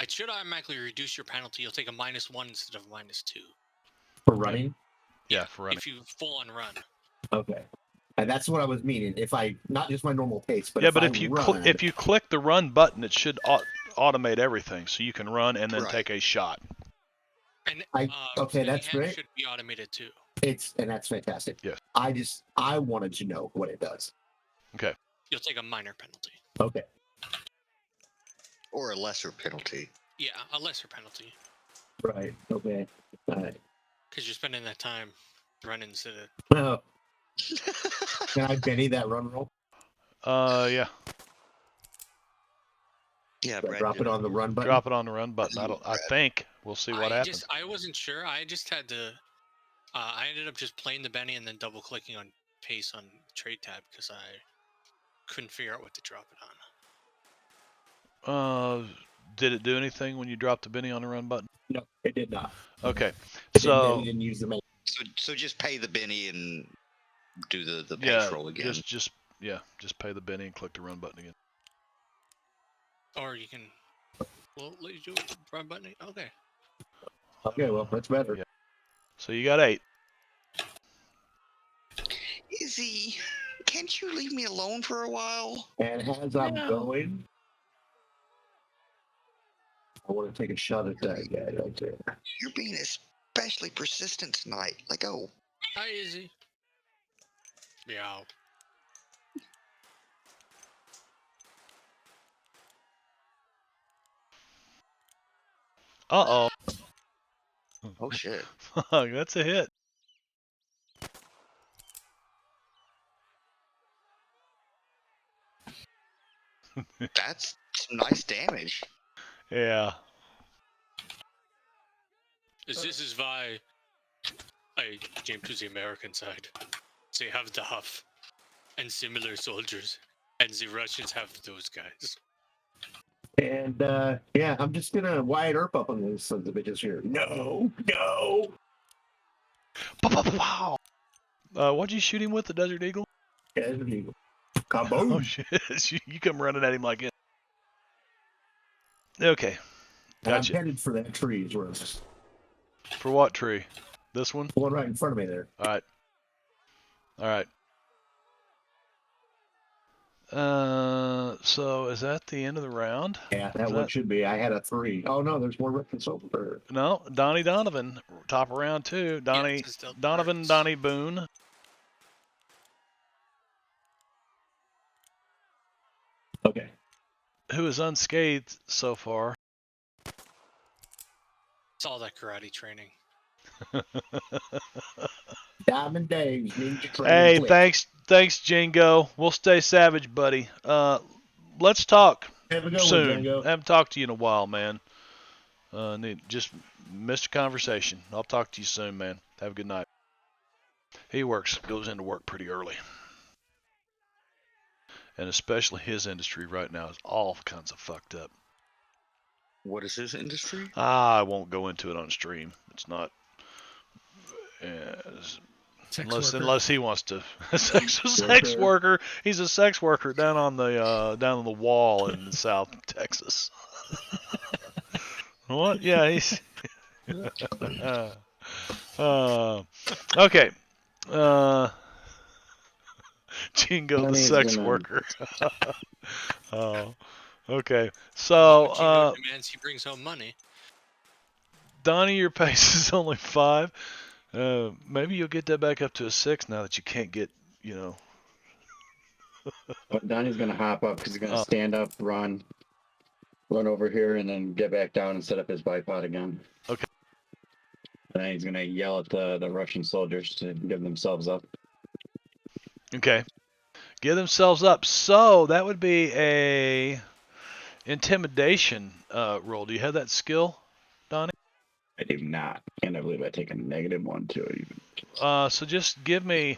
It should automatically reduce your penalty. You'll take a -1 instead of -2. for running? Yeah, for running. If you full on run. Okay, and that's what I was meaning. If I not just my normal pace, but Yeah, if but I if you run, if you click the run button, it should automate everything, so you can run and then Right. take a shot. And okay, steady that's hand great. should be automated too. and that's fantastic. Yes. I wanted to know what it does. Okay. You'll take a minor penalty. Okay. Or a lesser penalty. Yeah, a lesser penalty. Right. Okay. All right. Because you're spending that time running instead of. Oh, can I Benny that run roll? Yeah. Yeah, Do I Brad drop did it on the run button? Drop it on the run button. I think we'll see what happens. I wasn't sure. I just had to. I ended up just playing the Benny and then double clicking on pace on trade tab because I couldn't figure out what to drop it on. Did it do anything when you dropped the Benny on the run button? No, it did not. Okay. It So didn't use the menu. So just pay the Benny and do the pace yeah, roll again. just pay the Benny and click the run button again. Or you can Well, let you do run button. Okay. Okay, well, that's better. Yeah. So you got 8. Izzy, can't you leave me alone for a while? And as I'm going, I want to take a shot at that guy right there. You're being especially persistent tonight. Let go. Hi, Izzy. Meow. Uh-oh. Oh shit. That's a hit. That's some nice damage. Yeah. This is why I came to the American side. They have the Huff and similar soldiers, and the Russians have those guys. And yeah, I'm just gonna Wyatt Earp up on those sons of bitches here. No. Pow! What'd you shoot him with, the Desert Eagle? Desert Eagle. Oh, Kaboom. shit. You come running at him like it. Okay. Gotcha. I'm headed for that tree as well. For what tree? This one? The one right in front of me there. All right. So is that the end of the round? Yeah, that one should be. I had a 3. Oh no, there's more reference over. No, Donnie Donovan, top of round 2. Donnie Donovan, Donnie Boone. Okay. Who is unscathed so far. It's all that karate training. Diamond Dave's Ninja Training. Hey, Clip. thanks, Jingo. We'll stay savage, buddy. Let's talk Have a good soon. one, Django. Haven't talked to you in a while, man. Just missed a conversation. I'll talk to you soon, man. Have a good night. He goes into work pretty early. And especially his industry right now is all kinds of fucked up. What is his industry? I won't go into it on stream. It's not. Unless he wants to. sex worker. He's a sex worker down on the wall in South Texas. What? Yeah, he's. Okay. Jingo the sex worker. Oh, okay. So, demands he brings home money. Donnie, your pace is only 5. Maybe you'll get that back up to a 6 now that you can't get, But Donnie's gonna hop up because he's gonna stand up, run over here, and then get back down and set up his bipod again. Okay. And then he's gonna yell at the Russian soldiers to give themselves up. Okay. Give themselves up. So that would be a intimidation roll. Do you have that skill, Donnie? I do not. And I believe I take a -1 to it even. So just give me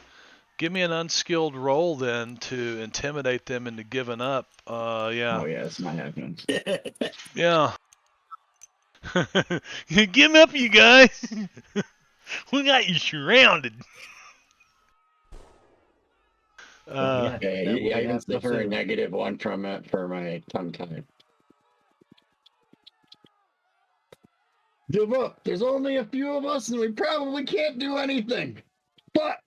an unskilled roll then to intimidate them into giving up. Yeah. Oh yeah, it's not happening. Yeah. Give up, you guys. We got you surrounded. I can suffer a -1 from it for my tongue tie. Give up. There's only a few of us, and we probably can't do anything. But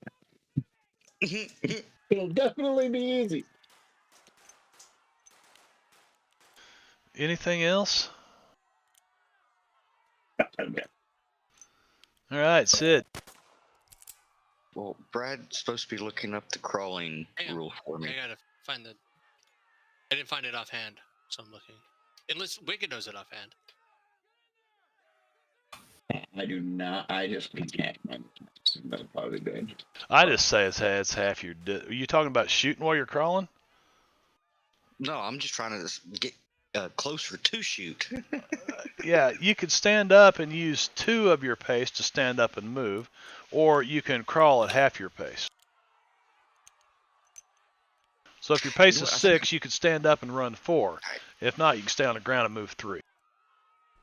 it'll definitely be easy. Anything else? Okay. All right, Sid. Well, Brad's supposed to be looking up the crawling rule for me. I gotta find the. I didn't find it offhand, so I'm looking. Unless Wicked knows it offhand. I do not. I just can't. That's probably good. I just say it's half your. Are you talking about shooting while you're crawling? No, I'm just trying to get closer to shoot. Yeah, you could stand up and use 2 of your pace to stand up and move, or you can crawl at half your pace. So if your pace is 6, you could stand up and run 4. If not, you can stay on the ground and move 3.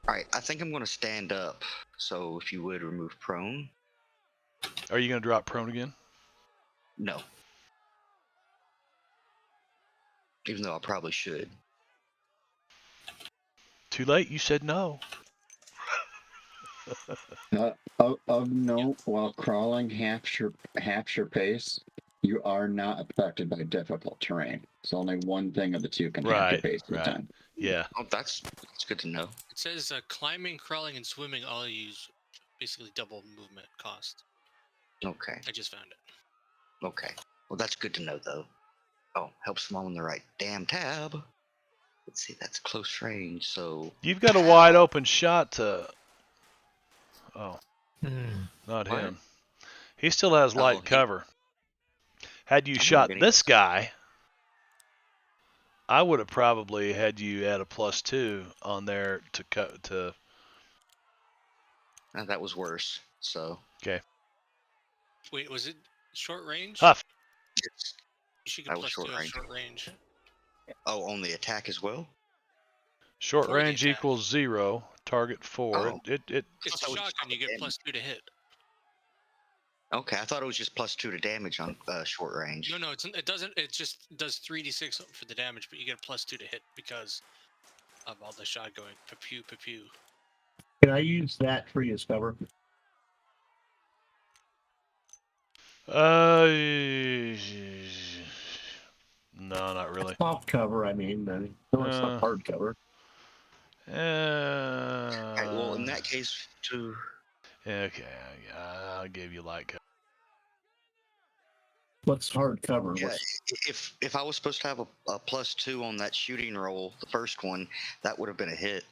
All right, I think I'm going to stand up. So if you would remove prone. Are you going to drop prone again? No. Even though I probably should. Too late. You said no. Of note, while crawling half your pace, you are not affected by difficult terrain. So only one thing of the two can half your Right. pace at a Right. time. Yeah. Oh, that's good to know. It says climbing, crawling, and swimming all use basically double movement cost. Okay. I just found it. Okay. Well, that's good to know, though. Oh, helps them all in the right damn tab. Let's see, that's close range, so... You've got a wide open shot to. Oh, not What? him. He still has light he- cover. Had you I'm not shot getting this it. guy, I would have probably had you add a +2 on there to. That was worse, so... Okay. Wait, was it short range? Huff. It's, You should that get was plus short 2 on range. short range. Oh, on the attack as well? Short For the range attack. equals 0. Target 4. Oh. It It's thought a that was shotgun. You get damage. plus 2 to hit. Okay, I thought it was just +2 to damage on short range. No, it doesn't. It just does 3d6 for the damage, but you get plus 2 to hit because of all the shot going pew pew. Can I use that tree as cover? No, not really. Soft cover, I mean. No, it's not hard cover. Okay, well, in that case, to... Okay, I'll give you light cover. What's hard cover? Yeah, if I was supposed to have a +2 on that shooting roll, the first one, that would have been a hit.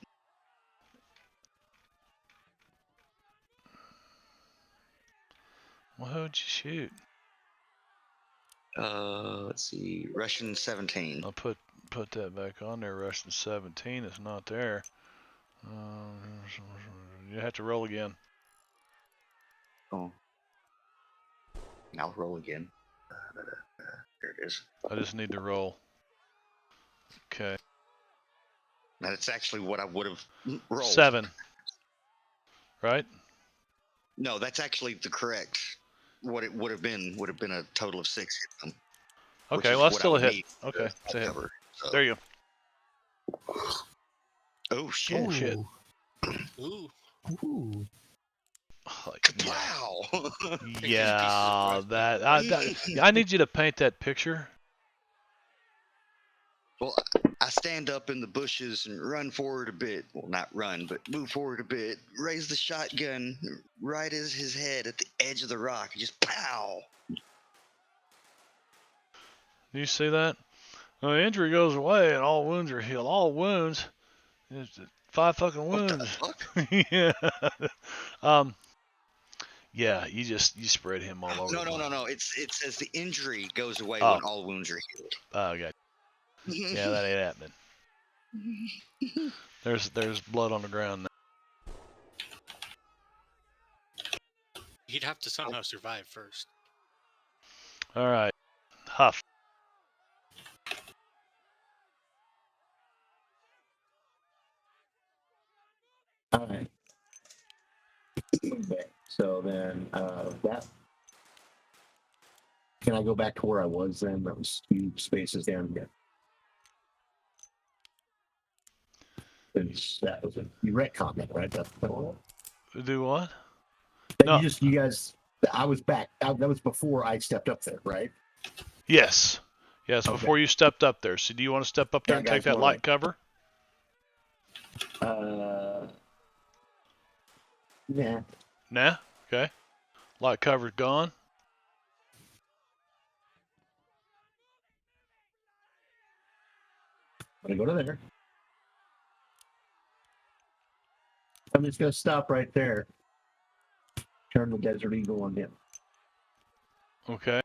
Well, who'd you shoot? Let's see, Russian 17. I'll put that back on there. Russian 17 is not there. You have to roll again. Oh, I'll roll again. There it is. I just need to roll. Okay. That's actually what I would have rolled. 7. Right? No, that's actually the correct. What it would have been a total of 6 hit them. which Okay, is well that's what I still a would hit. need Okay, to it's a hit. cover, so. There you go. Oh shit! Oh shit! Ooh. Ooh. Like, yeah. Wow! Yeah, I need you to paint that picture. Well, I stand up in the bushes and run forward a bit. Well, not run, but move forward a bit. Raise the shotgun right as his head at the edge of the rock. And just pow! Do you see that? Well, the injury goes away and all wounds are healed. All wounds. It's 5 fucking What the wounds. fuck? Yeah. Yeah, you spread him all over. No. It says the injury goes away Oh. when all wounds are healed. Oh, okay. Yeah, that ain't happening. There's blood on the ground now. He'd have to somehow survive first. All right. Huff. All right. Okay. So then that. Can I go back to where I was then? That was 2 spaces down here. That was you retconned that, right? Do what? No. You guys. I was back. That was before I stepped up there, right? Yes. Yes, Okay. before you stepped up there. So do you want to step up there and take that light cover? Nah. Nah? Okay. Light cover's gone. I'm gonna go to there. I'm just gonna stop right there. Turn the Desert Eagle on him. Okay.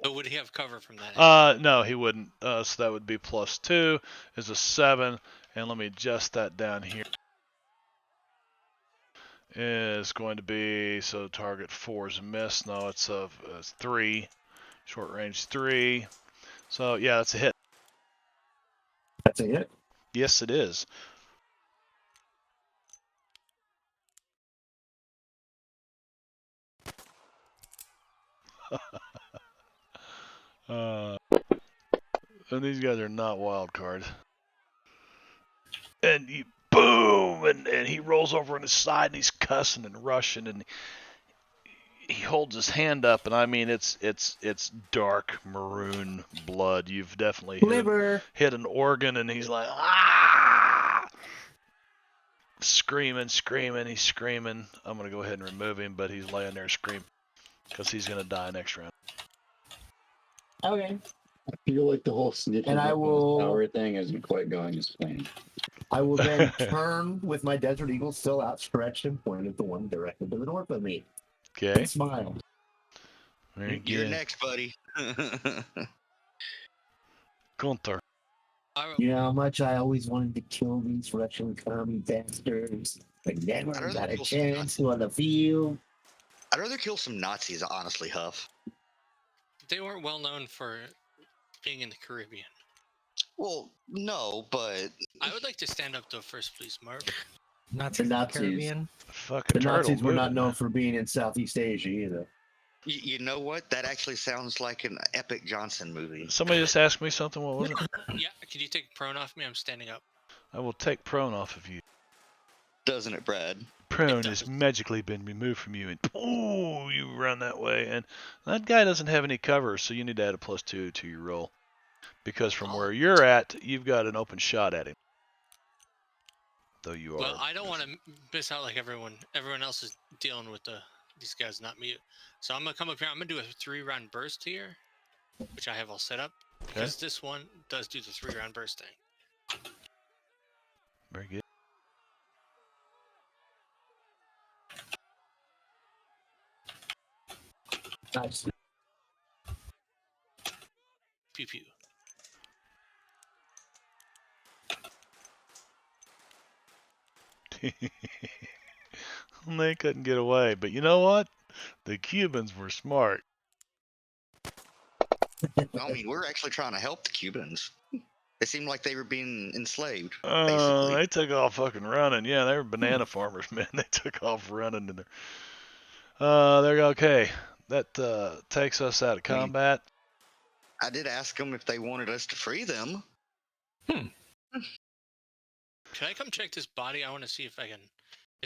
But would he have cover from that? No, he wouldn't. So that would be +2 is a 7, and let me adjust that down here. Is going to be, so target 4 is a miss. No, it's 3. Short range 3. So yeah, that's a hit. That's a hit? Yes, it is. And these guys are not wild cards. And you, boom, and he rolls over on his side and he's cussing and rushing and he holds his hand up and I mean it's dark maroon blood. You've definitely hit an organ and he's like ah, screaming. He's screaming. I'm gonna go ahead and remove him, but he's laying there screaming because he's gonna die next round. Okay. I feel like the whole sneaking And I will- power thing isn't quite going as planned. I will then turn with my Desert Eagle still outstretched and point at the one directly to the north of me. Okay. And smile. Very You're good. next, buddy. Gunther. You know how much I always wanted to kill these Russian commie bastards, but never I'd rather got a kill some chance on the field. I'd rather kill some Nazis, honestly, Huff. They weren't well known for being in the Caribbean. Well, no, but I would like to stand up though first, please, Marv. Nazis The in the Nazis. Caribbean. Fucking The turtle Nazis were not moving. known for being in Southeast Asia either. you know what? That actually sounds like an Epic Johnson movie. Somebody just asked me something. What was it? Yeah, can you take prone off me? I'm standing up. I will take prone off of you. Doesn't it, Brad? Prone It has does. magically been removed from you, and oh, you run that way. And that guy doesn't have any cover, so you need to add a +2 to your roll. Because from where you're at, you've got an open shot at him. Though you are. Well, I don't want to miss out like everyone. Everyone else is dealing with these guys, not me. So I'm gonna come up here. I'm gonna do a 3-round burst here, which I have all set up because this one does do the 3-round burst thing. Very good. Nice. Pew pew. They couldn't get away, but you know what? The Cubans were smart. I mean, we're actually trying to help the Cubans. It seemed like they were being enslaved, basically. They took off fucking running. Yeah, they were banana farmers, man. They took off running. And they're okay. That takes us out of combat. I did ask them if they wanted us to free them. Can I come check this body? I want to see if they've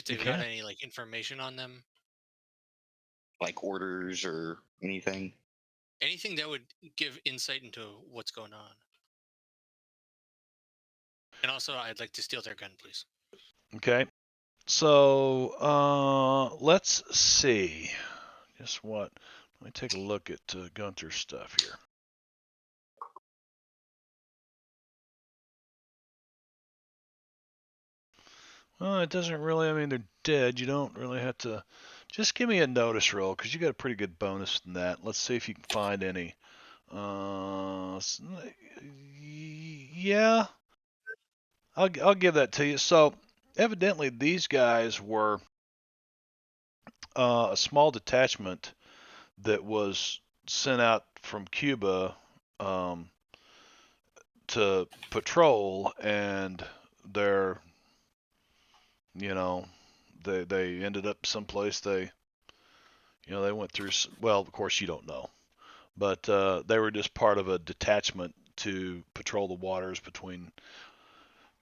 You got can. any like information on them. Like orders or anything. Anything that would give insight into what's going on. And also, I'd like to steal their gun, please. Okay. So let's see. Guess what? Let me take a look at Gunther's stuff here. Well, it doesn't really, I mean, they're dead. You don't really have to. Just give me a notice roll, because you got a pretty good bonus in that. Let's see if you can find any. Yeah. I'll give that to you. So, evidently, these guys were a small detachment that was sent out from Cuba to patrol, and they're, they ended up someplace. They went through. Well, of course, you don't know, but they were just part of a detachment to patrol the waters between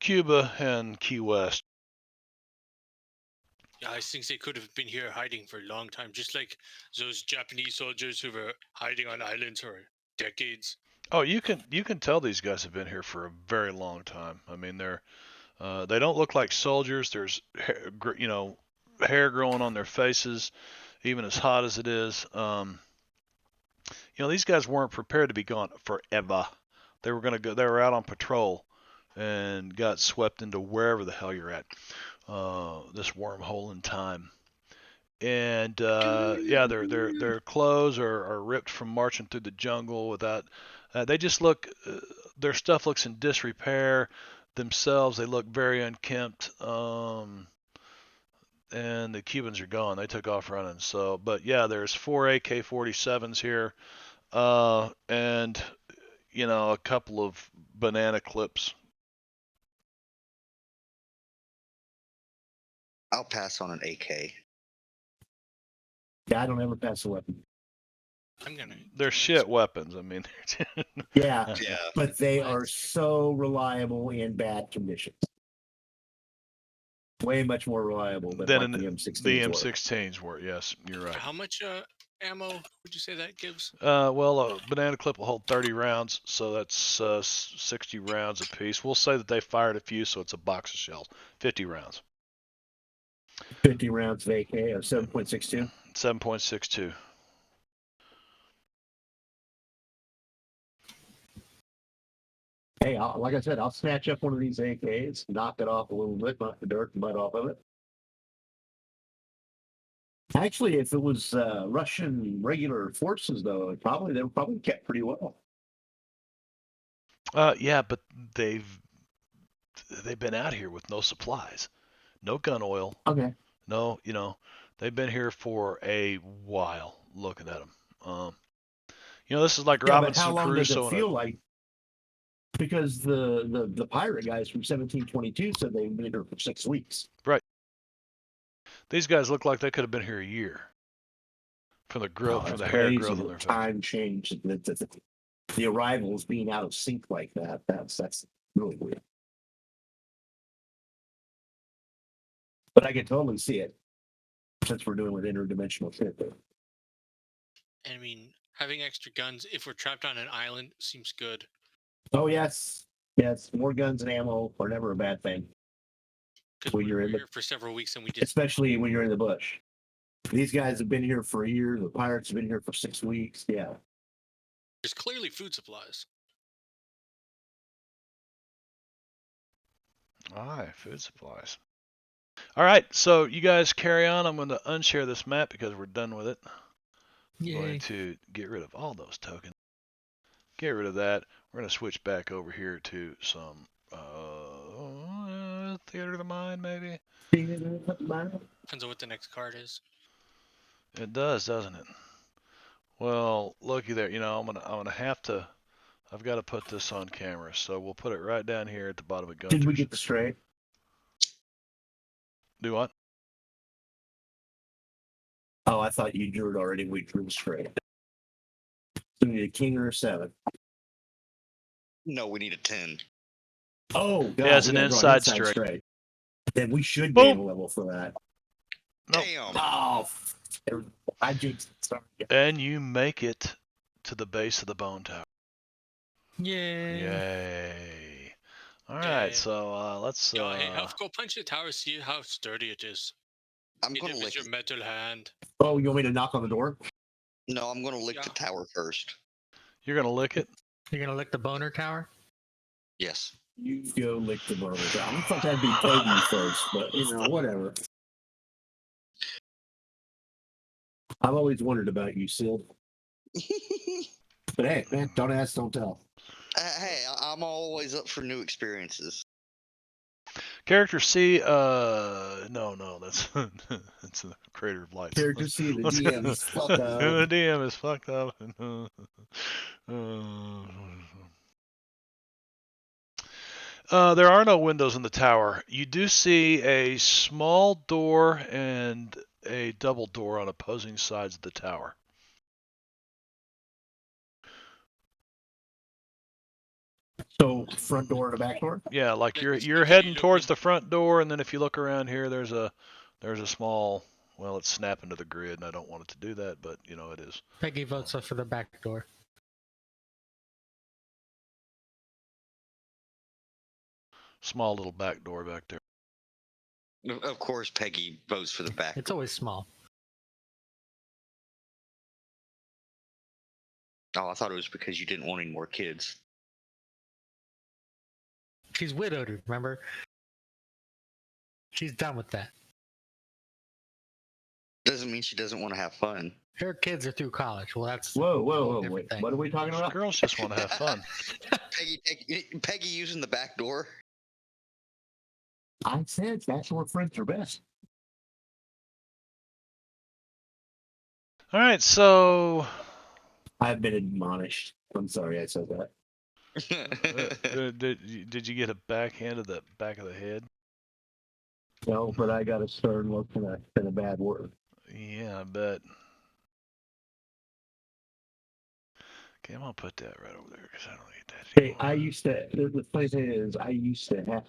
Cuba and Key West. Yeah, I think they could have been here hiding for a long time, just like those Japanese soldiers who were hiding on islands for decades. Oh, you can tell these guys have been here for a very long time. I mean, they don't look like soldiers. There's hair growing on their faces, even as hot as it is. These guys weren't prepared to be gone forever. They were gonna go. They were out on patrol and got swept into wherever the hell you're at. This wormhole in time. And yeah, their clothes are ripped from marching through the jungle without. They just look. Their stuff looks in disrepair. Themselves, they look very unkempt. And the Cubans are gone. They took off running. So, but yeah, there's 4 AK-47s here, and a couple of banana clips. I'll pass on an AK. Yeah, I don't ever pass a weapon. I'm gonna. They're shit weapons. I mean, Yeah, Yeah. but they Mine's- are so reliable in bad conditions. Way much more reliable than then like the the M16s were. M16s were. Yes, you're right. How much ammo would you say that gives? Well, a banana clip will hold 30 rounds, so that's 60 rounds apiece. We'll say that they fired a few, so it's a box of shells. 50 rounds. 50 rounds of AK of 7.62. 7.62. Hey, like I said, I'll snatch up one of these AKs, knock it off a little bit, knock the dirt and mud off of it. Actually, if it was Russian regular forces, though, they were probably kept pretty well. Yeah, but they've been out here with no supplies, no gun oil, Okay. no, they've been here for a while. Looking at them, this is like Yeah, but Robinson how long does it Crusoe. feel like? Because the pirate guys from 1722 said they've been here for 6 weeks. These guys look like they could have been here a year. From the growth, Oh, from that's the hair crazy. growth on The their face. time change, the arrivals being out of sync like that. That's really weird. But I can totally see it since we're doing with interdimensional shit. I mean, having extra guns if we're trapped on an island seems good. Oh yes, more guns and ammo are never a bad thing, Because When we you're were in the- here for several weeks and we just especially when you're in the bush. These guys have been here for a year. The pirates have been here for 6 weeks. Yeah. there's clearly food supplies. All right, food supplies. All right, so you guys carry on. I'm going to unshare this map because we're done with it. I'm Yay. going to get rid of all those tokens. Get rid of that. We're going to switch back over here to some Theater of the Mind, maybe. Depends on what the next card is. It does, doesn't it? Well, looky there. I'm gonna have to. I've got to put this on camera, so we'll put it right down here at the bottom of Gunter's. Did we get the straight? Do what? Oh, I thought you drew it already. We drew straight. So we need a king or a 7. No, we need a 10. Oh, God. Yeah, it's we an gotta draw inside straight. Then we should Boom. gain a level for that. Nope. Damn. Oh, I jinxed it. Sorry. And you make it to the base of the bone tower. Yay. Yay! All right, Yay. so let's. Yo, hey, Huff, go punch the tower, see how sturdy it is. I'm Even gonna if lick it's your it. metal hand. Oh, you want me to knock on the door? No, I'm gonna lick Yeah. the tower first. You're gonna lick it. You're gonna lick the boner tower? Yes. You go lick the burner down. I thought that'd be Peggy first, but whatever. I've always wondered about you, Sil. But hey, man, don't ask, don't tell. Hey, I'm always up for new experiences. Character C. No, that's that's the Creator of Lights. Character C, the DM is fucked up. The DM is fucked up. There are no windows in the tower. You do see a small door and a double door on opposing sides of the tower. So front door and a back door? Yeah, like Like you're it's you're literally heading towards looking- the front door, and then if you look around here, there's a small. Well, it's snapping to the grid, and I don't want it to do that, but it is. Peggy votes for the back door. Small little back door back there. Of course, Peggy votes for the back. It's always small. Oh, I thought it was because you didn't want any more kids. She's widowed, remember? She's done with that. Doesn't mean she doesn't want to have fun. Her kids are through college. Well, that's Whoa, different wait. thing. What are we talking about? Girls just want to have fun. Peggy using the back door. I said that's where friends are best. All right, so I've been admonished. I'm sorry I said that. did you get a backhand of the back of the head? No, but I got a stern look and a bad word. Yeah, I bet. Okay, I'm gonna put that right over there because I don't need that Hey, anymore. I used to. The funny thing is, I used to have.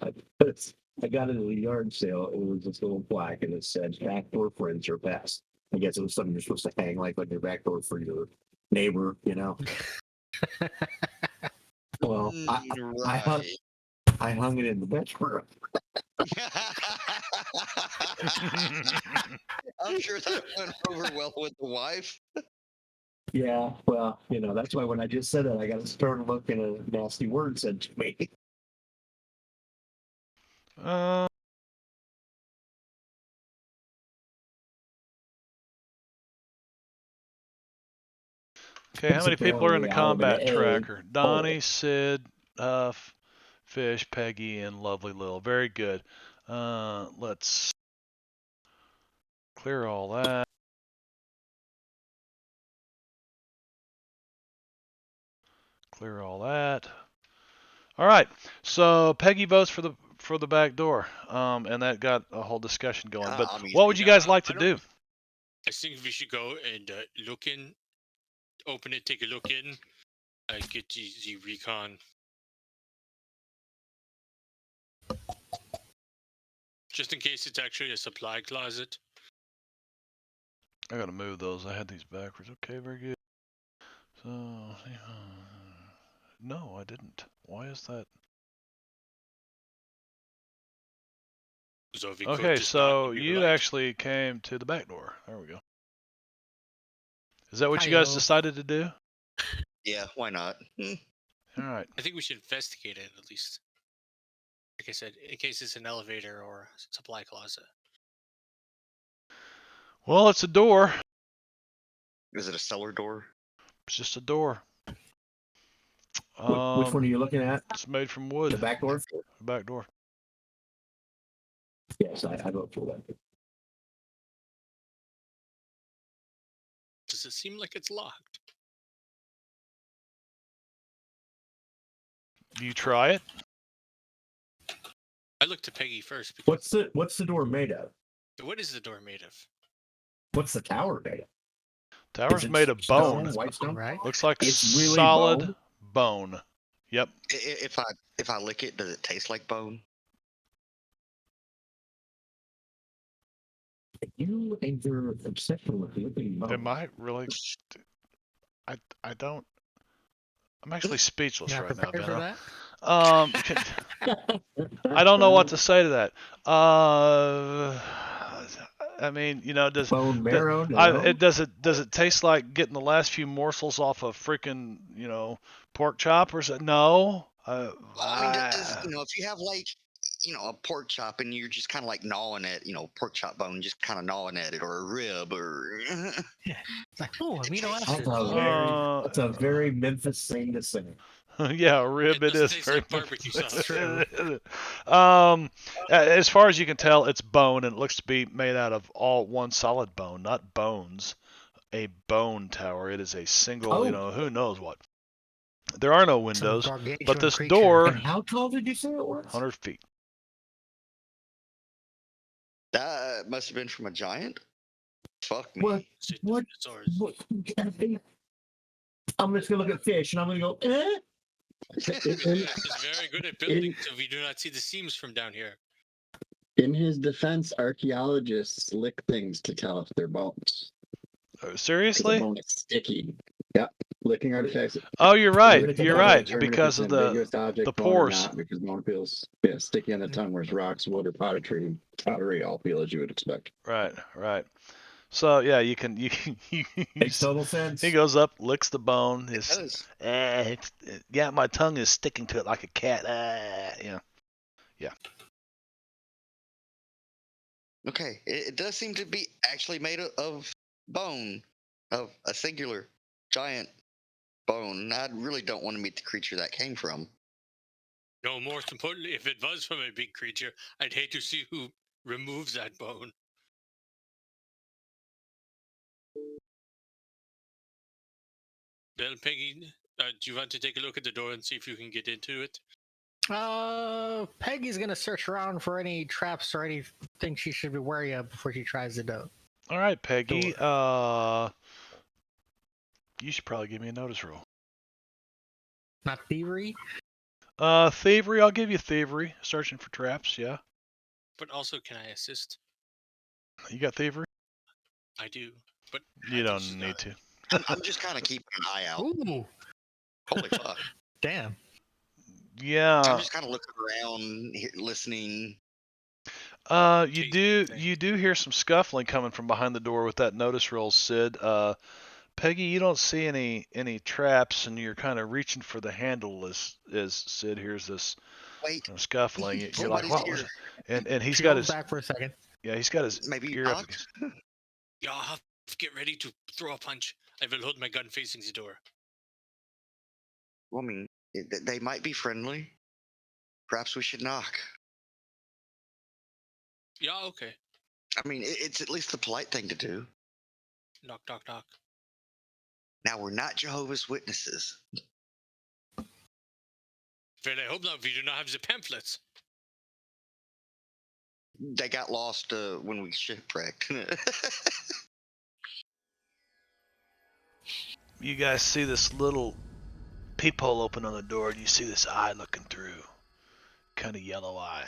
I got it at a yard sale. It was this little plaque, and it said "backdoor friends are best." I guess it was something you're supposed to hang like on your back door for your neighbor, you know. Well, Right. I hung it in the bedroom. I'm sure that went over well with the wife. Yeah, well, that's why when I just said it, I got a stern look and a nasty word said to me. uh, okay, how many people are in the Apparently, out of an combat A. tracker? Donnie, Sid, Fish, Peggy, and Lovely Lil. Very good. Let's clear all that. Clear all that. All right. So Peggy votes for the back door. And that got a whole discussion going. But I'm what easy. would you guys like to I don't- do? I think we should go and look in, open it, take a look in, get the recon. Just in case it's actually a supply closet. I gotta move those. I had these backwards. Okay, very good. So, no, I didn't. Why is that? So if we Okay, could just not so be you right. actually came to the back door. There we go. Is that what you guys Hi-yo. decided to do? Yeah, why not? All right. I think we should investigate it at least. Like I said, in case it's an elevator or a supply closet. Well, it's a door. Is it a cellar door? It's just a door. Which one are you looking at? It's made from The wood. back door? The back door. Yes, I vote for that. Does it seem like it's locked? You try it. I looked to Peggy first. Because What's the door made of? what is the door made of? What's the tower made of? Tower's Is it made of stone, bone. white stone? Right? Looks like It's really solid bone. Yep. If I lick it, does it taste like bone? You and your obsession with licking bone. Am I really? I don't. I'm actually speechless You're not right now, prepared for Benno. that? I don't know what to say to that. I mean, does Bone marrow? No. does it taste like getting the last few morsels off a freaking pork chop or something? No. I mean, if you have like, a pork chop and you're just kind of like gnawing at, pork chop bone, just kind of gnawing at it, or a rib, or It's like, oh, amino That's acids. a very Memphis thing to say. Yeah, a rib. It It doesn't is taste very like barbecue sauce. True. As far as you can tell, it's bone, and it looks to be made out of all one solid bone, not bones. A bone tower. It is a single. Oh. Who knows what. There are no Some windows, gargantuan but this creature. door, And how tall did you say it was? 100 feet. that must have been from a giant. Fuck me. What? Sit What? dinosaurs. What? I'm just gonna look at fish and I'm gonna go, eh? It's very good at building, so we do not see the seams from down here. In his defense, archaeologists lick things to tell if they're bones. Because the Seriously? bone is sticky. Yep. Licking artifacts. Oh, you're right. We're You're gonna right. Determine if Because it's of an the ambiguous object, bone or pores. not, because bone feels sticky on the tongue, whereas rocks, wood, or pottery all feel as you would expect. Right. So yeah, you can Makes total sense. He goes up, licks the bone. It does. Yeah, my tongue is sticking to it like a cat. Yeah. Okay, it does seem to be actually made of bone, of a singular giant bone. I really don't want to meet the creature that came from. No, more importantly, if it was from a big creature, I'd hate to see who removes that bone. Well, Peggy, do you want to take a look at the door and see if you can get into it? Peggy's gonna search around for any traps or anything she should be wary of before she tries the door. All right, Peggy. You should probably give me a notice roll. Not thievery? Thievery. I'll give you thievery. Searching for traps. Yeah. But also, can I assist? You got thievery? I do. But You I think she's don't got need it. to. I'm just kind of keeping an eye out. Ooh, Holy fuck! damn. I'm Yeah. just kind of looking around, You listening. Tasting do thing. you do hear some scuffling coming from behind the door with that notice roll, Sid. Peggy, you don't see any traps, and you're kind of reaching for the handle as Sid hears this Wait, scuffling. You're like, somebody's what? here. And he's She got goes his back for a second. he's got his Maybe you ear up knocked? against. Y'all have to get ready to throw a punch. I will hold my gun facing the door. Well, I mean, they might be friendly. Perhaps we should knock. Yeah, okay. I mean, it's at least the polite thing to do. Knock, knock, knock. Now, we're not Jehovah's Witnesses. Well, I hope not. We do not have the pamphlets. They got lost when we shipwrecked. You guys see this little peephole open on the door, and you see this eye looking through, kind of yellow eye.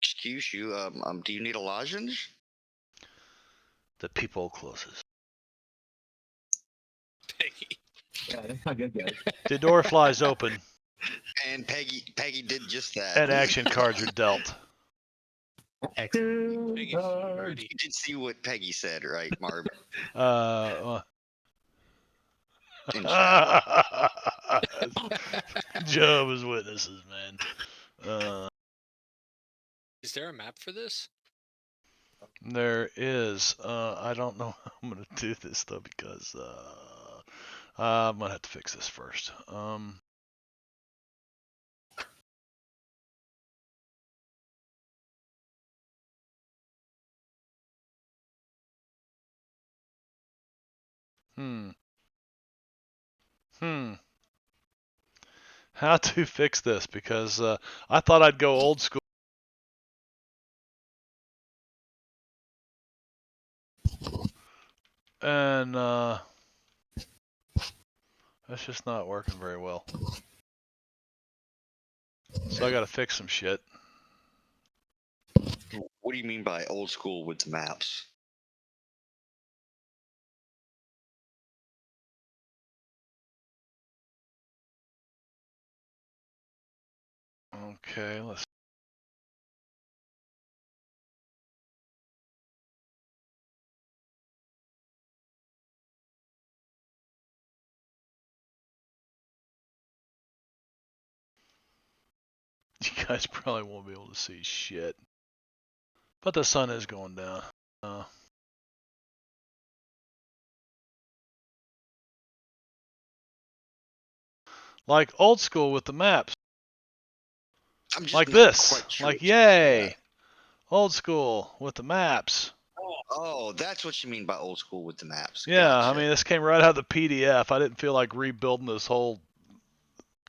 Excuse you. Do you need a lozenge? The peephole closes. Peggy. Yeah, that's not good, guys. The door flies open, And Peggy did just that. and action cards are dealt. Excellent. Peggy, ready. You did see what Peggy said, right, Marb? In Jehovah's Witnesses, man. Is there a map for this? There is. I don't know how I'm gonna do this though because I'm gonna have to fix this first. How to fix this? Because I thought I'd go old school. And that's just not working very well. So I gotta fix some shit. What do you mean by old school with the maps? Okay, let's. You guys probably won't be able to see shit. But the sun is going down. Like old school with the maps. I'm just Like not this. quite sure Like, what you mean by yay. that. Old school with the maps. Oh, that's what you mean by old school with the maps. Yeah, Gotcha. I mean, this came right out of the PDF. I didn't feel like rebuilding this whole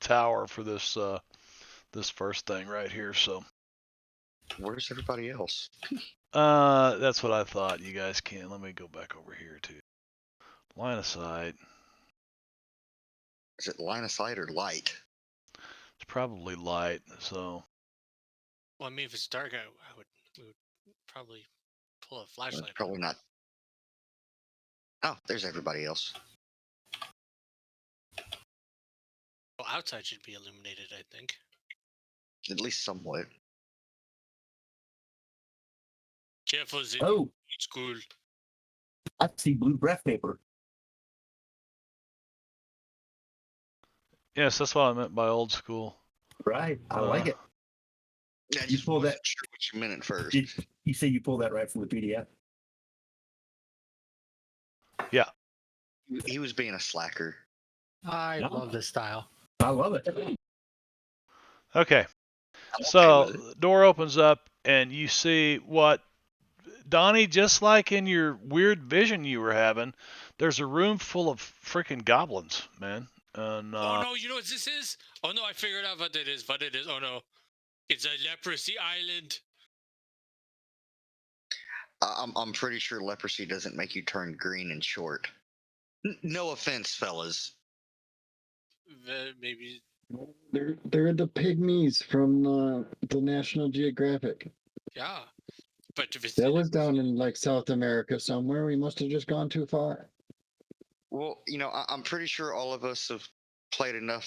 tower for this this first thing right here, so. Where's everybody else? That's what I thought. You guys can. Let me go back over here to line of sight. Is it line of sight or light? It's probably light, so. Well, I mean, if it's dark, we would probably pull a Well, flashlight. it's probably not. Oh, there's everybody else. Well, outside should be illuminated, I think. At least somewhat. Careful, Zid. Oh, It's cool. I see blue breath paper. Yes, that's what I meant by old school. Right. I like it. Yeah, I You just pull wasn't that- sure what you meant at first. You say you pull that right from the PDF? He was being a slacker. I No. love this style. I love it. Okay, I'm so okay with it. the door opens up and you see what, Donnie, just like in your weird vision you were having, there's a room full of freaking goblins, man. And Oh no, you know what this is? Oh no, I figured out what it is. What it is? Oh no, it's a leprosy island. I'm pretty sure leprosy doesn't make you turn green and short. No offense, fellas. Maybe. They're the pygmies from the National Geographic. Yeah. But if it's That was down in like South America somewhere. We must have just gone too far. Well, I'm pretty sure all of us have played enough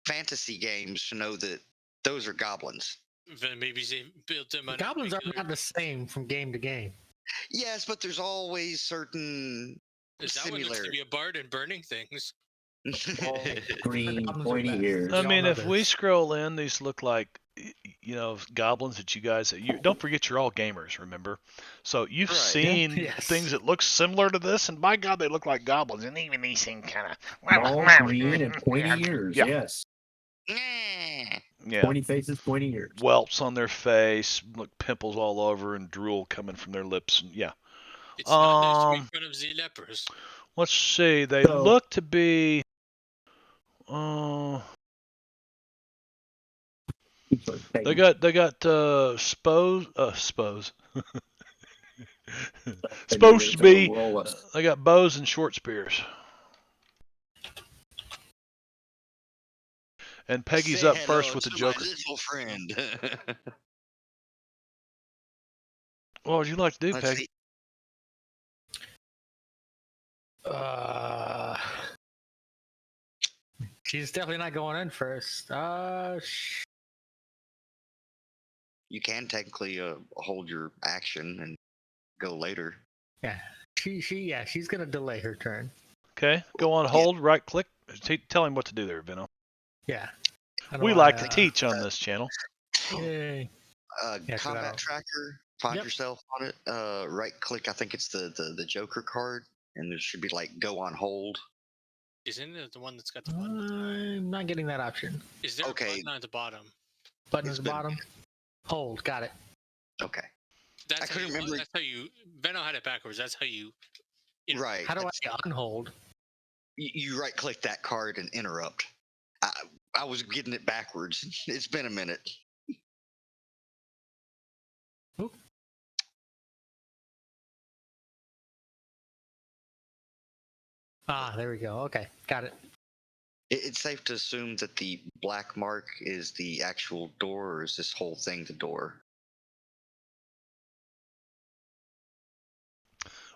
fantasy games to know that those are goblins. then maybe they built them on Goblins are regular- not the same from game to game. Yes, but there's always certain Is that one looks to similarity. be a bard and burning things? Green, Goblins are pointy best. ears. I We all mean, know if we this. scroll in, these look like, goblins that you guys. Don't forget, you're all gamers. Remember, so you've Right. seen Yes. things that look similar to this, and by God, they look like goblins. And even these seem kind of Small, green, and pointy ears. Yeah. Yes. Yeah. Pointy faces, pointy ears. Whelps on their face, look pimples all over, and drool coming from their lips. And yeah. It's not nice to Um, make fun of the lepers. Let's see. They So- look to be. They got spos. Supposed to be. They got bows and short spears. And Peggy's Say up hello first with the to Joker. My little friend. What would you like to do, Let's Peggy? see. She's definitely not going in first. You can technically hold your action and go later. Yeah, she's gonna delay her turn. Okay, go on hold, right click. Tell him what to do there, Vino. Yeah. I don't We wanna- like to teach on this channel. Yay. Yeah, so Combat that'll- tracker. Find Yep. yourself on it. Right click. I think it's the Joker card, and there should be like go on hold. Isn't it the one that's got the button? I'm not getting that option. Is there Okay. a button at the bottom? Button It's at the been- bottom. Hold. Got it. Okay. That's I how couldn't you, remember- That's how you. Veno had it backwards. That's how you. Right. How do I unhold? You right click that card and interrupt. I was getting it backwards. It's been a minute. There we go. Okay, got it. It's safe to assume that the black mark is the actual door, or is this whole thing the door?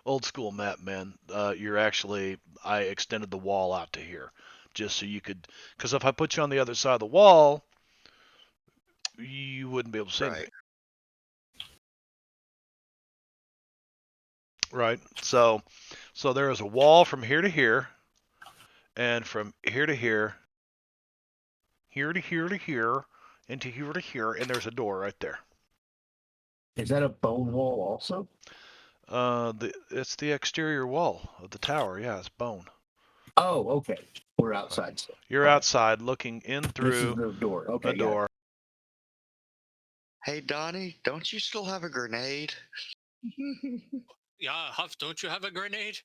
Old school map, man. I extended the wall out to here, just so you could. Because if I put you on the other side of the wall, you wouldn't be able to see me. Right. Right. So there is a wall from here to here, and from here to here, here to here to here, into here to here, and there's a door right there. Is that a bone wall also? It's the exterior wall of the tower. Yeah, it's bone. Oh, okay. We're outside. So. You're Alright. outside looking in This is through the door. Okay. a door. Hey Donnie, don't you still have a grenade? Yeah, Huff, don't you have a grenade?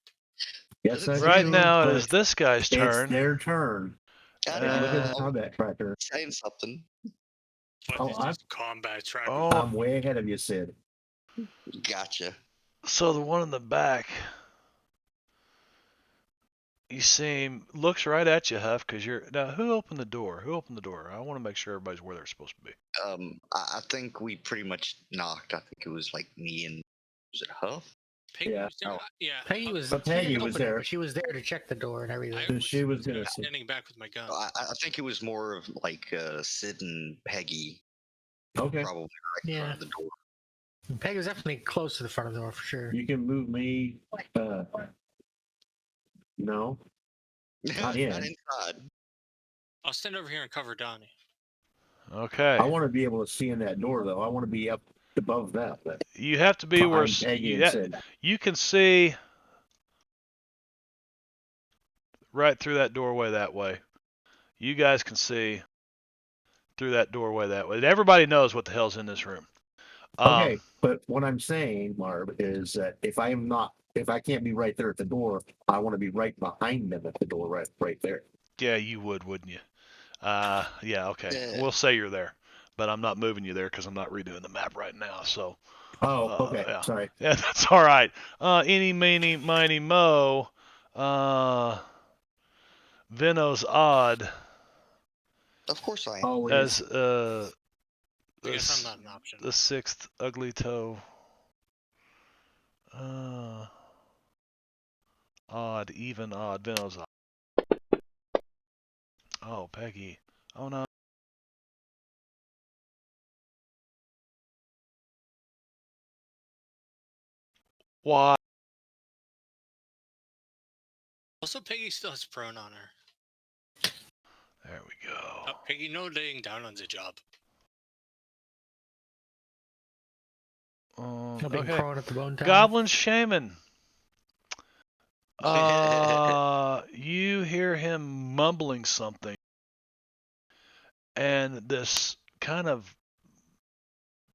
Yes, I Right do, now it but is this guy's it's turn. their turn. I Look at the know. combat tracker. Saying something. But Oh, it's I'm- just combat tracker. Oh, I'm way ahead of you, Sid. Gotcha. so the one in the back. You seem looks right at you, Huff, because you're now. Who opened the door? Who opened the door? I want to make sure everybody's where they're supposed to be. I think we pretty much knocked. I think it was like me and was it Huff? Peggy Yeah. was there. Oh. Yeah. Peggy was. But she Peggy didn't was open it, there. but she was there to check the door and everything. So she was gonna see. standing back with my gun. I think it was more of like Sid and Peggy Okay. probably right in Yeah. front of the door. Peggy was definitely close to the front of the door for sure. You can move me. No. Not in. Not inside. I'll stand over here and cover Donnie. Okay. I want to be able to see in that door, though. I want to be up above that. You have to be where Behind Peggy and Sid. you can see right through that doorway that way. You guys can see through that doorway that way. Everybody knows what the hell's in this room. Okay, but what I'm saying, Marv, is that if I can't be right there at the door, I want to be right behind them at the door, right there. Yeah, you would, wouldn't you? Yeah, okay. Yeah. We'll say you're there, but I'm not moving you there because I'm not redoing the map right now. So, Oh, okay. Yeah. Sorry. Yeah, that's all right. Eeny, meeny, miny, mo. Veno's odd Of course I am. Always. as I guess I'm not an option. the sixth ugly toe. Odd, even odd. Veno's odd. Oh, Peggy. Oh no. Why? Also, Peggy still has prone on her. There we go. Oh, Peggy, no laying down on the job. Being Okay. prone at the bone time. Goblin Shaman. You hear him mumbling something, and this kind of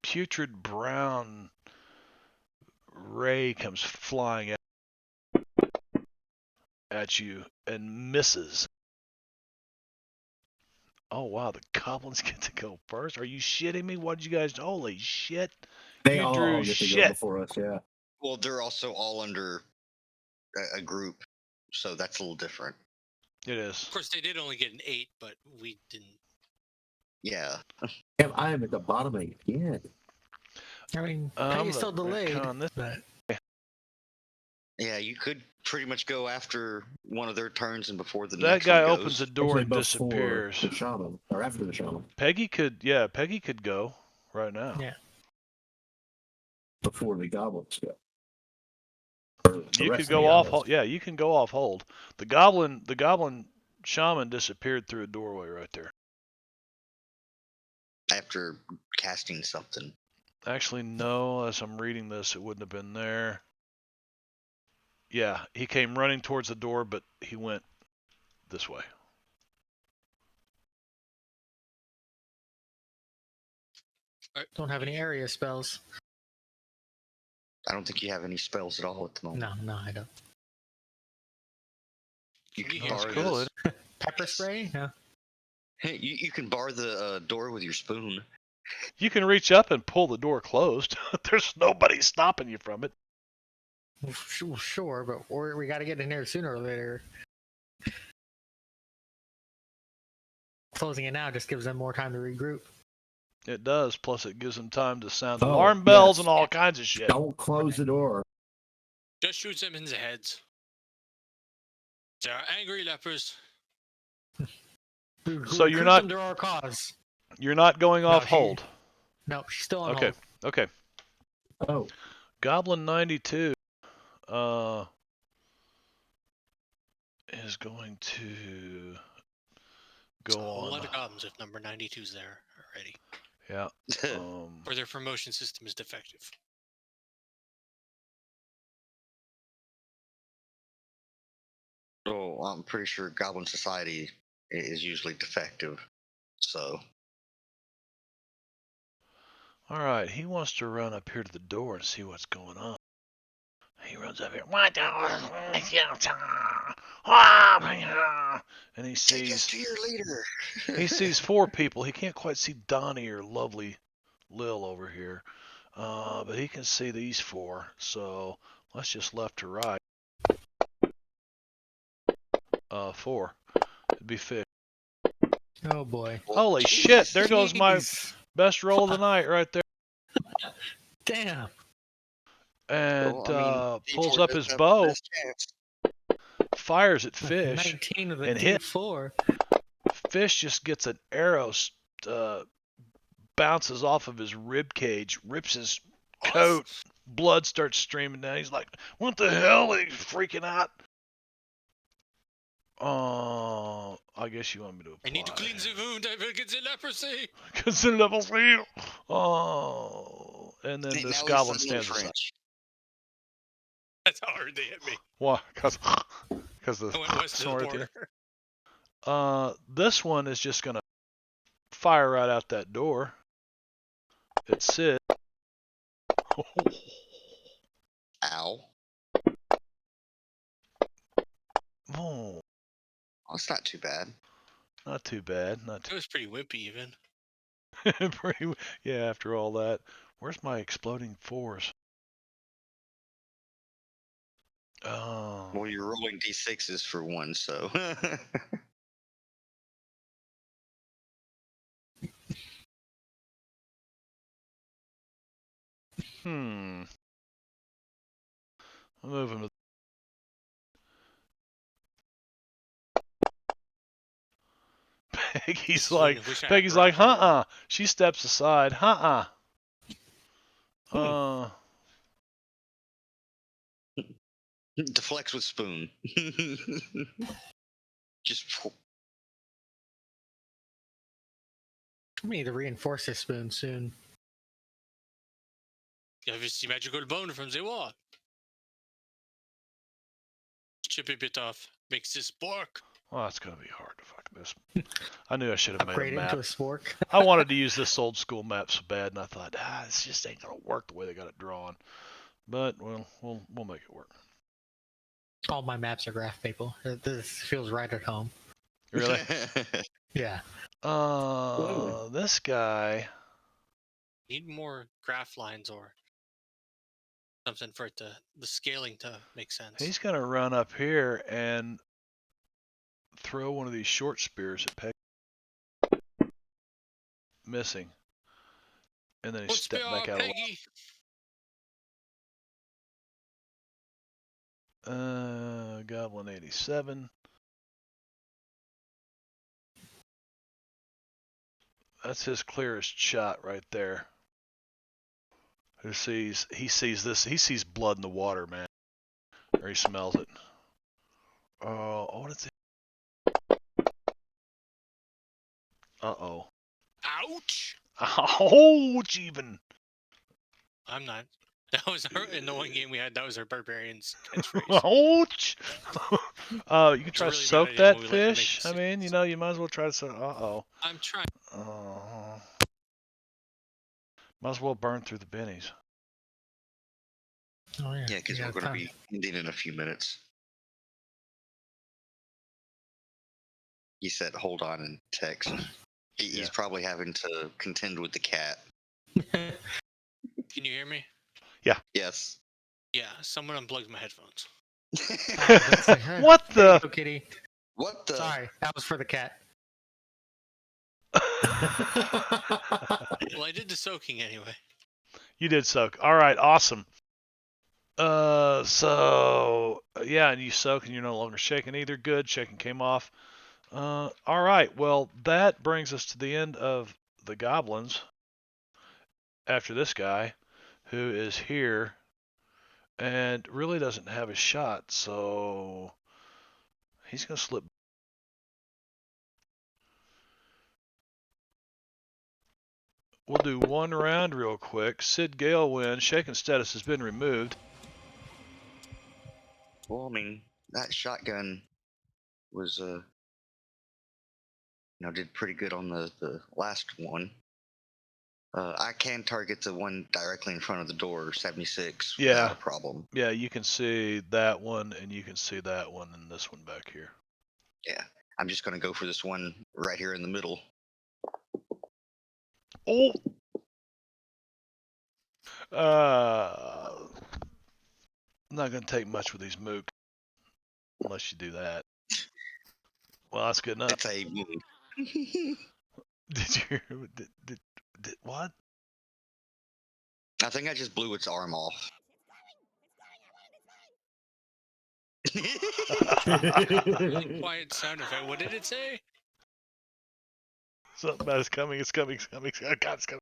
putrid brown ray comes flying at you and misses. Oh wow, the goblins get to go first. Are you shitting me? What did you guys? Holy shit! They You all drew get to go shit. before us. Yeah. Well, they're also all under a group, so that's a little different. It is. Of course, they did only get an 8, but we didn't. Yeah. Damn, I am at the bottom again. I mean, I'm Peggy's still gonna delayed. retcon this. But Yeah, you could pretty much go after one of their turns and before the That next guy one opens goes. a door Actually, and before disappears. the shaman, or after the shaman. Peggy could go right now. yeah, Before the goblins go. You could go off hold. Yeah, you can go off hold. The goblin shaman disappeared through a doorway right there. After casting something. Actually, no, as I'm reading this, it wouldn't have been there. Yeah, he came running towards the door, but he went this way. don't have any area spells. I don't think you have any spells at all at the moment. No, I don't. You can Yeah, bar that's cool, this. Pepper spray? Yeah. Hey, you can bar the door with your spoon. You can reach up and pull the door closed. There's nobody stopping you from it. Sure, but we got to get in there sooner or later. Closing it now just gives them more time to regroup. It does. Plus, it gives them time to sound Oh, alarm bells yes. and all kinds of shit. Don't close the door. Just shoot them in the heads. They're angry lepers. So you're Recruit not- them to our cause. You're not going off she- hold. No, she's still on Okay. hold. Okay. Oh, Goblin 92 is going to go A whole on. lot of goblins if number 92's there already. Yeah. Or their promotion system is defective. Oh, I'm pretty sure Goblin Society is usually defective. So All right. He wants to run up here to the door and see what's going on. He runs up here. And he take us sees to your leader. he sees 4 people. He can't quite see Donnie or lovely Lil over here. But he can see these 4. So let's just left to right. 4. It'd be fish. Oh boy. Holy shit! There goes my Jeez. best roll of the night right there. Damn. And Well, I mean, pulls D4 up does his have the bow, best chance. fires at fish. 19 of the and hit. D4. Fish just gets an arrow, bounces off of his rib cage, rips his coat. Blood starts streaming down. He's like, "What the hell?" He's freaking out. I guess you want me to apply. I need to clean the wound. I will get the leprosy. Because the level 3. Oh, and then See, this now goblin he's learning stands aside. French. That's how hard they hit me. Why? Because the I went west of the snort at the border. This one is just gonna fire right out that door. It's Sid. Ow. Oh, Oh, it's not too bad. not too bad. Not It was pretty wimpy even. too pretty. Yeah, after all that, Where's my exploding 4s? Oh. Well, you're rolling d6s for one, so. I'll move him to. Peggy's like, huh? She steps aside, huh? Deflects with spoon. Just. We need to reinforce this spoon soon. Have you seen magical bone from the war? Chip a bit off. Makes this spork. Well, that's gonna be hard to fuck this. I knew I should have made Upgrade a map. into a spork. I wanted to use this old school map so bad, and I thought, this just ain't gonna work the way they got it drawn. But well, we'll make it work. All my maps are graph paper. This feels right at home. Really? Yeah. This guy. Need more graph lines or something for it to the scaling to make sense. He's gonna run up here and throw one of these short spears at Peg. Missing. And then he stepped back out Peggy. of Goblin 87. That's his clearest shot right there. He sees this, he sees blood in the water, man. Or he smells it. Oh, what is it? Uh-oh. Ouch! Ouch, even. I'm not. That was in the one game we had. That was our barbarian's catchphrase. Ouch! You can try to really soak bad idea that when we let them make fish. I mean, decisions. you might as well try to soak. Uh-oh. I'm trying. Might as well burn through the bennies. Oh yeah. Yeah, because we're going to be ending in a few minutes. He said, "Hold on," in text. He's probably having to contend with the cat. Can you hear me? Yeah. Yes. Yeah, someone unplugged my headphones. What the? Hey, kitty. What the? Sorry, that was for the cat. Well, I did the soaking anyway. You did soak. All right, awesome. So yeah, and you soak and you're no longer shaking either. Good, shaking came off. All right, well that brings us to the end of the goblins. After this guy, who is here, and really doesn't have a shot, so he's gonna slip. We'll do one round real quick. Sid Gale wins. Shaken status has been removed. Well, I mean, that shotgun was, did pretty good on the last one. I can target the one directly in front of the door, 76, without a problem. Yeah, you can see that one, and you can see that one, and this one back here. Yeah, I'm just going to go for this one right here in the middle. Oh! I'm not going to take much with these mooks, unless you do that. Well, that's good enough. It's a mook. Did you? Did what? I think I just blew its arm off. Really quiet sound effect. What did it say? Something bad is coming. It's coming. It's coming. Oh, God, it's coming.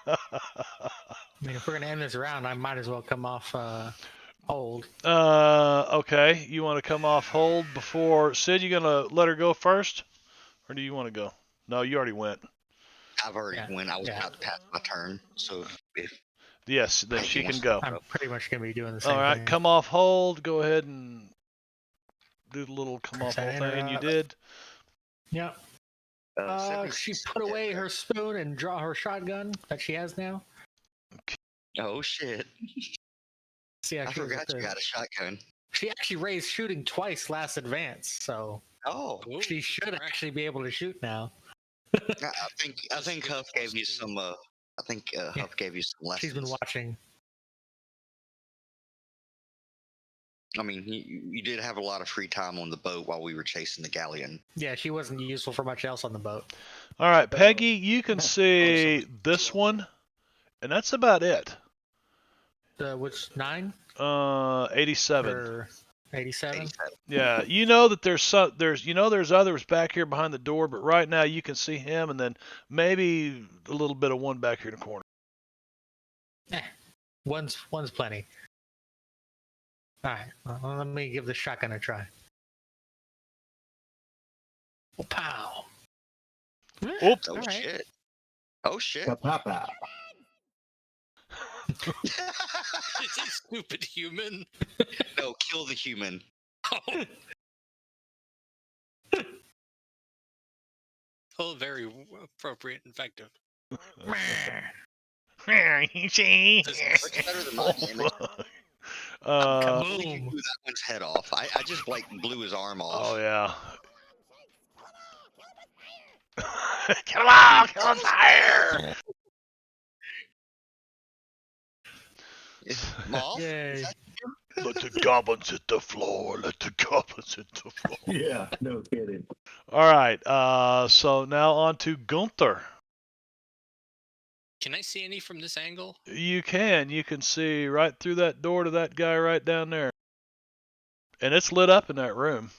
I mean, if we're gonna end this round, I might as well come off hold. Okay. You want to come off hold before Sid? You gonna let her go first, or do you want to go? No, you already went. I've already went. I was about to pass my turn, so if yes, then she can go. I'm pretty much gonna be doing the same. All right, thing. come off hold. Go ahead and do the little come off hold thing, and you did. Yep. She put away her spoon and draw her shotgun that she has now. Oh shit! See, I forgot you got a shotgun. She actually raised shooting twice last advance, so oh, she should actually be able to shoot now. I think Huff gave you some. Huff gave you some lessons. She's been watching. I mean, you did have a lot of free time on the boat while we were chasing the galleon. Yeah, she wasn't useful for much else on the boat. All right, Peggy, you can see this one, and that's about it. Which 9? 87. Or 87? Yeah, you know that there's others back here behind the door, but right now you can see him, and then maybe a little bit of one back here in the corner. One's plenty. All right, well, let me give the shotgun a try. Oh, pow! Oops. Oh All right. shit! Oh shit! Papa. It's a stupid human. No, kill the human. Oh, very appropriate and effective. Much better than my damage. I Kaboom. blew that one's head off. I just like blew his arm off. Oh yeah. Come on, kill us fire! Moth? Yay. Let the goblins hit the floor. Let the goblins hit the floor. Yeah, no kidding. All right. So now on to Gunther. Can I see any from this angle? You can see right through that door to that guy right down there, and it's lit up in that room.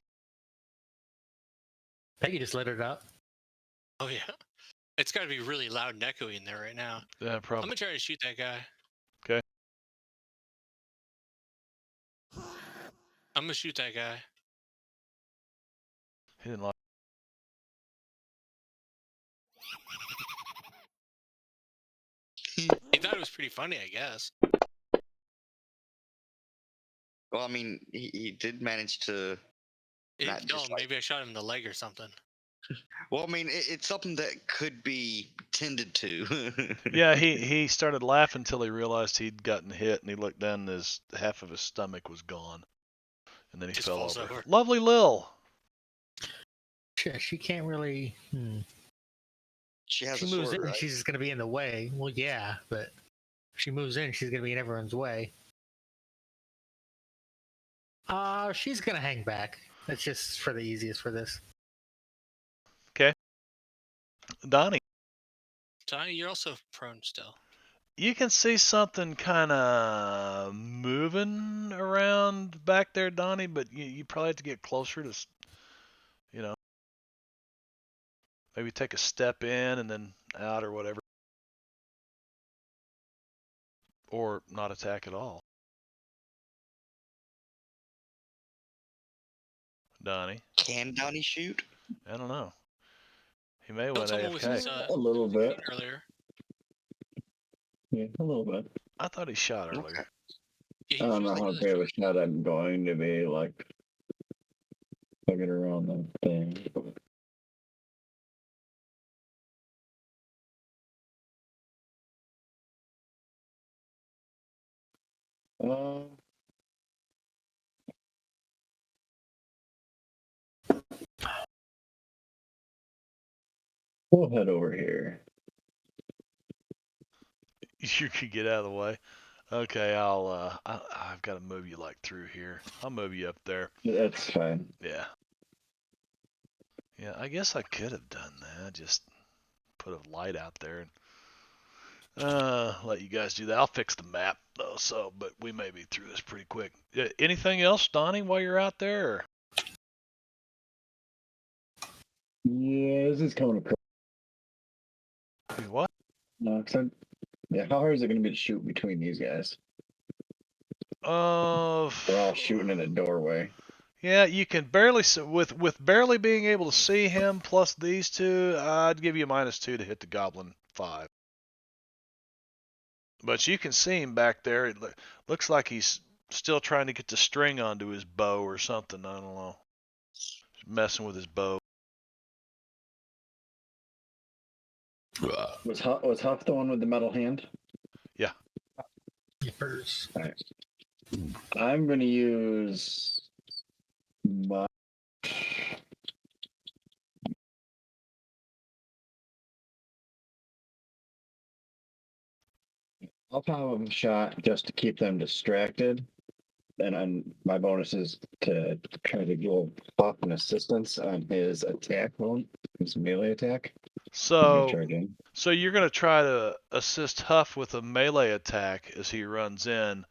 Peggy just lit it up. Oh yeah. It's got to be really loud and echoey in there right now. Yeah, I'm probably. gonna try to shoot that guy. Okay. I'm gonna shoot that guy. He didn't like. He thought it was pretty funny, I guess. Well, I mean, he did manage to. Not No, just like- maybe I shot him in the leg or something. Well, I mean, it's something that could be tended to. Yeah, he started laughing until he realized he'd gotten hit, and he looked down, and half of his stomach was gone, and then he Just fell falls over. over. Lovely Lil. She can't really. She has She a moves sword, in, right? she's just gonna be in the way. Well, yeah, but if she moves in, she's gonna be in everyone's way. She's gonna hang back. That's just for the easiest for this. Donnie, Johnny, you're also prone still. you can see something kind of moving around back there, Donnie, but you probably have to get closer to, maybe take a step in and then out or whatever. Or not attack at all. Donnie, Can Donnie shoot? I don't know. He may Killed went someone with AFK. his, A little bit. earlier. Yeah, a little bit. I thought he shot earlier. Okay. Yeah, I he don't know was how really big of a shot I'm going to be, like, fucking around that thing. We'll head over here. You could get out of the way. Okay, I've got to move you like through here. I'll move you up there. That's fine. Yeah. Yeah, I guess I could have done that. Just put a light out there and let you guys do that. I'll fix the map though, but we may be through this pretty quick. Anything else, Donnie, while you're out there? Or? Yeah, this is coming across. What? No, yeah, how hard is it going to be to shoot between these guys? They're all shooting in a doorway. Yeah, you can barely with barely being able to see him plus these two. I'd give you a -2 to hit the goblin 5. But you can see him back there. It looks like he's still trying to get the string onto his bow or something. I don't know. He's messing with his bow. Was Huff the one with the metal hand? Yeah. First. All right. I'm going to use my I'll pop him a shot just to keep them distracted. And my bonus is to try to go pop an assistance on his attack roll, his melee attack. So, Charge in. so you're going to try to assist Huff with a melee attack as he runs in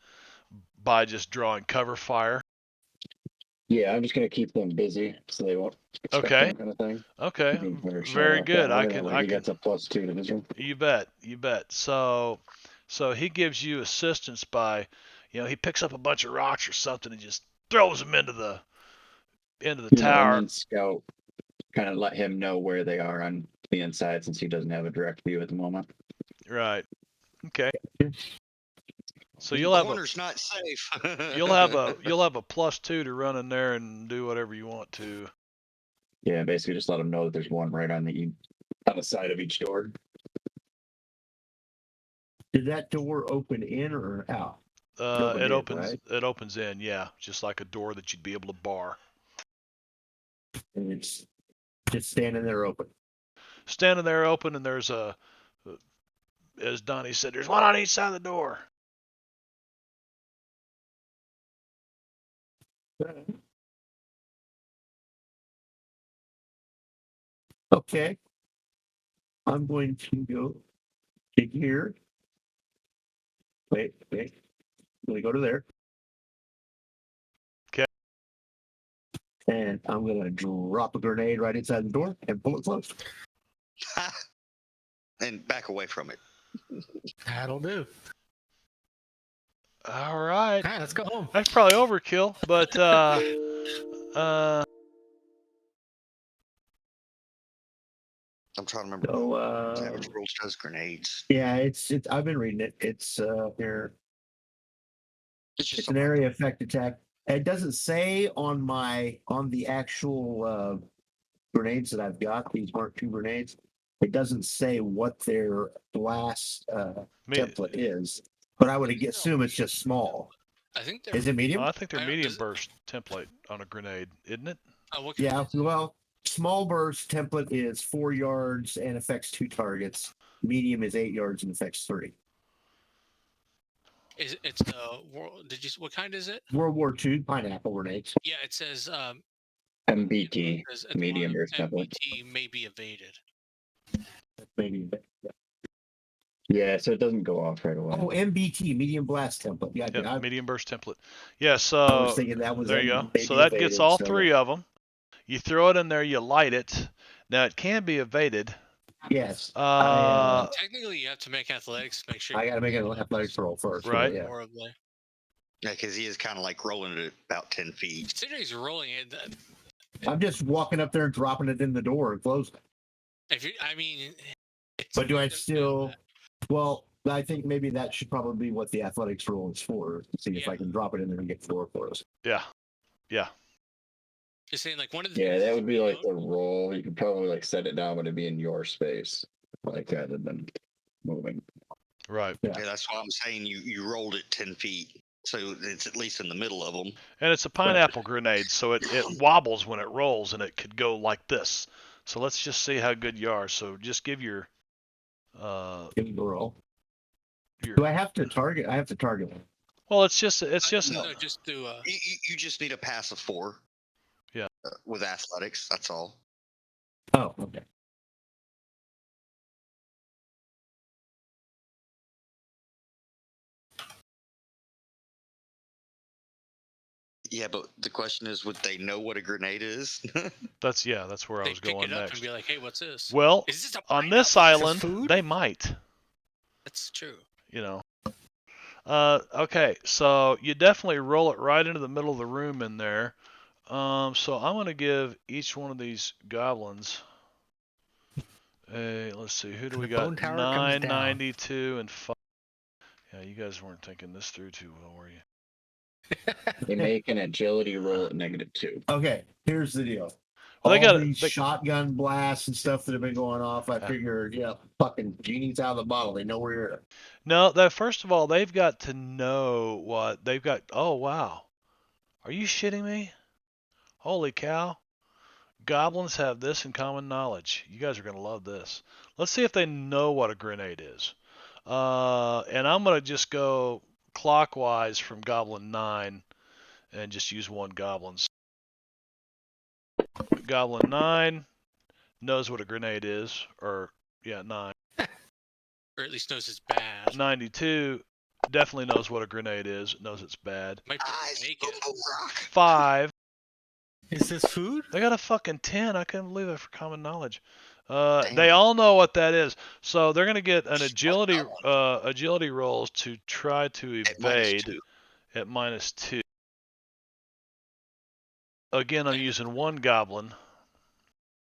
by just drawing cover fire. Yeah, I'm just gonna keep them busy so they won't expect Okay. that kind of thing. Okay. Keep him Very good. I I can. can. He gets a +2 to vision. You bet. You bet. So he gives you assistance by, he picks up a bunch of rocks or something and just throws them into the And tower. then scout, kind of let him know where they are on the inside since he doesn't have a direct view at the moment. Right. Okay. So The you'll have corner's not safe. you'll have a +2 to run in there and do whatever you want to. Yeah, basically just let him know that there's one right on the side of each door. Did that door open in or out? It opens. Right? It opens in. Yeah, just like a door that you'd be able to bar. And it's just standing there open. Standing there open, and there's as Donnie said, there's one on each side of the door. Okay. I'm going to go to here. Wait. Let me go to there. Okay. And I'm going to drop a grenade right inside the door and pull it closed. And back away from it. That'll do. All right. All right, let's go home. That's probably overkill, but I'm trying to remember. So, Savage Worlds does grenades. yeah, it's. I've been reading it. It's here. It's an area effect attack. It doesn't say on the actual grenades that I've got. These Mark II grenades. It doesn't say what their blast template is, but I would assume it's just small. I think they're. Is it medium? I think they're I- medium does it- burst template on a grenade, isn't it? What Yeah. Well, small burst template is 4 yards and affects 2 targets. Medium is 8 yards and affects 3. It's the world? Did you? What kind is it? World War II pineapple grenades. Yeah, it says MBT, it says at the medium bottom, burst template. MBT may be evaded. Maybe. Yeah, so it doesn't go off right away. Oh, MBT, medium blast template. Yeah, Yep, I medium burst template. Yeah, was so thinking that was there you go. maybe So that gets evaded, all so, 3 of them. You throw it in there, you light it. Now it can be evaded. Yes. Technically, you have to make athletics to make sure. I got to make an athletics roll first. Right. Yeah. Horribly. Yeah, because he is kind of like rolling it about 10 feet. Considering he's rolling it, I'm just walking up there and dropping it in the door and closing it. if you, I mean. But do I still? Well, I think maybe that should probably be what the athletics roll is for. To see if Yeah. I can drop it in there and get 4 for us. Yeah. Just saying, like one of the. Yeah, things that is would be you like don't- the roll. You could probably like set it down, but it'd be in your space, like rather than moving. Right. Yeah. Yeah, that's why I'm saying you rolled it 10 feet. So it's at least in the middle of them. And it's a pineapple grenade, so it wobbles when it rolls, and it could go like this. So let's just see how good you are. So just give your Give me the roll. your. Do I have to target? I have to target one. Well, it's just No, just do. You just need a pass of 4. Yeah. With athletics, that's all. Oh, okay. Yeah, but the question is, would they know what a grenade is? That's where I They was pick going it up next. and be like, "Hey, what's this?" Well, Is this a on this pineapple? island, food? they might. That's true. You know. Okay, so you definitely roll it right into the middle of the room in there. So I'm gonna give each one of these goblins. Let's see, who do we The got? bone tower comes down. 992 and 5. Yeah, you guys weren't thinking this through too well, were you? They make an agility roll at -2. Okay, here's the deal. Well, they All got these shotgun blasts and stuff that have been going off. I figured, fucking genie's out of the bottle. They know we're here. No, that first of all, they've got to know what they've got. Oh wow, are you shitting me? Holy cow! Goblins have this in common knowledge. You guys are gonna love this. Let's see if they know what a grenade is. And I'm gonna just go clockwise from Goblin 9 and just use one goblin. Goblin 9 knows what a grenade is, or yeah, 9. Or at least knows it's bad. 92 definitely knows what a grenade is, knows it's bad. Might be able to make it. 5. Is this food? They got a fucking 10. I couldn't believe it for common knowledge. Damn. They all know what that is, so they're gonna get an agility rolls to try to At evade -2. at -2. Again, I'm using one goblin.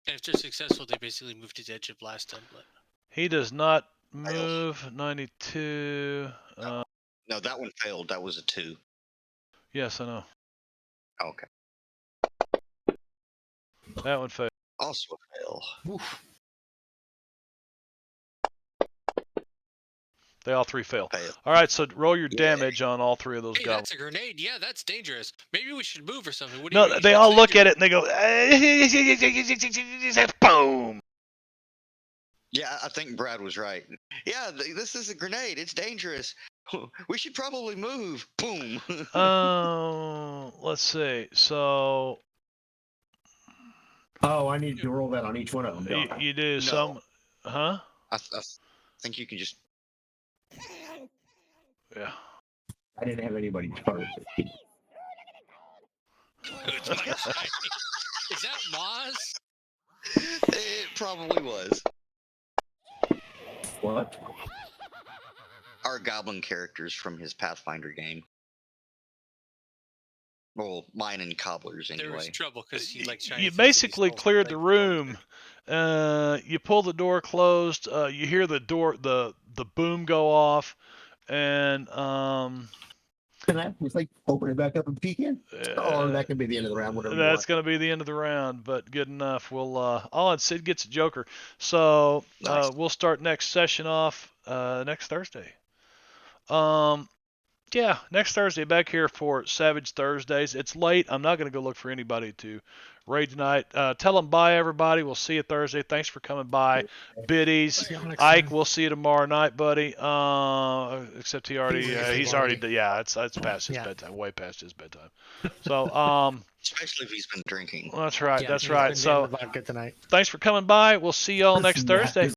And if they're successful, they basically move to the edge of blast template. He does not move. 92. No, that one failed. That was a 2. Yes, I know. Okay. That one failed. Also a fail. Oof. They all 3 fail. Fail. All right, so roll your Yeah. damage on all 3 of those Hey, goblins. that's a grenade. Yeah, that's dangerous. Maybe we should move or something. What do you No, mean? they That's all look dangerous. at it and they go, boom. Yeah, I think Brad was right. Yeah, this is a grenade. It's dangerous. We should probably move. Boom. Let's see. So Oh, I need to roll that on each one of them. don't I? you do No. some, huh? I think you can just. Yeah. I didn't have anybody start. Is that Moz? It probably was. What? Our goblin characters from his Pathfinder game. Well, mine and Cobbler's There was anyway. trouble because he like shiny You things and he basically smells cleared like the gold. room. You pull the door closed. You hear the boom go off, and Can I just like open it back up and peek in? Or that can be the end of the round, whatever you that's want. going to be the end of the round, but good enough. We'll and Sid gets a Joker. So Nice. we'll start next session off next Thursday. Yeah, next Thursday back here for Savage Thursdays. It's late. I'm not going to go look for anybody to raid tonight. Tell them bye, everybody. We'll see you Thursday. Thanks for coming by. Biddies, See y'all next Ike, time. we'll see you tomorrow night, buddy. Except he's already already. it's past his Yeah. bedtime, way past his bedtime. So Especially if he's been drinking. that's right. Yeah, that's he's right. been So doing the vodka tonight. thanks for coming by. We'll see y'all next Listen, Matt, Thursday.